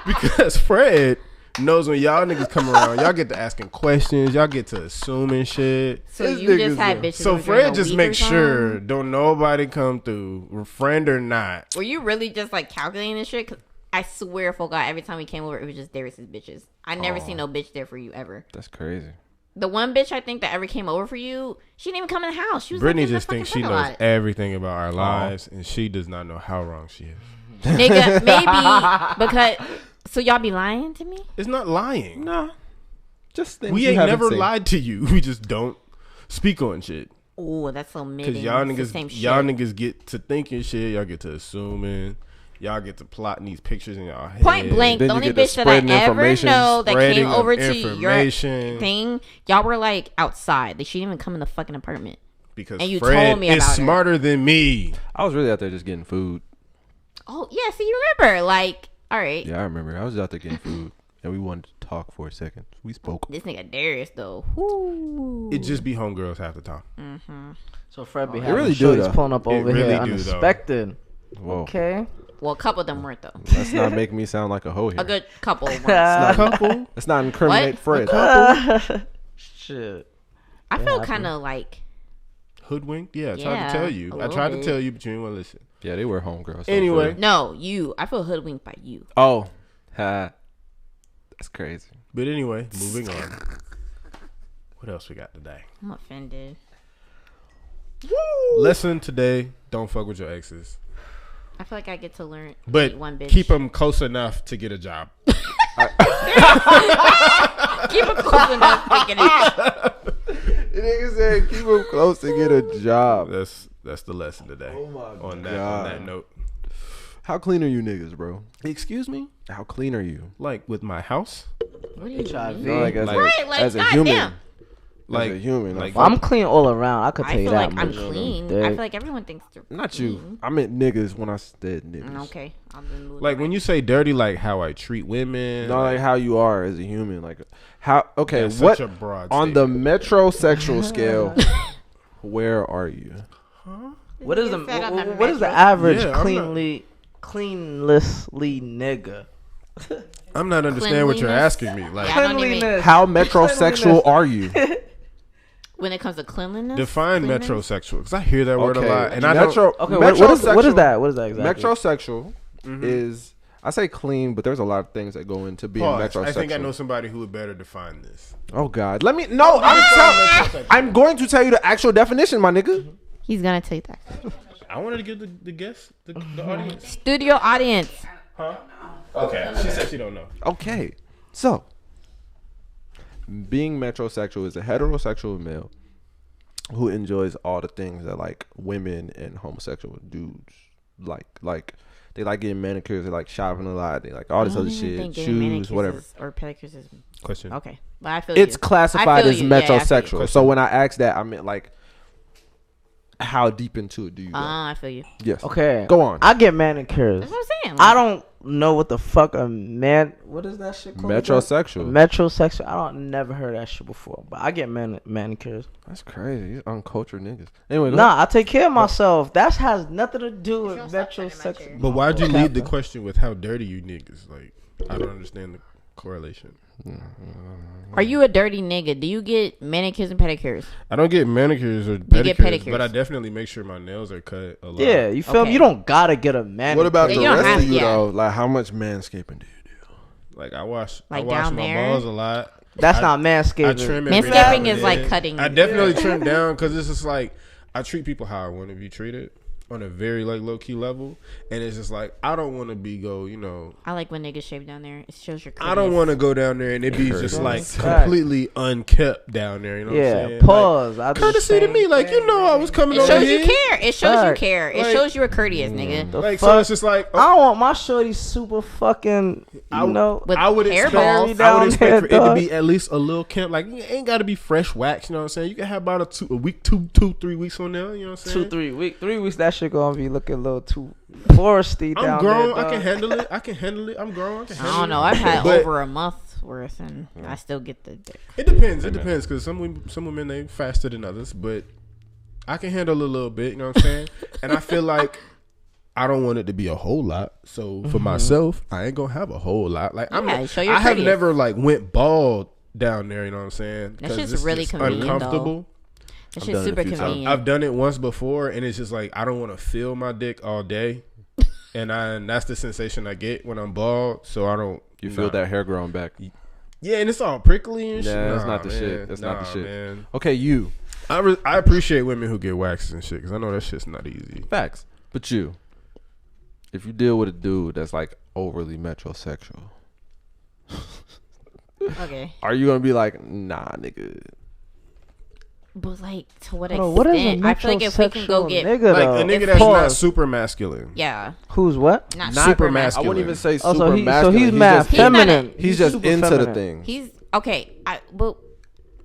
Because Fred knows when y'all niggas come around, y'all get to asking questions, y'all get to assuming shit.
So
This
you just
nigga's
had
a-
bitches.
So
over during
Fred
the
just
week
makes
or
sure
something?
don't nobody come through, friend or not.
Were you really just like calculating this shit? Cause I swear, for God, every time we came over, it was just Darius's bitches. I never seen no bitch there for you ever.
That's crazy.
The one bitch I think that ever came over for you, she didn't even come in the house. She was
Brittany
like, in the
just thinks she
fucking
knows
parking lot.
everything about our lives, and she does not know how wrong she is.
Nigga, maybe because so y'all be lying to me.
It's not lying.
Nah. Just things
We
you
ain't
haven't
never
seen.
lied to you. We just don't speak on shit.
Oh, that's so mid.
Cause y'all niggas get to thinking shit. Y'all get to assuming. Y'all get to plotting these pictures in y'all head.
Point blank,
Then
the
you
only
get to
bitch that I
spreading
ever
information,
know that
spreading
came
of
over to your
information.
thing, y'all were like outside. Like she didn't even come in the fucking apartment.
Because
And you
Fred
told me
is
about her.
smarter than me.
I was really out there just getting food.
Oh yeah, see you remember? Like, all right,
Yeah, I remember. I was out there getting food, and we wanted to talk for a second. We spoke.
this nigga Darius though. Woo.
It just be homegirls half the time.
So Fred be
They
having
really do,
shorties
though.
pulling up
It
over
really
here
do, though.
unexpected.
Whoa.
Okay.
Well, a couple of them weren't though.
Let's not make me sound like a hoe here.
A good couple. Once.
Couple.
Let's not incriminate
What?
Fred.
Shit.
I feel
happened.
kind of like
Hoodwinked? Yeah, I tried
Yeah,
to tell you.
a
I
little
tried to
bit.
tell you, but you didn't want to listen.
Yeah, they were homegirls. so
Anyway.
Fred.
no you. I feel hoodwinked by you.
Oh. Ha. That's crazy.
But anyway, moving on. What else we got today?
I'm offended.
Lesson today, don't fuck with your exes.
I feel like I get to learn.
But
meet one bitch.
keep them close enough to get a job.
Keep it close enough to get it.
The nigga said keep him close to get a job.
That's the lesson today.
Oh my
on
God.
that note.
How clean are you niggas, bro? Excuse me? How clean are you?
Like with my house?
What do you
HIV.
mean?
No, like as
Like-
a,
Like,
as a
goddamn.
human.
Like
as a human.
like-
Like,
I'm clean all around. I could
I
tell you
feel
that
like I'm
much.
clean. I
Dick.
feel like everyone thinks they're
not
clean.
you. I meant niggas when I said niggas.
Okay, I'll just move.
Like when you say dirty, like how I treat women.
No, like how you are as a human. Like how? Okay,
That's
what
such a broad
on the
statement.
metrosexual scale? Where are you?
What is the
Set up a
what is the
metro-
average
Yeah, I'm not-
cleanlessly nigga?
I'm not understanding what you're
Cleanliness?
asking me. Like
Yeah, I don't even.
How metrosexual are you?
When it comes to cleanliness,
define
cleanliness?
metrosexual because I hear that word a
Okay,
lot, and I
metro.
don't.
Okay, what is
metrosexual-
that? What is that exactly?
Metrosexual is I say clean, but there's a lot of things that go into being
Pause.
metrosexual.
I think I know somebody who would better define this.
Oh God, let me. No, I'm going to tell you the actual definition, my nigga.
He's gonna tell you that.
I wanted to give the guest, the audience.
Studio audience.
Okay, she said she don't know.
Okay, so being metrosexual is a heterosexual male who enjoys all the things that like women and homosexual dudes like. Like they like getting manicures, they like shopping a lot, they like all this
I
other
don't even
shit,
think getting
shoes,
manicures
whatever.
or pedicures is
Question.
okay. But I feel
It's
you.
classified
I feel
as
you. Yeah, I feel you.
metrosexual. So when I asked that, I meant like, how deep into it do you go?
I feel you.
Yes.
Okay,
Go on.
I get manicures.
That's what I'm saying.
I don't know what the fuck a man. What is that shit called?
Metrosexual.
Metrosexual. I don't never heard that shit before, but I get manicures.
That's crazy. These uncultured niggas. Anyway, go
Nah, I take care of myself. That has nothing to do with metrosexual.
But why'd you lead the question with how dirty you niggas? Like, I don't understand the correlation.
Are you a dirty nigga? Do you get manicures and pedicures?
I don't get manicures or
get
pedicures,
pedicures.
but I definitely make sure my nails are cut a lot.
Yeah, you feel
Okay.
me? You don't gotta get a manicure.
What about
Yeah,
the
you don't
rest
have-
of you
yeah.
though? Like, how much manscaping do you do?
Like I wash
Like
my
down there?
balls a lot.
That's
I-
not
I
manscaping.
trim every
Manscaping
now
is
and
like
then.
cutting.
I definitely trim down because it's just like I treat people how I want to be treated. on a very like low key level, and it's just like I don't want to
I like when niggas shave down there. It shows your.
I don't want to go down there and it be just like completely unkept down there. You know what I'm saying?
Pause.
Like, courtesy to me, like I was coming
It
over
shows
here.
you care. It shows you care. It
Like,
shows you a courteous nigga.
Like so, it's just like
I want my shorty super fucking,
With
I would expect,
hairballs.
I would expect for it to
dog.
be at least a little camp. Like it ain't got to be fresh wax. You know what I'm saying? You can have about a week, 3 weeks on there. You know what I'm saying?
2-3 weeks. 3 weeks. That shit gonna be looking a little too foresty down
I'm grown.
there.
I can handle it. I'm grown. I can handle it.
I don't know. I've had
But
over a month worth, and I still get the dick.
It depends. It depends because some women they faster than others, but I can handle a little bit. You know what I'm saying? And I feel like I don't want it to be a whole lot. So for myself, I ain't gonna have a whole lot. Like
show your
I have
courteous.
never like went bald down there. You know what I'm saying?
That
'Cause
shit's
it's
really
just
convenient,
uncomfortable.
That
I've
shit's
done it a
super
few times.
convenient.
I've done it once before, and it's just like I don't want to feel my dick all day, and that's the sensation I get when I'm bald. So I don't.
You feel that hair growing back.
Yeah, and it's all prickly and shit.
Yeah, that's
Nah,
not the
man.
shit. That's not the shit.
Man.
Okay, you.
I appreciate women who get waxes and shit because I know that shit's not easy.
Facts. But you. If you deal with a dude that's like overly metrosexual,
Okay,
are you gonna be like, nah, nigga?
but like to what
Hold on, what is a
extent? I feel like if we can go
metrosexual
get
nigga,
Like
though?
a nigga
If-
that's not
Pause.
super masculine.
yeah,
Who's what?
not
Not
super
masculine.
masculine.
I wouldn't even say
Oh,
super
so he's
masculine.
mad
just,
feminine.
He's just
super
into
feminine.
the thing.
He's okay.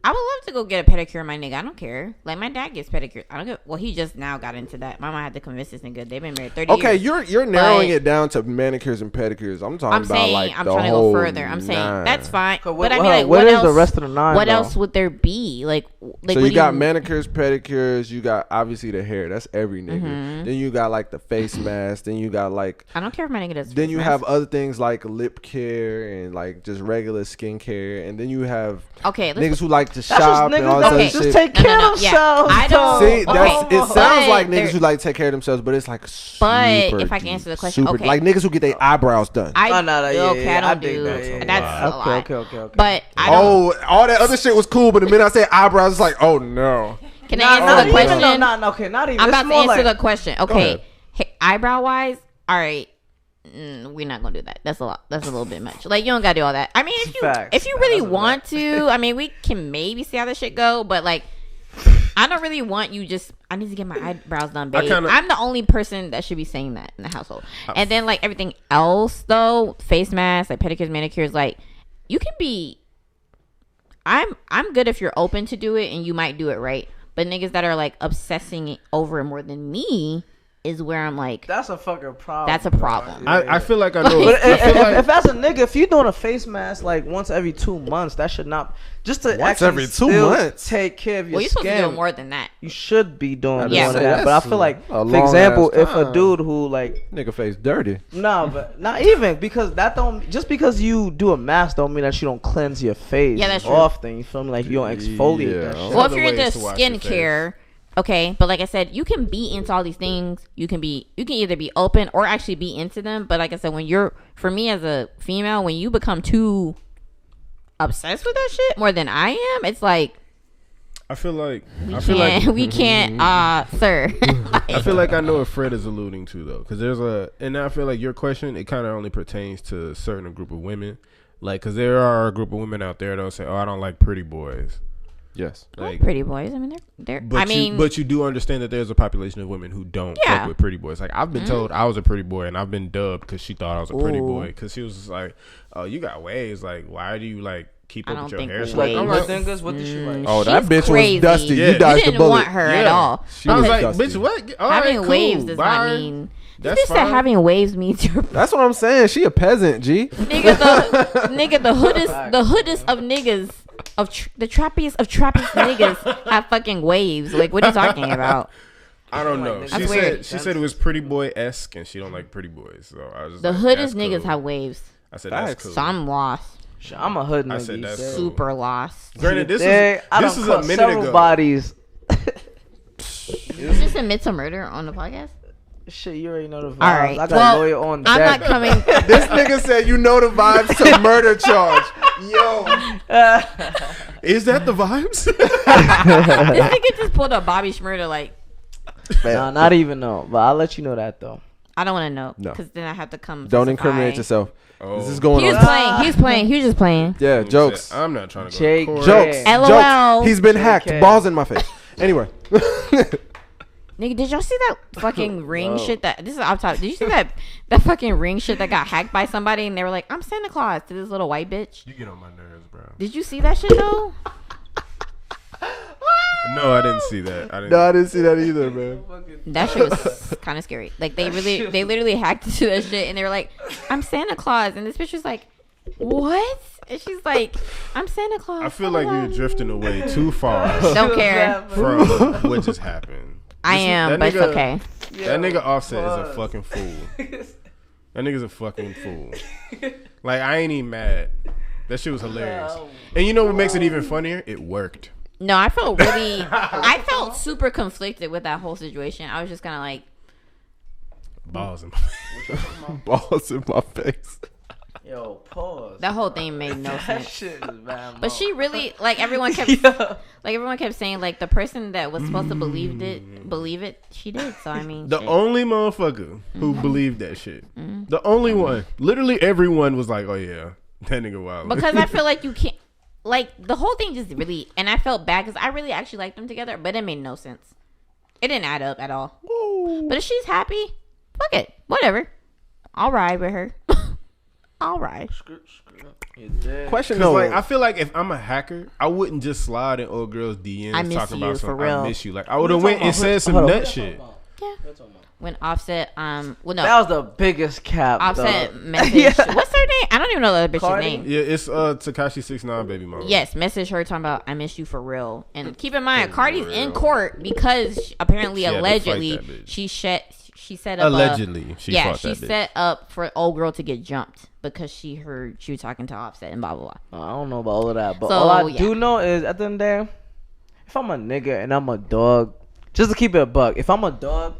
I would love to go get a pedicure, my nigga. I don't care. Like my dad gets pedicures. I don't get. Well, he just now got into that. My mom had to convince this nigga. They've been married 30
Okay,
years.
you're narrowing
But-
it down to manicures and pedicures. I'm talking
I'm
about
saying
like
I'm
the
trying to
whole
go further. I'm saying
nine.
that's fine.
So
But I mean, like,
what
what
is
else?
the rest of the 9?
What
though?
else would there be? Like
So
what
you
do
got manicures, pedicures. You got obviously the hair. That's every nigga.
Mm-hmm.
Then you got like the face mask. Then you got like.
I don't care if my nigga does.
Then you
face
have
mask.
other things like lip care and like just regular skincare. And then you have
Okay, let's
niggas who like to
That's
shop
just
and all
niggas
this
that
other
Okay.
just
shit.
take
No,
care
no,
of
yeah.
themselves.
I don't-
See,
Okay,
that's, it sounds
but
like
there-
niggas who like take care of themselves, but it's like super.
But if I can answer the question,
super,
okay.
like niggas who get their eyebrows done.
I
Oh, no, yeah,
okay,
yeah,
I don't
I
do
think that's a
that's a
lot.
lot.
Okay.
But I don't.
Oh, all that other shit was cool, but the minute I said eyebrows, it's like, oh no.
Can I answer
Not
the
even,
question?
okay, not even.
I'm
It's
about to
more
answer
like,
the question.
ahead.
Okay, eyebrow wise, all right. We're not gonna do that. That's a lot. That's a little bit much. Like you don't gotta do all that. I mean,
Facts.
if you really
That's a
want to, I mean, we can maybe see how this shit go. But like, I don't really want you just. I need to get my eyebrows done, babe. I'm the only person that should be saying that in the household. And then like everything else though, face masks, like pedicures, manicures, like you can be. I'm good if you're open to do it and you might do it right. But niggas that are like obsessing over it more than me is where I'm like,
that's a fucking problem.
that's a problem.
I feel like I know.
But
I feel like
if as a nigga, if you're doing a face mask like once every 2 months, that should not just to
Once
actually
every 2
still
months?
take care of your
Well, you're supposed to
skin.
do more than that.
You should be doing
Yeah.
more than
Yeah,
that. But I
that's
feel like,
a
for
long
example,
ass
if a
time.
dude who like
Nigga face dirty.
no, but not even because that don't just because you do a mask don't mean that you don't cleanse your face.
Yeah, that's true.
often. You feel me? Like you don't exfoliate
Yeah.
that shit.
Well, if
other
you're into
ways to wash your
skincare, okay, but like I said, you can be into all these things. You can either be open or actually be into them. But like I said, for me as a female, when you become too obsessed with that shit more than I am, it's like
I feel like
we can't, sir.
I feel like I know what Fred is alluding to though, because and I feel like your question it kind of only pertains to a certain group of women, like because there are a group of women out there that'll say, "Oh, I don't like pretty boys."
Yes.
Like,
Pretty boys. I mean, they're.
but
I mean,
but you do understand that there's a population of women who don't
Yeah.
fuck with pretty boys. Like I've been told I was a pretty boy, and I've been dubbed because she thought I was a pretty
Ooh.
boy because she was just like, "Oh, you got waves. Like, why do you like keep
I
up with
don't
your
think
hair?"
waves.
Like,
I'm
alright,
like,
then, guys, what did she like?
Oh, that
She's
bitch
crazy.
was dusty.
Yeah.
You
you
dodged the
didn't
bullet.
want her at
Yeah.
all.
She
I was
was
like,
dusty.
"Bitch, what? All right,
Having
cool.
waves does
Bye."
not mean.
That's
This bitch said
fine.
having waves means you're
That's what I'm saying. She a peasant, G.
nigga. The hoodest of niggas the trappiest of trappiest niggas have fucking waves. Like, what are you talking about?
I don't know.
That's
She
weird.
said it was pretty boy esque, and she don't like pretty boys. So I was just
The
like,
hoodest
that's
niggas
cool.
have waves.
I said that's
Facts.
cool.
So I'm lost.
Shit, I'm a hood nigga.
I said
you
that's
said.
cool.
Super lost.
Granted, this
I
is
done
a
cut
minute
several
ago.
bodies.
Is this admit to murder on the podcast?
Shit, you already know the vibes.
All right.
I got
Well,
a lawyer on
I'm
deck.
not coming.
This nigga said you know the vibes to murder charge. Yo.
Is that the vibes?
This nigga just pulled up Bobby Schmurda like
Nah, not even know. But I'll let you know that though.
I don't want to know
No.
because then I have to come.
Don't
testify.
incriminate yourself.
Oh.
This is going
He was
on.
playing. He was playing. He was just playing.
Yeah, jokes.
I'm not trying to go
Jake,
to court.
Jokes.
Yeah.
LOL.
Jokes. He's been hacked.
JK.
Balls in my face. Anyway.
Nigga, did y'all see that fucking ring
Whoa.
shit? That this is off top. Did you see that fucking ring shit that got hacked by somebody and they were like, "I'm Santa Claus" to this little white bitch?
You get on my nerves, bro.
Did you see that shit though?
No, I didn't see that.
No, I didn't see that either, man.
That shit was kind of scary. Like they literally hacked into that shit and they were like, "I'm Santa Claus," and this bitch was like, "What?" And she's like, "I'm Santa Claus."
I feel like you're drifting away too far
Don't care.
from what just happened.
I am, but it's okay.
That nigga Offset is a fucking fool. That nigga's a fucking fool. Like, I ain't even mad. That shit was hilarious. And you know what makes it even funnier? It worked.
No, I felt super conflicted with that whole situation. I was just kind of like,
Balls in
Balls in my face.
Yo, pause.
that whole thing made no
That
sense.
shit is bad.
But she really, like everyone kept saying, like the person that was supposed to believe it, she did. So I mean,
The
shit.
only motherfucker who believed that shit. The only one. Literally everyone was like, oh yeah, that nigga wild.
Because I feel like you can't, like the whole thing just really, and I felt bad because I really actually liked them together, but it made no sense. It didn't add up at all. But if she's happy, fuck it, whatever. I'll ride with her. I'll ride.
Question
Cause
though.
like I feel like if I'm a hacker, I wouldn't just slide in old girls' DMs
I miss
talking
you,
about
for
some
real.
I miss you. Like I would have went and said some nut shit.
When Offset, well, no,
That was the biggest cap.
Offset
dog.
message.
Yeah.
What's her name? I don't even know the other bitch's
Cardi?
name.
Yeah, it's Tekashi 6ix9ine baby mama.
Yes, message her talking about I miss you for real. And keep in mind, Cardi's in court because apparently,
She had to fight
allegedly,
that bitch.
she set up.
Allegedly, she
yeah,
fought
she
that bitch.
set up for old girl to get jumped because she heard she was talking to Offset and blah blah blah.
I don't know about all of that, but
So,
all I
yeah.
do know is at the end of the day, if I'm a nigga and I'm a dog, just to keep it a buck, if I'm a dog,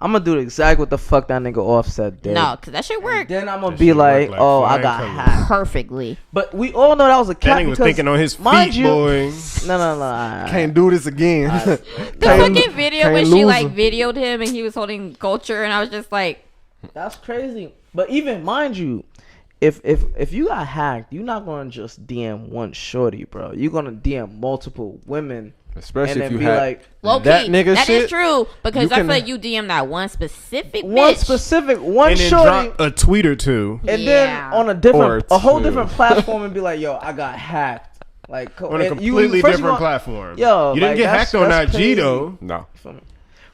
I'm gonna do exactly what the fuck that nigga Offset did.
No, because that shit worked
Then I'm gonna
That
be
shit
like,
worked like
oh, I
flying
got
colors.
hacked.
perfectly.
But we all know that was a
That
cap
nigga was
because,
thinking on his
mind
feet,
you-
boy.
No.
Can't do this again.
The fucking video
can't
when she
lose
like
him.
videoed him and he was holding culture and I was just like,
That's crazy. But even mind you, if you got hacked, you're not gonna just DM one shorty, bro. You're gonna DM multiple women,
Especially
and
if
then
you
be
had
like
low
that
key.
nigga
That
shit.
is true because
you
I feel
can-
like you DM that one specific
one
bitch.
specific one
And then
shorty,
drop a tweet or two.
and
Yeah.
then on a whole
two.
different platform, and be like, yo, I got hacked. Like
On a
and you-
completely
first you
different
gonna-
platform.
Yo,
you didn't
like,
get
that's-
hacked on
that's
IG
crazy.
though.
no.
You feel me?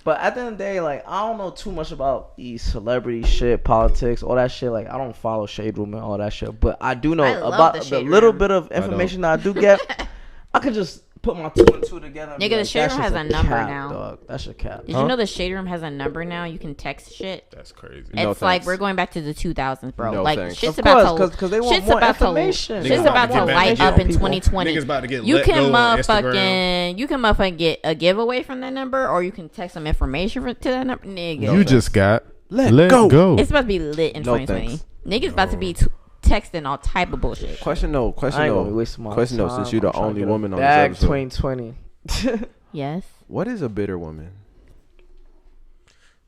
But at the end of the day, like, I don't know too much about these celebrity shit, politics, all that shit. Like, I don't follow Shade Room and all that shit. But I do know
I love
about
the
the
Shade
little
Room.
bit of information that I do get. I could just put my 2 and 2 together. And
Nigga,
be
the
like,
Shade
that
Room
shit's
has a number
cap,
now.
Dog. That's a cap.
Did you know the Shade Room has a number now? You can text shit.
That's crazy.
No
It's like
thanks.
we're going back to the 2000s, bro.
No
like
thanks.
shit's
Of
about
course,
to
because they want
shit's
more
about to
information.
shit's
Niggas
about to
get back
light
to
up in
people.
2020.
Niggas about to get
You
let
can
go on Instagram.
motherfucking get a giveaway from that number, or you can text some information to that number, nigga.
You just got
Let go.
It's about to be lit in
No
2020.
thanks.
Niggas about to be texting all type of bullshit.
Question though. Question
I ain't gonna be
though.
wasting my
Question though.
time.
Since you're the
I'm trying to
only
get a
woman on
bag
this episode,
2020.
Yes.
what is a bitter woman?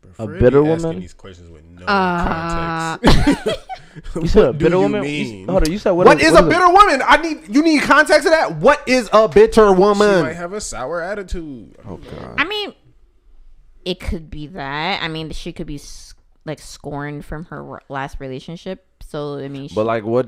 Bro,
A
Freddie
bitter
asking
woman?
These questions with no
Uh,
context.
You said a
What do
bitter
you
woman?
mean?
Hold on, you said
What is a bitter woman? You need context of that. What is a bitter
She might
woman?
have a sour attitude.
Oh god.
I mean, it could be that. I mean, she could be like scorned from her last relationship. So I mean,
But like, what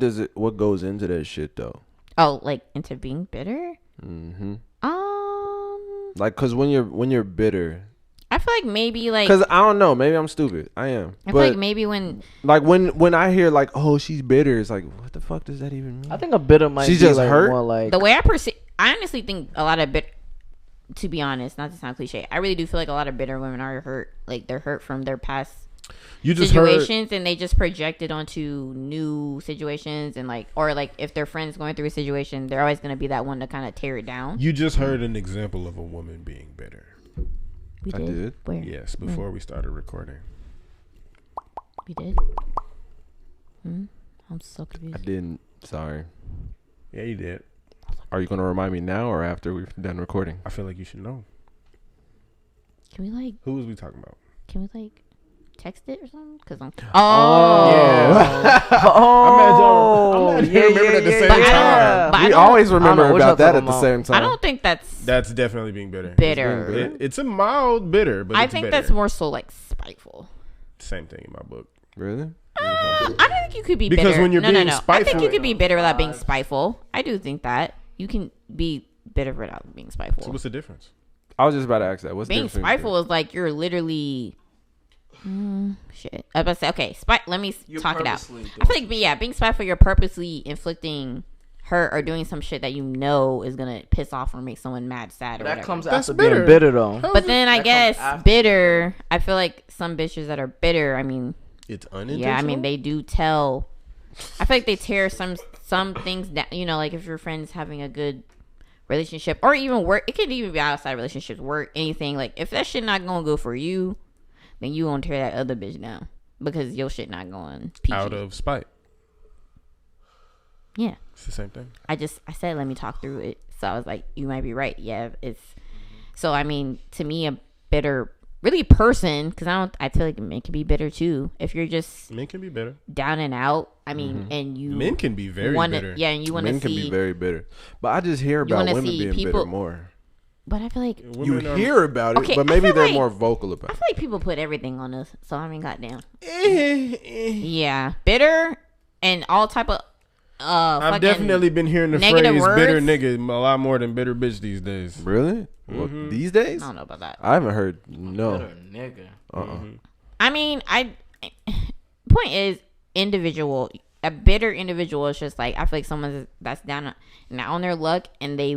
goes into that shit though?
like into being bitter.
Mm-hmm.
Like,
Like, cause when you're bitter,
I feel like maybe like
cause I don't know, maybe I'm stupid. I am.
I feel
But
like maybe when
when I hear like, oh, she's bitter, it's like, what the fuck does that even mean?
I think a bitter might
She's
be
just
like
hurt?
more like
the way I perceive, I honestly think a lot of to be honest, not to sound cliche, I really do feel like a lot of bitter women are hurt. Like they're hurt from their past
You just heard.
situations and they just project it onto new situations and like, or like if their friend's going through a situation, they're always going to be that one to kind of tear it down.
You just heard an example of a woman being bitter.
We
I
did.
did.
Where?
Yes, before we started recording.
We did. I'm so confused.
I didn't. Sorry.
Yeah, you did.
Are you gonna remind me now or after we've done recording?
I feel like you should know.
Can we like?
Who was we talking about?
Can we like? Text it or something? Cause I'm.
Yeah.
Oh,
I'm glad you remembered at the same
But I
time.
don't- but I
We
don't-
always
I don't know
remember
what
about
y'all
that
talking
at the
about.
same time.
I don't think that's
That's definitely being bitter.
bitter.
It's a mild bitter, but
I
it's
think
bitter.
that's more so like spiteful.
Same thing in my book.
Really?
I don't think you could be
Because
bitter.
when you're
no,
being
I think
spiteful-
you could be bitter without being spiteful. I do think that you can be bitter without being spiteful.
So what's the difference?
I was just about to ask that. What's the
Being
difference?
spiteful is like you're literally. Shit. I was about to say, okay, let me talk it out. I feel like, being spiteful, you're purposely inflicting hurt or doing some shit that you know is gonna piss off or make someone mad, sad, or
That
whatever.
comes
That's
after
bitter.
being bitter, though.
But then I
That
guess
comes after.
bitter. I feel like some bitches that are bitter. I mean,
It's unintentional.
yeah, I mean they do tell. I feel like they tear some things down. You know, like if your friend's having a good relationship or even work, it could even be outside relationships, work, anything. Like if that shit not gonna go for you, then you gonna tear that other bitch down because your shit not going peachy.
out of spite.
Yeah.
It's the same thing.
I said let me talk through it. So I was like, you might be right. Yeah, it's so I mean, to me a bitter really person, because I feel like men can be bitter too. If you're just
Men can be bitter.
down and out, I mean, and you
Men can be very bitter.
Yeah, and you want to
Men
see
can be very bitter, but I just hear about
wanna
women
see
being
people-
bitter more.
but I feel like
You
Women are-
hear about it,
Okay,
but
I
maybe
feel
they're
like-
more vocal about
I
it.
feel like people put everything on us. So I mean, goddamn.
Eh.
Yeah, bitter and all type of
I've
fucking
definitely been hearing the
negative
phrase bitter
words.
nigga a lot more than bitter bitch these days.
Really? Well, these days,
I don't know about that.
I haven't heard. No.
Bitter nigga.
I mean, point is individual. A bitter individual is just like I feel like someone that's down on their luck and they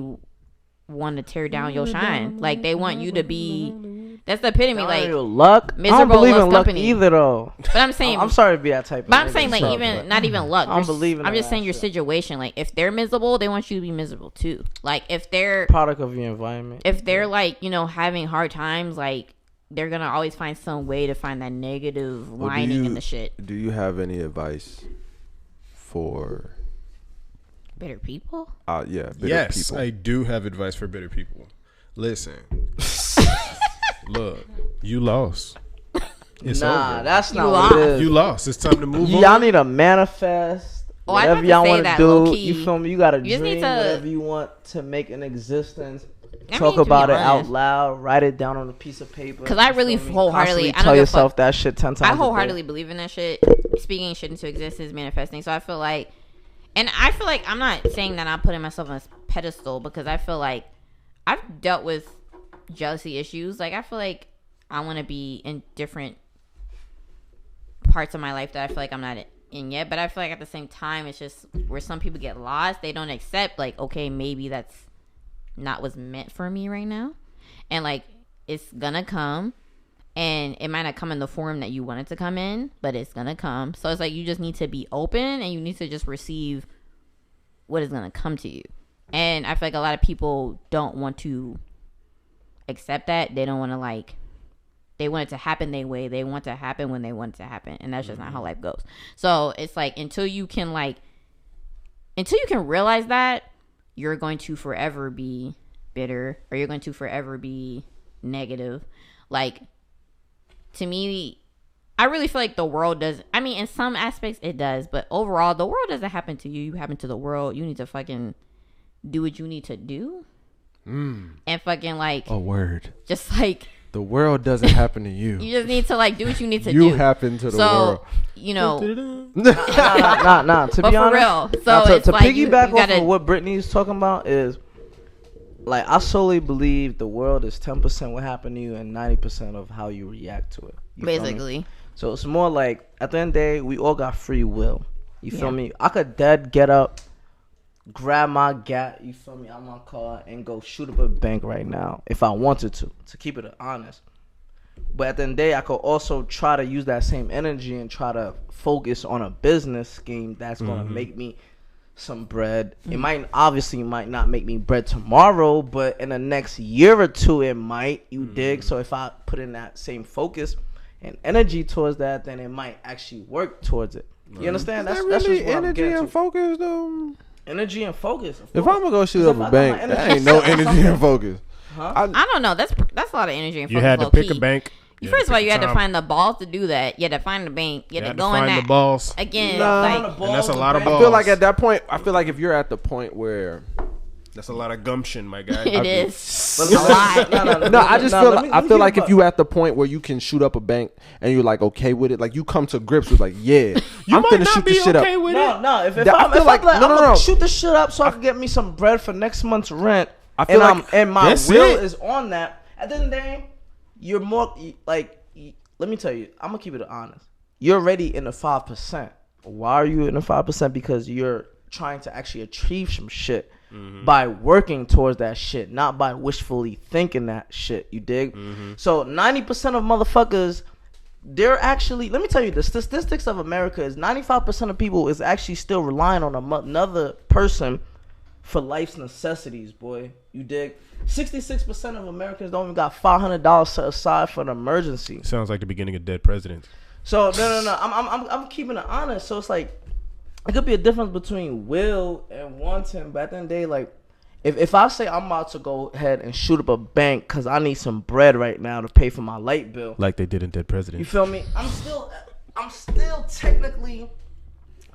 want to tear down your shine. Like they want you to be. That's the epitome. Like,
Your luck. I don't
miserable
believe in
loves
luck
company.
either, though.
but I'm saying,
I'm sorry to be that type of
but I'm
nigga,
saying like
sorry,
even
but-
not even luck.
I don't
Just-
believe in
I'm just
that
saying your
shit.
situation. Like if they're miserable, they want you to be miserable too. Like if they're
product of your environment.
if they're like having hard times, like they're gonna always find some way to find that negative
Well, do
lining in
you-
the shit.
Do you have any advice for?
Bitter people.
Bitter
Yes,
people.
I do have advice for bitter people. Listen, look, you lost. It's
Nah,
over.
that's not
You
what it
lost.
is.
You lost. It's time to move on.
Y'all need to manifest.
Oh, I was
Whatever
about to
y'all
say
want to
that,
do,
low-key.
you feel me? You got to
You just
dream
need to-
whatever you want to make an existence.
I
Talk
mean, to be
about it out
honest.
loud. Write it down on a piece of paper.
'Cause I
you
really
feel me?
wholeheartedly-
Constantly
I don't
tell
give a
yourself
fuck.
that shit 10 times.
I
a day.
wholeheartedly believe in that shit. Speaking shit into existence, manifesting. So I feel like, and I feel like I'm not saying that I'm putting myself on a pedestal because I feel like I've dealt with jealousy issues. Like I feel like I want to be in different parts of my life that I feel like I'm not in yet. But I feel like at the same time, it's just where some people get lost. They don't accept like, okay, maybe that's not what's meant for me right now. And like, it's gonna come. And it might not come in the form that you want it to come in, but it's gonna come. So it's like you just need to be open and you need to just receive what is gonna come to you. And I feel like a lot of people don't want to accept that. They don't want to like. They want it to happen their way. They want it to happen when they want it to happen, and that's just not how life goes. So it's like until you can realize that, you're going to forever be bitter or you're going to forever be negative. Like, to me, I really feel like the world does. I mean, in some aspects it does, but overall, the world doesn't happen to you. You happen to the world. You need to fucking do what you need to do, and fucking like
A word.
just like
The world doesn't happen to you.
you just need to like do what you need to
You
do.
happen to the
So
world.
you know,
Nah. To
but
be
for
honest,
real. So
now,
it's
to
like you
piggyback off
gotta.
of what Brittany's talking about is, like, I solely believe the world is 10% what happened to you and 90% of how you react to it. You feel me?
Basically,
So it's more like at the end of the day, we all got free will. You feel
Yeah.
me? I could get up, grab my gat, you feel me, out my car and go shoot up a bank right now if I wanted to keep it honest. But at the end of the day, I could also try to use that same energy and try to focus on a business scheme that's gonna make me some bread. It might not make me bread tomorrow, but in the next year or two it might. You dig? So if I put in that same focus and energy towards that, then it might actually work towards it. You understand?
Is that
That's
really
just what I'm
energy
getting
and
to.
focus though?
Energy and focus. of
If
course.
I'm gonna go shoot
Because
up
if I
a
got my
bank, that
energy
ain't no
set on
energy
something-
and focus.
I don't know. That's a lot of energy. And
You had to pick a bank.
First of all, you had to find the balls to do that. You had to find the bank. You had to go in
find
that
the balls.
again.
Nah.
Like,
And that's a lot of
I
balls.
feel like at that point, if you're at the point where
That's a lot of gumption, my guy.
it is
But
a lot.
no, I just feel
let me
I feel
give
like
you
if you at the point where you can shoot up a bank and you're like okay with it, like you come to grips with like, yeah,
You
I'm
might
finna
not
shoot
be
this shit
okay
up.
with
No,
it.
no. If
I
I'm
feel
like,
like-
I'm
no,
gonna
no.
shoot this shit up so I can get me some bread for next month's rent.
I feel
and
like
and my
that's
will
it.
is on that. At the end of the day, you're more like. Let me tell you, I'm gonna keep it honest. You're already in the 5%. Why are you in the 5%? Because you're trying to actually achieve some shit by working towards that shit, not by wishfully thinking that shit. You dig? So 90% of motherfuckers, they're actually. Let me tell you, the statistics of America is 95% of people is actually still relying on another person for life's necessities, boy. You dig? 66% of Americans don't even got $500 set aside for an emergency.
Sounds like the beginning of Dead Presidents.
So no. I'm keeping it honest. So it's like it could be a difference between will and wanting. But at the end of the day, like if I say I'm about to go ahead and shoot up a bank because I need some bread right now to pay for my light bill,
Like they did in Dead
you
Presidents.
feel me? I'm still technically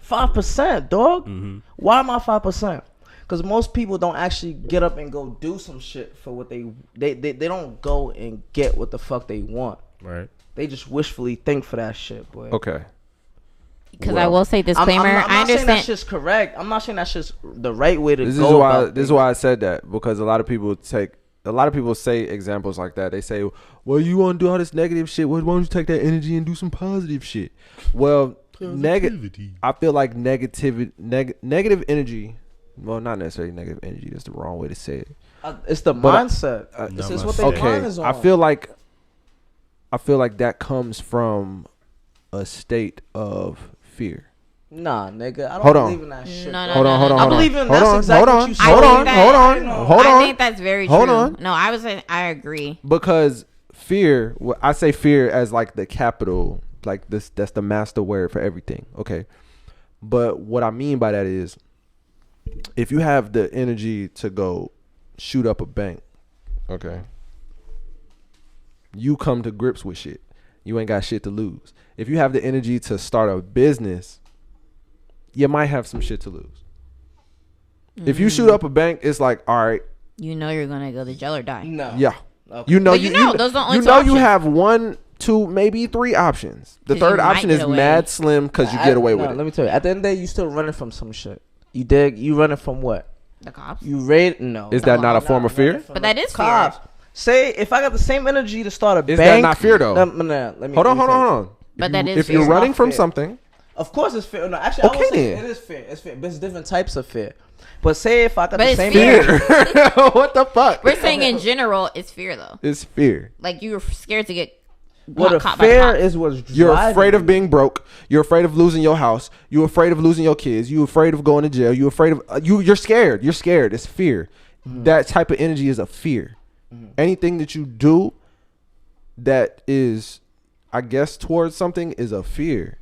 5%, dog. Why am I 5%? Because most people don't actually get up and go do some shit for what they don't go and get what the fuck they want.
Right.
They just wishfully think for that shit, boy.
Okay,
Because I will say disclaimer.
I'm
I
not saying that
understand.
shit's correct. I'm not saying that's just the right way to
this
go.
is why
about
this is
things.
why I said that, because a lot of people say examples like that. They say, well, you want to do all this negative shit, well, why don't you take that energy and do some positive shit? Well, I feel like negative energy. Well, not necessarily negative energy. That's the wrong way to say it.
It's the
But
mindset. It's just what their mind is on.
I feel like that comes from a state of fear.
Nah, nigga. I don't
Hold on.
believe in that shit.
No,
bro.
Hold on.
I believe in
Hold
that's
on,
exactly
hold
what
on,
you said.
hold on,
I
hold on.
think that's very true.
Hold on.
No, I was saying I agree.
Because fear, I say fear as like the capital, like this. That's the master word for everything. Okay, but what I mean by that is, if you have the energy to go shoot up a bank, okay, you come to grips with shit. You ain't got shit to lose. If you have the energy to start a business, you might have some shit to lose. If you shoot up a bank, it's like, all right,
You know you're gonna go to jail or die.
No.
yeah.
Okay.
You know,
But you know, those are the only
you
two
know you
options.
have 1, 2, maybe 3 options. The
'Cause you
third
might
option
get
is
away.
mad slim because you get away with
Let
it.
me tell you. At the end of the day, you still running from some shit. You dig? You running from what?
The cops.
You raid? No.
Is that not a form of fear?
running from
But
the
that is fear.
cops. Say if I got the same energy to start a
Is
bank.
that not fear though?
Let me,
Hold on.
But
If
that
you-
is
if
fear.
you're
It's
running
not
from
fear.
something,
Of course it's fear. No, actually,
Okay,
I will say
then.
it is fear. It's fear. But it's different types of fear. But say if I got
But
the
it's
same
fear.
energy.
what the fuck?
We're saying in general, it's fear though.
It's fear.
Like you're scared to get
Well, the
caught by the
fear
cops.
is what's
You're
driving
afraid of
you.
being broke. You're afraid of losing your house. You're afraid of losing your kids. You're afraid of going to jail. You're afraid of you're scared. You're scared. It's fear. That type of energy is a fear. Anything that you do that is, I guess, towards something is a fear,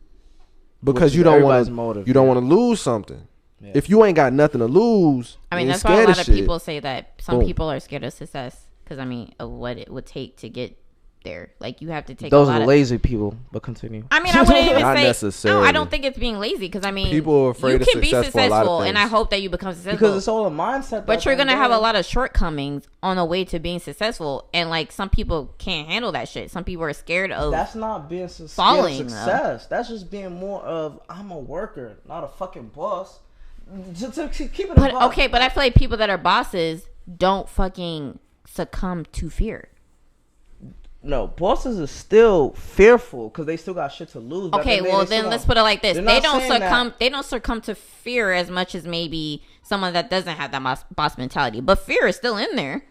because
Which
you
is
don't
everybody's
want
motive,
you don't
yeah.
want to lose something.
Yeah.
If you ain't got nothing to lose,
I mean,
you
that's
ain't
why a
scared
lot of
shit.
people say that some
Boom.
people are scared of success because I mean, of what it would take to get there. Like you have to take
Those
a lot
are
of.
lazy people. But continue.
I mean, I wouldn't even
Not
say. No,
necessarily.
I don't think it's being lazy because I mean,
People are afraid
you
of
can be
success for a lot of
successful, and I
things.
hope that you become successful.
Because it's all a mindset.
But you're gonna have a lot of shortcomings on the way to being successful, and like some people can't handle that shit. Some people are scared of.
That's not being
Falling,
success. That's just being more of I'm a worker, not a fucking boss. To keep it.
But
a buck.
okay, but I feel like people that are bosses don't fucking succumb to fear.
No, bosses are still fearful because they still got shit to lose. But
Okay,
at the end of the
well
day, they
then
still
let's
got-
put it like this:
they're
they
not
don't
saying
succumb.
that.
They don't succumb to fear as much as maybe someone that doesn't have that boss mentality. But fear is still in there.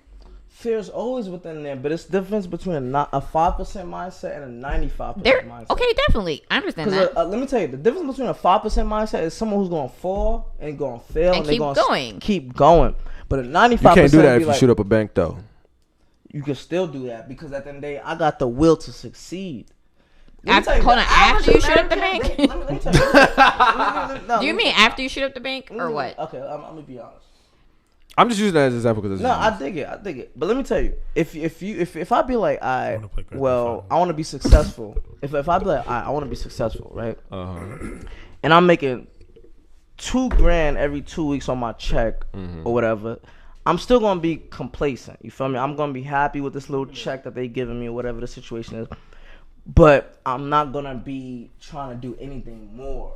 Fear is always within there, but it's difference between a 5% mindset and a 95%
There,
mindset.
okay, definitely, I understand
Because
that.
let me tell you, the difference between a 5% mindset is someone who's going to fall and going to fail
And
and they're
keep
going
going.
to keep going. But a 95%
You can't do that if
be
you
like,
shoot up a bank though.
You can still do that because at the end of the day, I got the will to succeed. Let me
After,
tell you,
hold
the
on, after
average
you shoot up the
American-
bank?
Let me tell you.
Do you mean after you shoot up the bank or what?
Okay, I'm gonna be honest.
I'm just using that as an example because
No, I dig it. But let me tell you, if I be like, I
wanna play Grand Theft
well,
Auto.
I want to be successful. if I be like, I want to be successful, right?
Uh-huh.
And I'm making $2,000 every 2 weeks on my check or whatever, I'm still gonna be complacent. You feel me? I'm gonna be happy with this little check that they giving me or whatever the situation is. But I'm not gonna be trying to do anything more.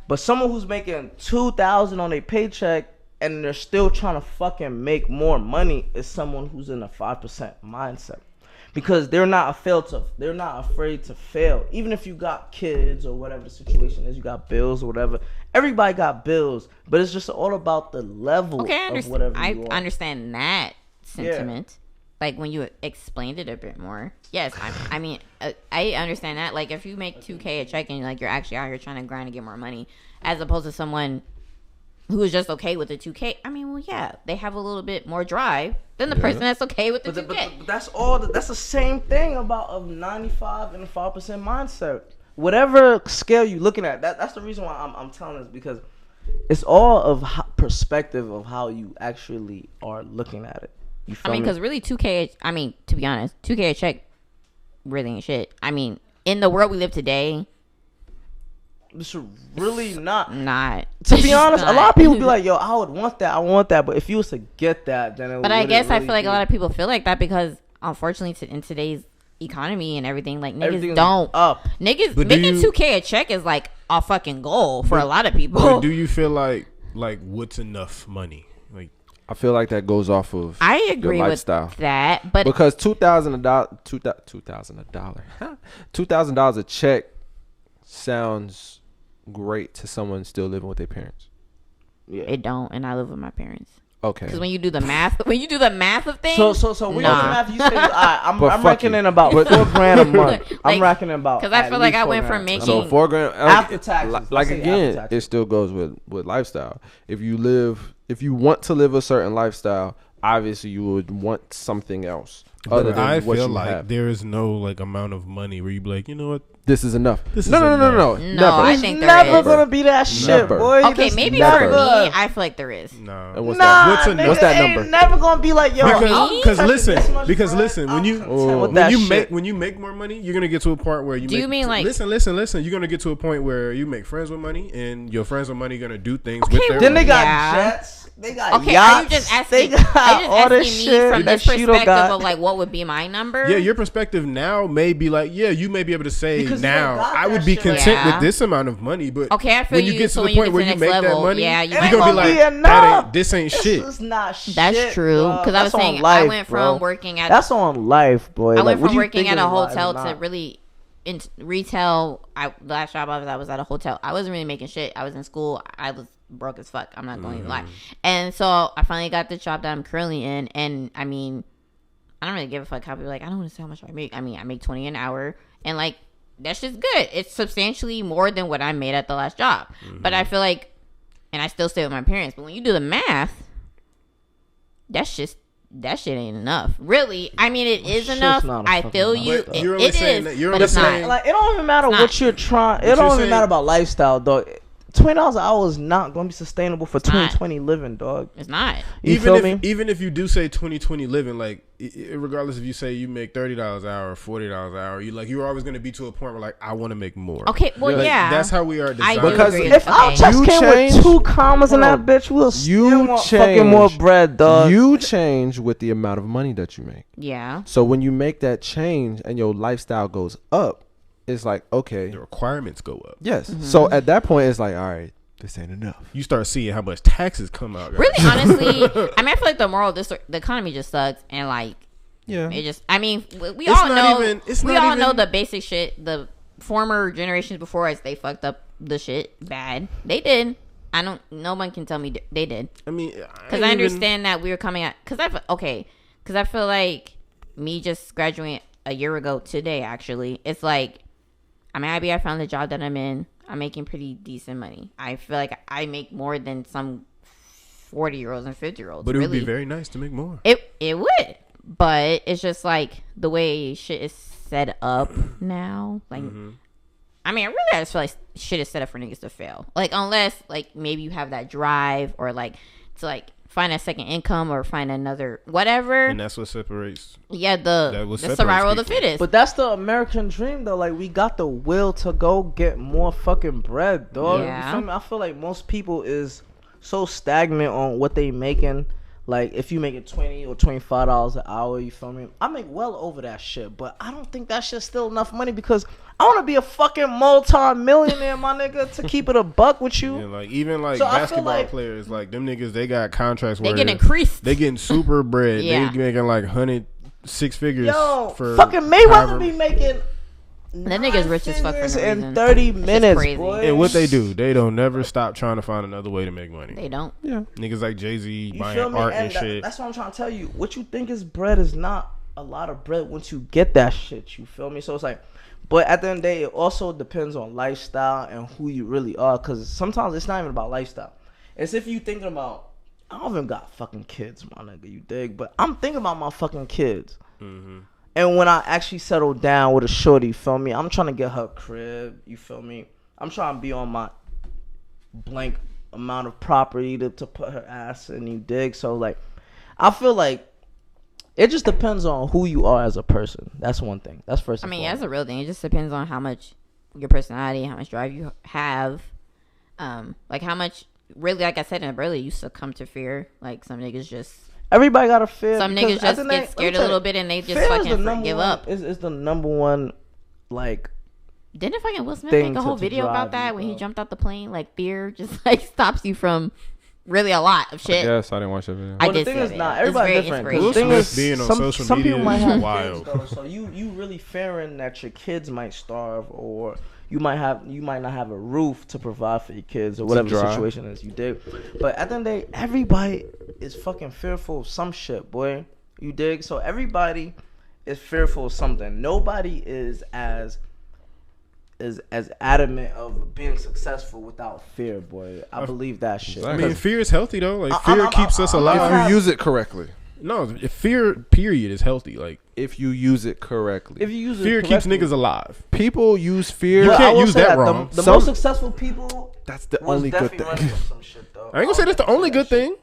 But someone who's making $2,000 on their paycheck and they're still trying to fucking make more money is someone who's in a 5% mindset. Because they're not afraid to fail. Even if you got kids or whatever the situation is, you got bills or whatever. Everybody got bills, but it's just all about the level of whatever you want.
I understand that sentiment. Like when you explained it a bit more. Yes, I mean, I understand that. Like if you make $2,000 a check and like you're actually out here trying to grind to get more money, as opposed to someone who is just okay with the $2,000. I mean, well, yeah, they have a little bit more drive than the person that's okay with the $2,000.
But that's all. That's the same thing about a 95 and a 5% mindset. Whatever scale you looking at, that's the reason why I'm telling this, because it's all of perspective of how you actually are looking at it. You feel
I mean,
me?
because really $2,000. I mean, to be honest, $2,000 a check really ain't shit. I mean, in the world we live today,
It's really not.
To
be honest, a lot of people be like, "Yo, I would want that. I want that." But if you was to get that, then it
But I guess
really
I feel like a lot of people feel like that because, unfortunately, in today's economy and everything, like niggas
Everything's
don't
up.
Niggas
But do
making
you-
$2,000 a check is like a fucking goal for a lot of
But
people.
do you feel like what's enough money? Like
I feel like that goes off of
I
your
agree with
lifestyle.
that, but
Because $2,000 a check sounds great to someone still living with their parents.
Yeah.
it don't. And I live with my parents.
Okay.
Because when you do the math of things,
So when you do the
Nah.
math, you say, I'm
But fuck
reckoning
you.
about $4,000 a month. I'm
Like,
reckoning about.
because I
at
feel like
least
I went
$4,000.
from making
So $4,000
After taxes.
Like
Let's say
again,
after taxes.
it still goes with lifestyle. If you want to live a certain lifestyle, obviously you would want something else other than
I
what
feel
you
like
have.
there is no like amount of money where you be like, you know what?
This is enough.
This is
no.
No,
Never.
I think there
Never
is.
gonna be that shit,
Never.
boy.
Okay,
Just
maybe
never.
for me, I feel like there is.
No.
And what's
Nah,
that?
What's enough?
nigga,
What's that
ain't
number?
never gonna be like, yo.
Because
I'm
listen,
touching this much
because
bread,
listen, when
I'm
you
content with that shit.
when you make more money, you're gonna get to a part where you.
Do you mean like-
listen? You're gonna get to a point where you make friends with money, and your friends with money gonna do things
Okay,
with their
Then
money.
they got
Yeah.
jets. They got
Okay,
yachts.
are you just asking?
They got
are you
all
just
this
asking me
shit
from
that
this
she don't
perspective
got.
of like what would be my number?
Yeah, your perspective now may be like, yeah, you may be able to say
Because you
now,
ain't got
I would
that
be
shit right
content
now.
with this amount of money, but
Okay, I feel
when you
you.
get
So
to
when
the
you
point
get
where
to
you
the
make
next
that
level,
money,
yeah, you
you're
might
gonna be
be
like,
enough.
this ain't shit.
This is not shit.
That's true.
dog.
Because I was
That's on
saying, I
life,
went
bro.
from working at
That's on life, boy.
I
Like,
went
what
from
you
working at
thinking
a
about
hotel
is
to
not.
really in retail. Last job I was at a hotel. I wasn't really making shit. I was in school. I was broke as fuck. I'm not going to lie. And so I finally got the job that I'm currently in. And I mean, I don't really give a fuck how people are like, I don't want to say how much I make. I mean, I make $20 an hour. And like, that's just good. It's substantially more than what I made at the last job. But I feel like, and I still stay with my parents. But when you do the math, that shit ain't enough. Really, I mean, it is
shit's
enough.
not a
I
fucking
feel
enough,
you.
though.
You're
It
only
is,
saying that- you're
but
only
it's
saying-
not.
Like, it don't even matter
It's
what
not.
you're trying. It
you're
don't even
saying-
matter about lifestyle, dog. $20 an hour is not going to be sustainable for
It's not.
2020 living, dog.
It's not.
You feel me?
Even if you do say 2020 living, like regardless if you say you make $30 an hour or $40 an hour, you're always going to be to a point where like I want to make more.
Okay, well,
Like,
yeah.
that's how we are
I
designed.
do
Because
agree.
If our
Okay.
chest
You
came
change-
with 2 commas in that
Bro,
bitch, we'll
you
still want fucking more
change-
bread, dog.
You change with the amount of money that you make.
Yeah.
So when you make that change and your lifestyle goes up, it's like, okay,
the requirements go up.
yes. So at that point, it's like, all right, this ain't enough.
You start seeing how much taxes come out. Guys.
Really, honestly, I mean, I feel like the economy just sucks, and like
Yeah.
it just. I mean, we
It's
all
not
know.
even- it's
we
not
all know
even-
the basic shit. The former generations before us, they fucked up the shit bad. They did. I don't. No one can tell me they did.
I mean,
Because I understand that we were coming at. Because I feel like me just graduating a year ago today. Actually, it's like I'm happy I found the job that I'm in. I'm making pretty decent money. I feel like I make more than some 40-year-olds and 50-year-olds.
But it would
really.
be very nice to make more.
It would, but it's just like the way shit is set up now. Like, I mean, I just feel like shit is set up for niggas to fail. Like, unless like maybe you have that drive or like to like find a second income or find another whatever.
And that's what separates.
Yeah,
That what
the
separates
survival of the
people.
fittest.
But that's the American dream, though. Like, we got the will to go get more fucking bread, dog.
Yeah.
You feel me? I feel like most people is so stagnant on what they making. Like, if you making $20 or $25 an hour, you feel me? I make well over that shit, but I don't think that shit's still enough money because I want to be a fucking multi-millionaire, my nigga, to keep it a buck with you.
Yeah, like even like
So I feel
basketball
like-
players, like them niggas, they got contracts
They
where
get increased.
they getting super bread.
Yeah.
They making like 6 figures.
Yo,
for
fucking Mayweather
however-
be making
That nigga's rich as fuck for no
figures in
reason.
30
It's just
minutes,
crazy.
boy.
And what they do, they don't never stop trying to find another way to make money.
They don't.
Yeah.
Niggas like Jay-Z
You feel
buying
me?
art and
And
shit.
that's what I'm trying to tell you. What you think is bread is not a lot of bread once you get that shit. You feel me? So it's like, but at the end of the day, it also depends on lifestyle and who you really are. Because sometimes it's not even about lifestyle. It's if you thinking about, I don't even got fucking kids, my nigga. You dig? But I'm thinking about my fucking kids.
Mm-hmm.
And when I actually settle down with a shorty, you feel me? I'm trying to get her crib, you feel me? I'm trying to be on my blank amount of property to put her ass in, you dig? So, like, I feel like it just depends on who you are as a person. That's one thing. That's first
I
and
mean,
foremost.
that's a real thing. It just depends on how much your personality, how much drive you have, like how much. Really, like I said in earlier, you succumb to fear. Like some niggas just.
Everybody got a fear.
Some
because
niggas
at
just
the
get
end-
scared
let me
a
tell
little
you,
bit and they just
fear is the
fucking
number
give
one-
up.
It's the number one, like,
Didn't fucking Will Smith
thing
make a whole
to
video
drive
about that
you,
when he
bro.
jumped out the plane? Like fear just like stops you from really a lot of shit.
Yes, I didn't watch that video.
I
well, the
did
thing
see
is,
it.
not
It's
everybody
very
different.
inspirational.
Will
The thing
Smith
is,
being on
some
social
people
media
might
is
have
wild.
kids, though, so you really fearing that your kids might starve, or you might not have a roof to provide for your kids, or whatever the
dry.
situation is. You dig? But at the end of the day, everybody is fucking fearful of some shit, boy. You dig? So everybody is fearful of something. Nobody is as adamant of being successful without fear, boy. I believe that shit.
I mean, fear is healthy though. Like
I'm-
fear keeps us
I'm-
alive.
If you use it correctly.
No, fear period is healthy. Like
If you use it correctly.
If you use it
fear keeps
correctly.
niggas alive.
People use fear.
You
But I
can't
will
use
say
that
the-
wrong.
The
Some-
most successful people
That's the
was
only good
definitely running
thing.
from some shit, though.
I ain't gonna say that's the only good
That shit.
thing.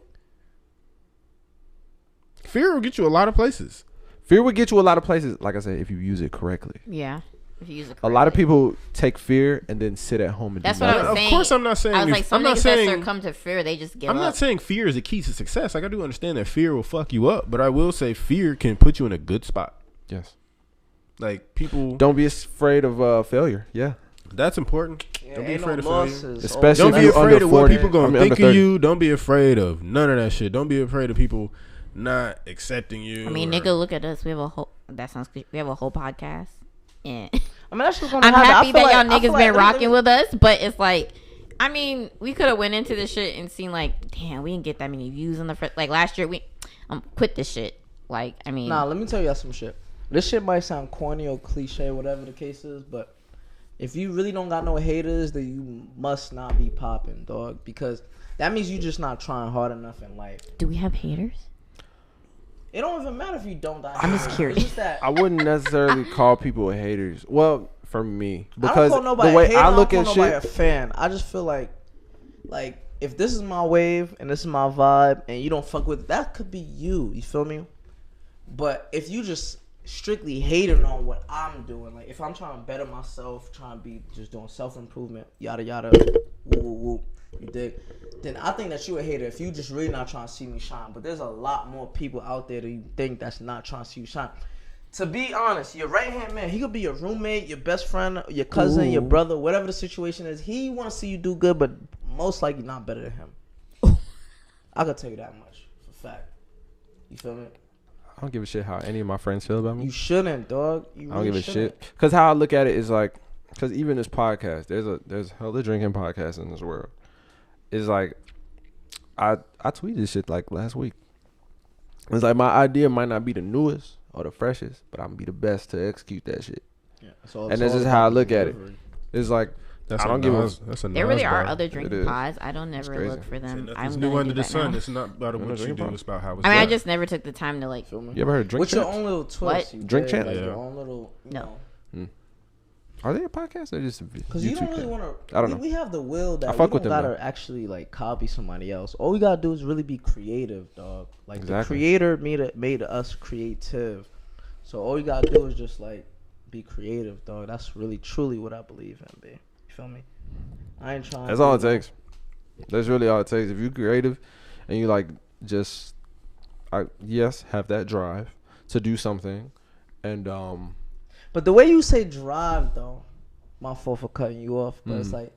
Fear will get you a lot of places.
Fear would get you a lot of places, like I said, if you use it correctly.
Yeah, if you use it
A lot of
correctly.
people take fear and then sit at home and
That's
do
what I
nothing.
was
Of
saying.
course I'm not saying
I was
if-
like, some
I'm not
niggas that
saying-
succumb to fear, they just give
I'm
up.
not saying fear is the key to success. Like I do understand that fear will fuck you up, but I will say fear can put you in a good spot.
Yes.
Like people,
Don't be afraid of failure. Yeah.
that's important.
Yeah,
Don't be
ain't
afraid of
no
failure.
losses.
Especially
Don't
if
be
you
afraid
under
of what
40.
people
I
gonna
mean,
think
under
of
30.
you. Don't be afraid of none of that shit. Don't be afraid of people not accepting you.
I mean,
or-
nigga, look at us. We have a whole. That sounds. We have a whole podcast, and
I mean, that's just gonna
I'm
happen. I
happy
feel
that
like-
y'all
I feel
niggas
like-
been
let me-
rocking with us. But it's like, I mean, we could have went into this shit and seen like, damn, we didn't get that many views on the first. Like last year, we quit this shit. Like, I mean,
Nah, let me tell you some shit. This shit might sound corny or cliche, whatever the case is, but if you really don't got no haters, then you must not be popping, dog. Because that means you just not trying hard enough in life.
do we have haters?
It don't even matter if you don't got
I'm
haters.
just curious.
It's just that
I wouldn't necessarily call people haters. Well, for me,
I
because
don't call nobody
the way
a hater,
I look
don't
at
call nobody a
shit,
fan. I just feel like if this is my wave and this is my vibe and you don't fuck with it, that could be you. You feel me? But if you just strictly hating on what I'm doing, like if I'm trying to better myself, trying to be just doing self improvement, yada yada, woo woo woo, you dig? Then I think that you a hater if you just really not trying to see me shine. But there's a lot more people out there that you think that's not trying to see you shine. To be honest, your right hand man, he could be your roommate, your best friend, your cousin, your brother, whatever the situation is. He want to see you do good, but most likely not better than him. I could tell you that much for fact. You feel me?
I don't give a shit how any of my friends feel about me.
You shouldn't, dog. You
I don't
really
give a
shouldn't.
shit. Because how I look at it is like, because even this podcast, there's hella drinking podcasts in this world. It's like, I tweeted shit like last week. It's like my idea might not be the newest or the freshest, but I'm gonna be the best to execute that shit.
Yeah, it's all-
And
it's
this
all
is how I
about
look
the
at it.
delivery.
It's like,
That's
I don't give a.
That's a
There really
Nas
are
bar.
other
It
drinking
is.
pods. I don't never
crazy.
look for them.
Nothing's
I'm
new
gonna
under
do
the
that
sun.
now.
It's not about what you
drinking
do.
bar?
It's about how it's
I mean, I
done.
just never took the time to like.
Feel me?
You ever heard drink
With your
champs?
own little twist.
What?
You
Drink
dig,
champ?
like
Yeah.
your own little, you
No.
know.
Are they a podcast or just
Because you don't really want to.
I don't know.
We have the will that
I fuck
we
with
don't
them,
gotta
though.
actually like copy somebody else. All we gotta do is really be creative, dog. Like the
Exactly.
creator made us creative. So all you gotta do is just like be creative, dog. That's really truly what I believe in, B. You feel me? I ain't trying.
That's all it takes. That's really all it takes. If you're creative and you like just, yes, have that drive to do something, and
But the way you say drive, though, my fault for cutting you off, but it's like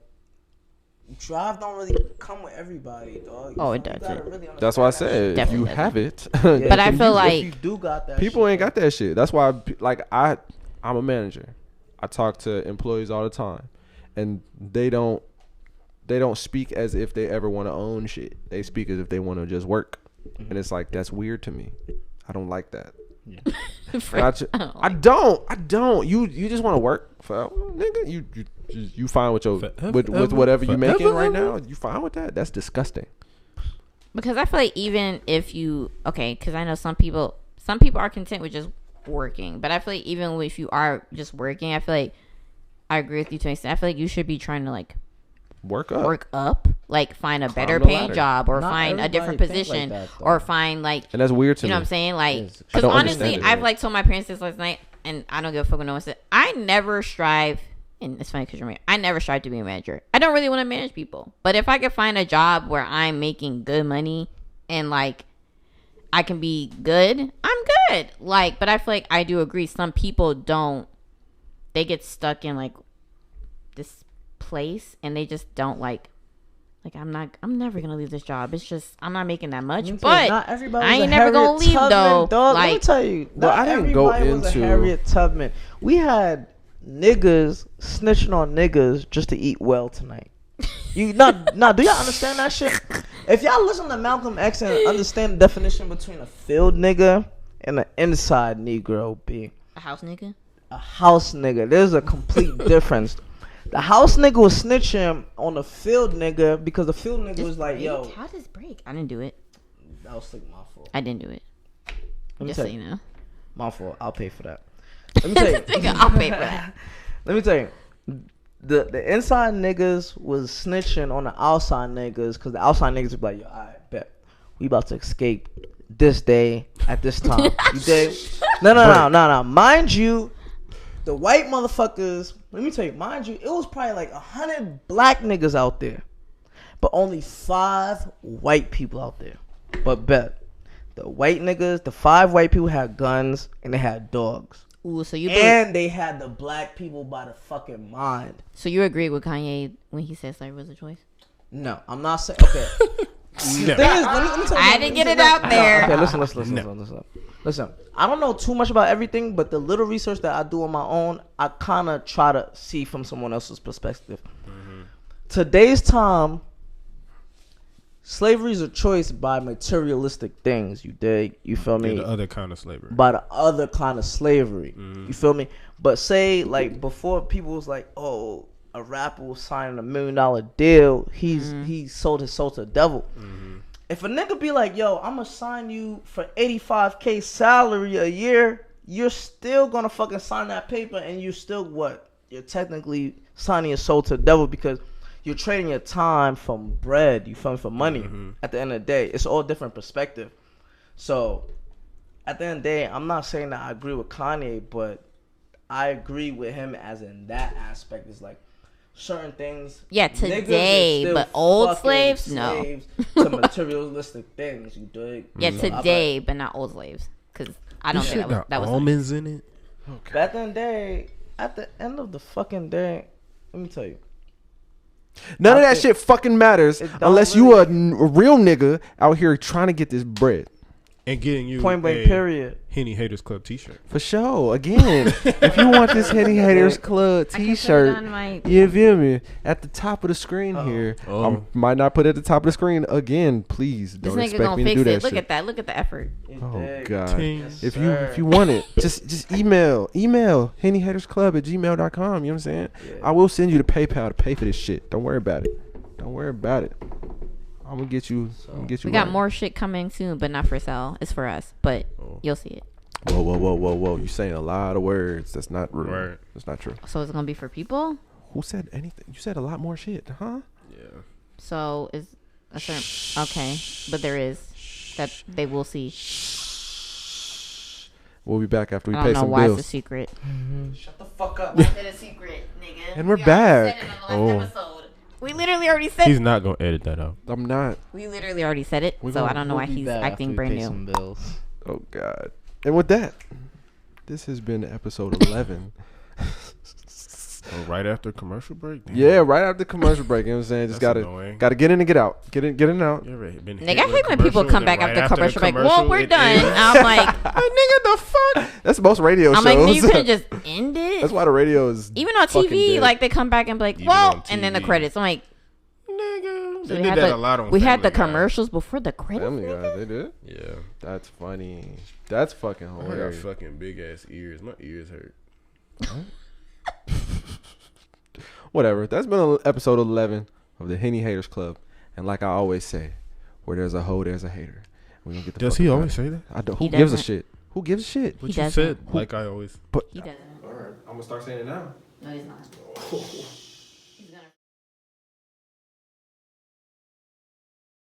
drive don't really come with everybody, dog.
Oh,
feel
it
me? You gotta
doesn't.
really
that's why I
understand that
said if you
Definitely
have it.
shit.
But I
if
feel
you-
like-
if you do got that,
People
shit,
ain't got that shit. That's why, I'm a manager. I talk to employees all the time, and they don't speak as if they ever want to own shit. They speak as if they want to just work, and it's like that's weird to me. I don't like that. I don't. You just want to work for nigga. You fine with your with whatever you making right now? You fine with that? That's disgusting.
Because I feel like even if you because I know some people are content with just working, but I feel like even if you are just working, I feel like I agree with you to an extent. I feel like you should be trying to like
Work up,
like find a better
the
paying
ladder.
job or
Not
find a different
everybody think like
position
that, though.
or find like
and that's weird to
you know
me.
what I'm saying, like
Yes.
I
because
don't
honestly
understand it.
I've like told my parents this last night, and I don't give a fuck what no one said. I never strive, and it's funny because you're married, I never strive to be a manager. I don't really want to manage people, but if I could find a job where I'm making good money and like I can be good, I'm good. Like, but I feel like I do agree. Some people don't. They get stuck in like this place, and they just don't like. I'm never gonna leave this job. It's just I'm not making that much. But
not everybody
I
was
aint
a
never gonna
Harriet
leave,
Tubman,
though.
Dog. Let me
Like-
tell you,
Well,
not
I didn't go
everybody was a
into-
Harriet Tubman. We had niggas snitching on niggas just to eat well tonight. You not do y'all understand that shit? If y'all listen to Malcolm X and understand the definition between a field nigga and an inside Negro, be
a house nigga.
a house nigga. There's a complete difference. The house nigga was snitching on the field nigga because the field nigga was like, yo,
How does break? I didn't do it.
that was like my fault.
I didn't do it.
Let me
Just
tell
so you know.
My fault. I'll pay for that. Let me tell you.
Nigga, I'll pay for that.
Let me tell you. The inside niggas was snitching on the outside niggas because the outside niggas would be like, yo, I bet we about to escape this day at this time. You dig? No. Mind you, the white motherfuckers, let me tell you, mind you, it was probably like 100 black niggas out there, but only 5 white people out there. But bet. The white niggas, the 5 white people had guns and they had dogs.
Ooh, so you
And they had the black people by the fucking mind.
so you agree with Kanye when he said slavery was a choice?
No, I'm not saying. Okay. The thing is, let me tell you
I
something.
didn't get it out there.
Okay, listen. I don't know too much about everything, but the little research that I do on my own, I kind of try to see from someone else's perspective. Today's time, slavery is a choice by materialistic things. You dig? You feel me?
The other kind of slavery.
By the other kind of slavery. You feel me? But say like before, people was like, oh, a rapper was signing $1 million deal. He sold his soul to the devil. If a nigga be like, yo, I'm gonna sign you for $85K salary a year, you're still gonna fucking sign that paper, and you're still what? You're technically signing your soul to the devil because you're trading your time from bread. You feel me? For money. At the end of the day, it's all different perspective. So at the end of the day, I'm not saying that I agree with Kanye, but I agree with him as in that aspect. It's like certain things.
Yeah,
niggas is
today,
still
but old
fucking
slaves? No.
slaves to materialistic things. You dig?
Yeah,
So I'm
today, but not old slaves. Because I don't think that was
almonds in it.
But at the end of the day, at the end of the fucking day, let me tell you.
None of that
think
shit fucking matters
it don't
unless you
really-
a real nigga out here trying to get this bread.
And getting you
Point blank,
a
period.
Henny Haters Club t-shirt.
For sure. Again, if you want this Henny Haters Club
I can put it
t-shirt,
on my-
you feel me? At the top of the screen here.
Oh.
I might not put it at the top of the screen again. Please
This
don't
nigga
expect
gonna
me to
fix
do that
it. Look
shit.
at that. Look at the effort.
You
Oh
dig?
God!
Ting.
Yes,
If
sir.
you want it, just email HennyHatersClub@gmail.com. You know what I'm saying?
Yeah.
I will send you the PayPal to pay for this shit. Don't worry about it. Don't worry about it. I'm gonna get you. I'm gonna get you.
We got
right.
more shit coming soon, but not for sale. It's for us, but
Oh.
you'll see it.
Whoa. You saying a lot of words. That's not true.
Right.
That's not true.
So it's gonna be for people.
Who said anything? You said a lot more shit, huh?
Yeah.
So is a certain okay, but there is that they will see.
We'll be back after we
I
pay
don't know
some
why
bills.
it's a secret.
Shut the fuck up.
It's a secret, nigga.
And we're back.
We literally already said.
He's not gonna edit that out.
I'm not.
We literally already said it,
We're
so
gonna-
I don't know why he's acting brand new.
Some bills.
Oh God. And with that, this has been episode 11.
Oh, right after commercial break. Damn.
Yeah, right after commercial break. You know what I'm saying? Just
That's
gotta
annoying.
get in and get out. Get in and out.
You ever been
Nigga,
hit
I
with a
hate when people
commercial
come
and
back
then
after
right
commercial break.
commercial,
Well, we're
it
done.
ends?
I'm like,
Nigga, the fuck?
That's most radio
I'm
shows.
like, you could have just ended.
That's why the radio is
Even on
fucking
TV,
dead.
like they come back and be like,
Even
well,
on
and then the
TV.
credits. I'm like,
Nigga.
so
They
we
did
had
that
the
a lot on
we had the
Family Guy.
commercials before the credits.
Family Guy, they did.
Yeah.
That's funny. That's fucking
I got
hilarious.
fucking big ass ears. My ears hurt.
Whatever. That's been episode 11 of the Henny Haters Club. And like I always say, where there's a hoe, there's a hater. We gonna get the
Does
fuck
he
up
always
outta
say that?
here. I don't.
He
Who gives a
doesn't.
shit? Who gives a shit?
What
He
you
doesn't.
said? Like I always.
But
He doesn't.
all right, I'm gonna start saying it now.
No, he's not.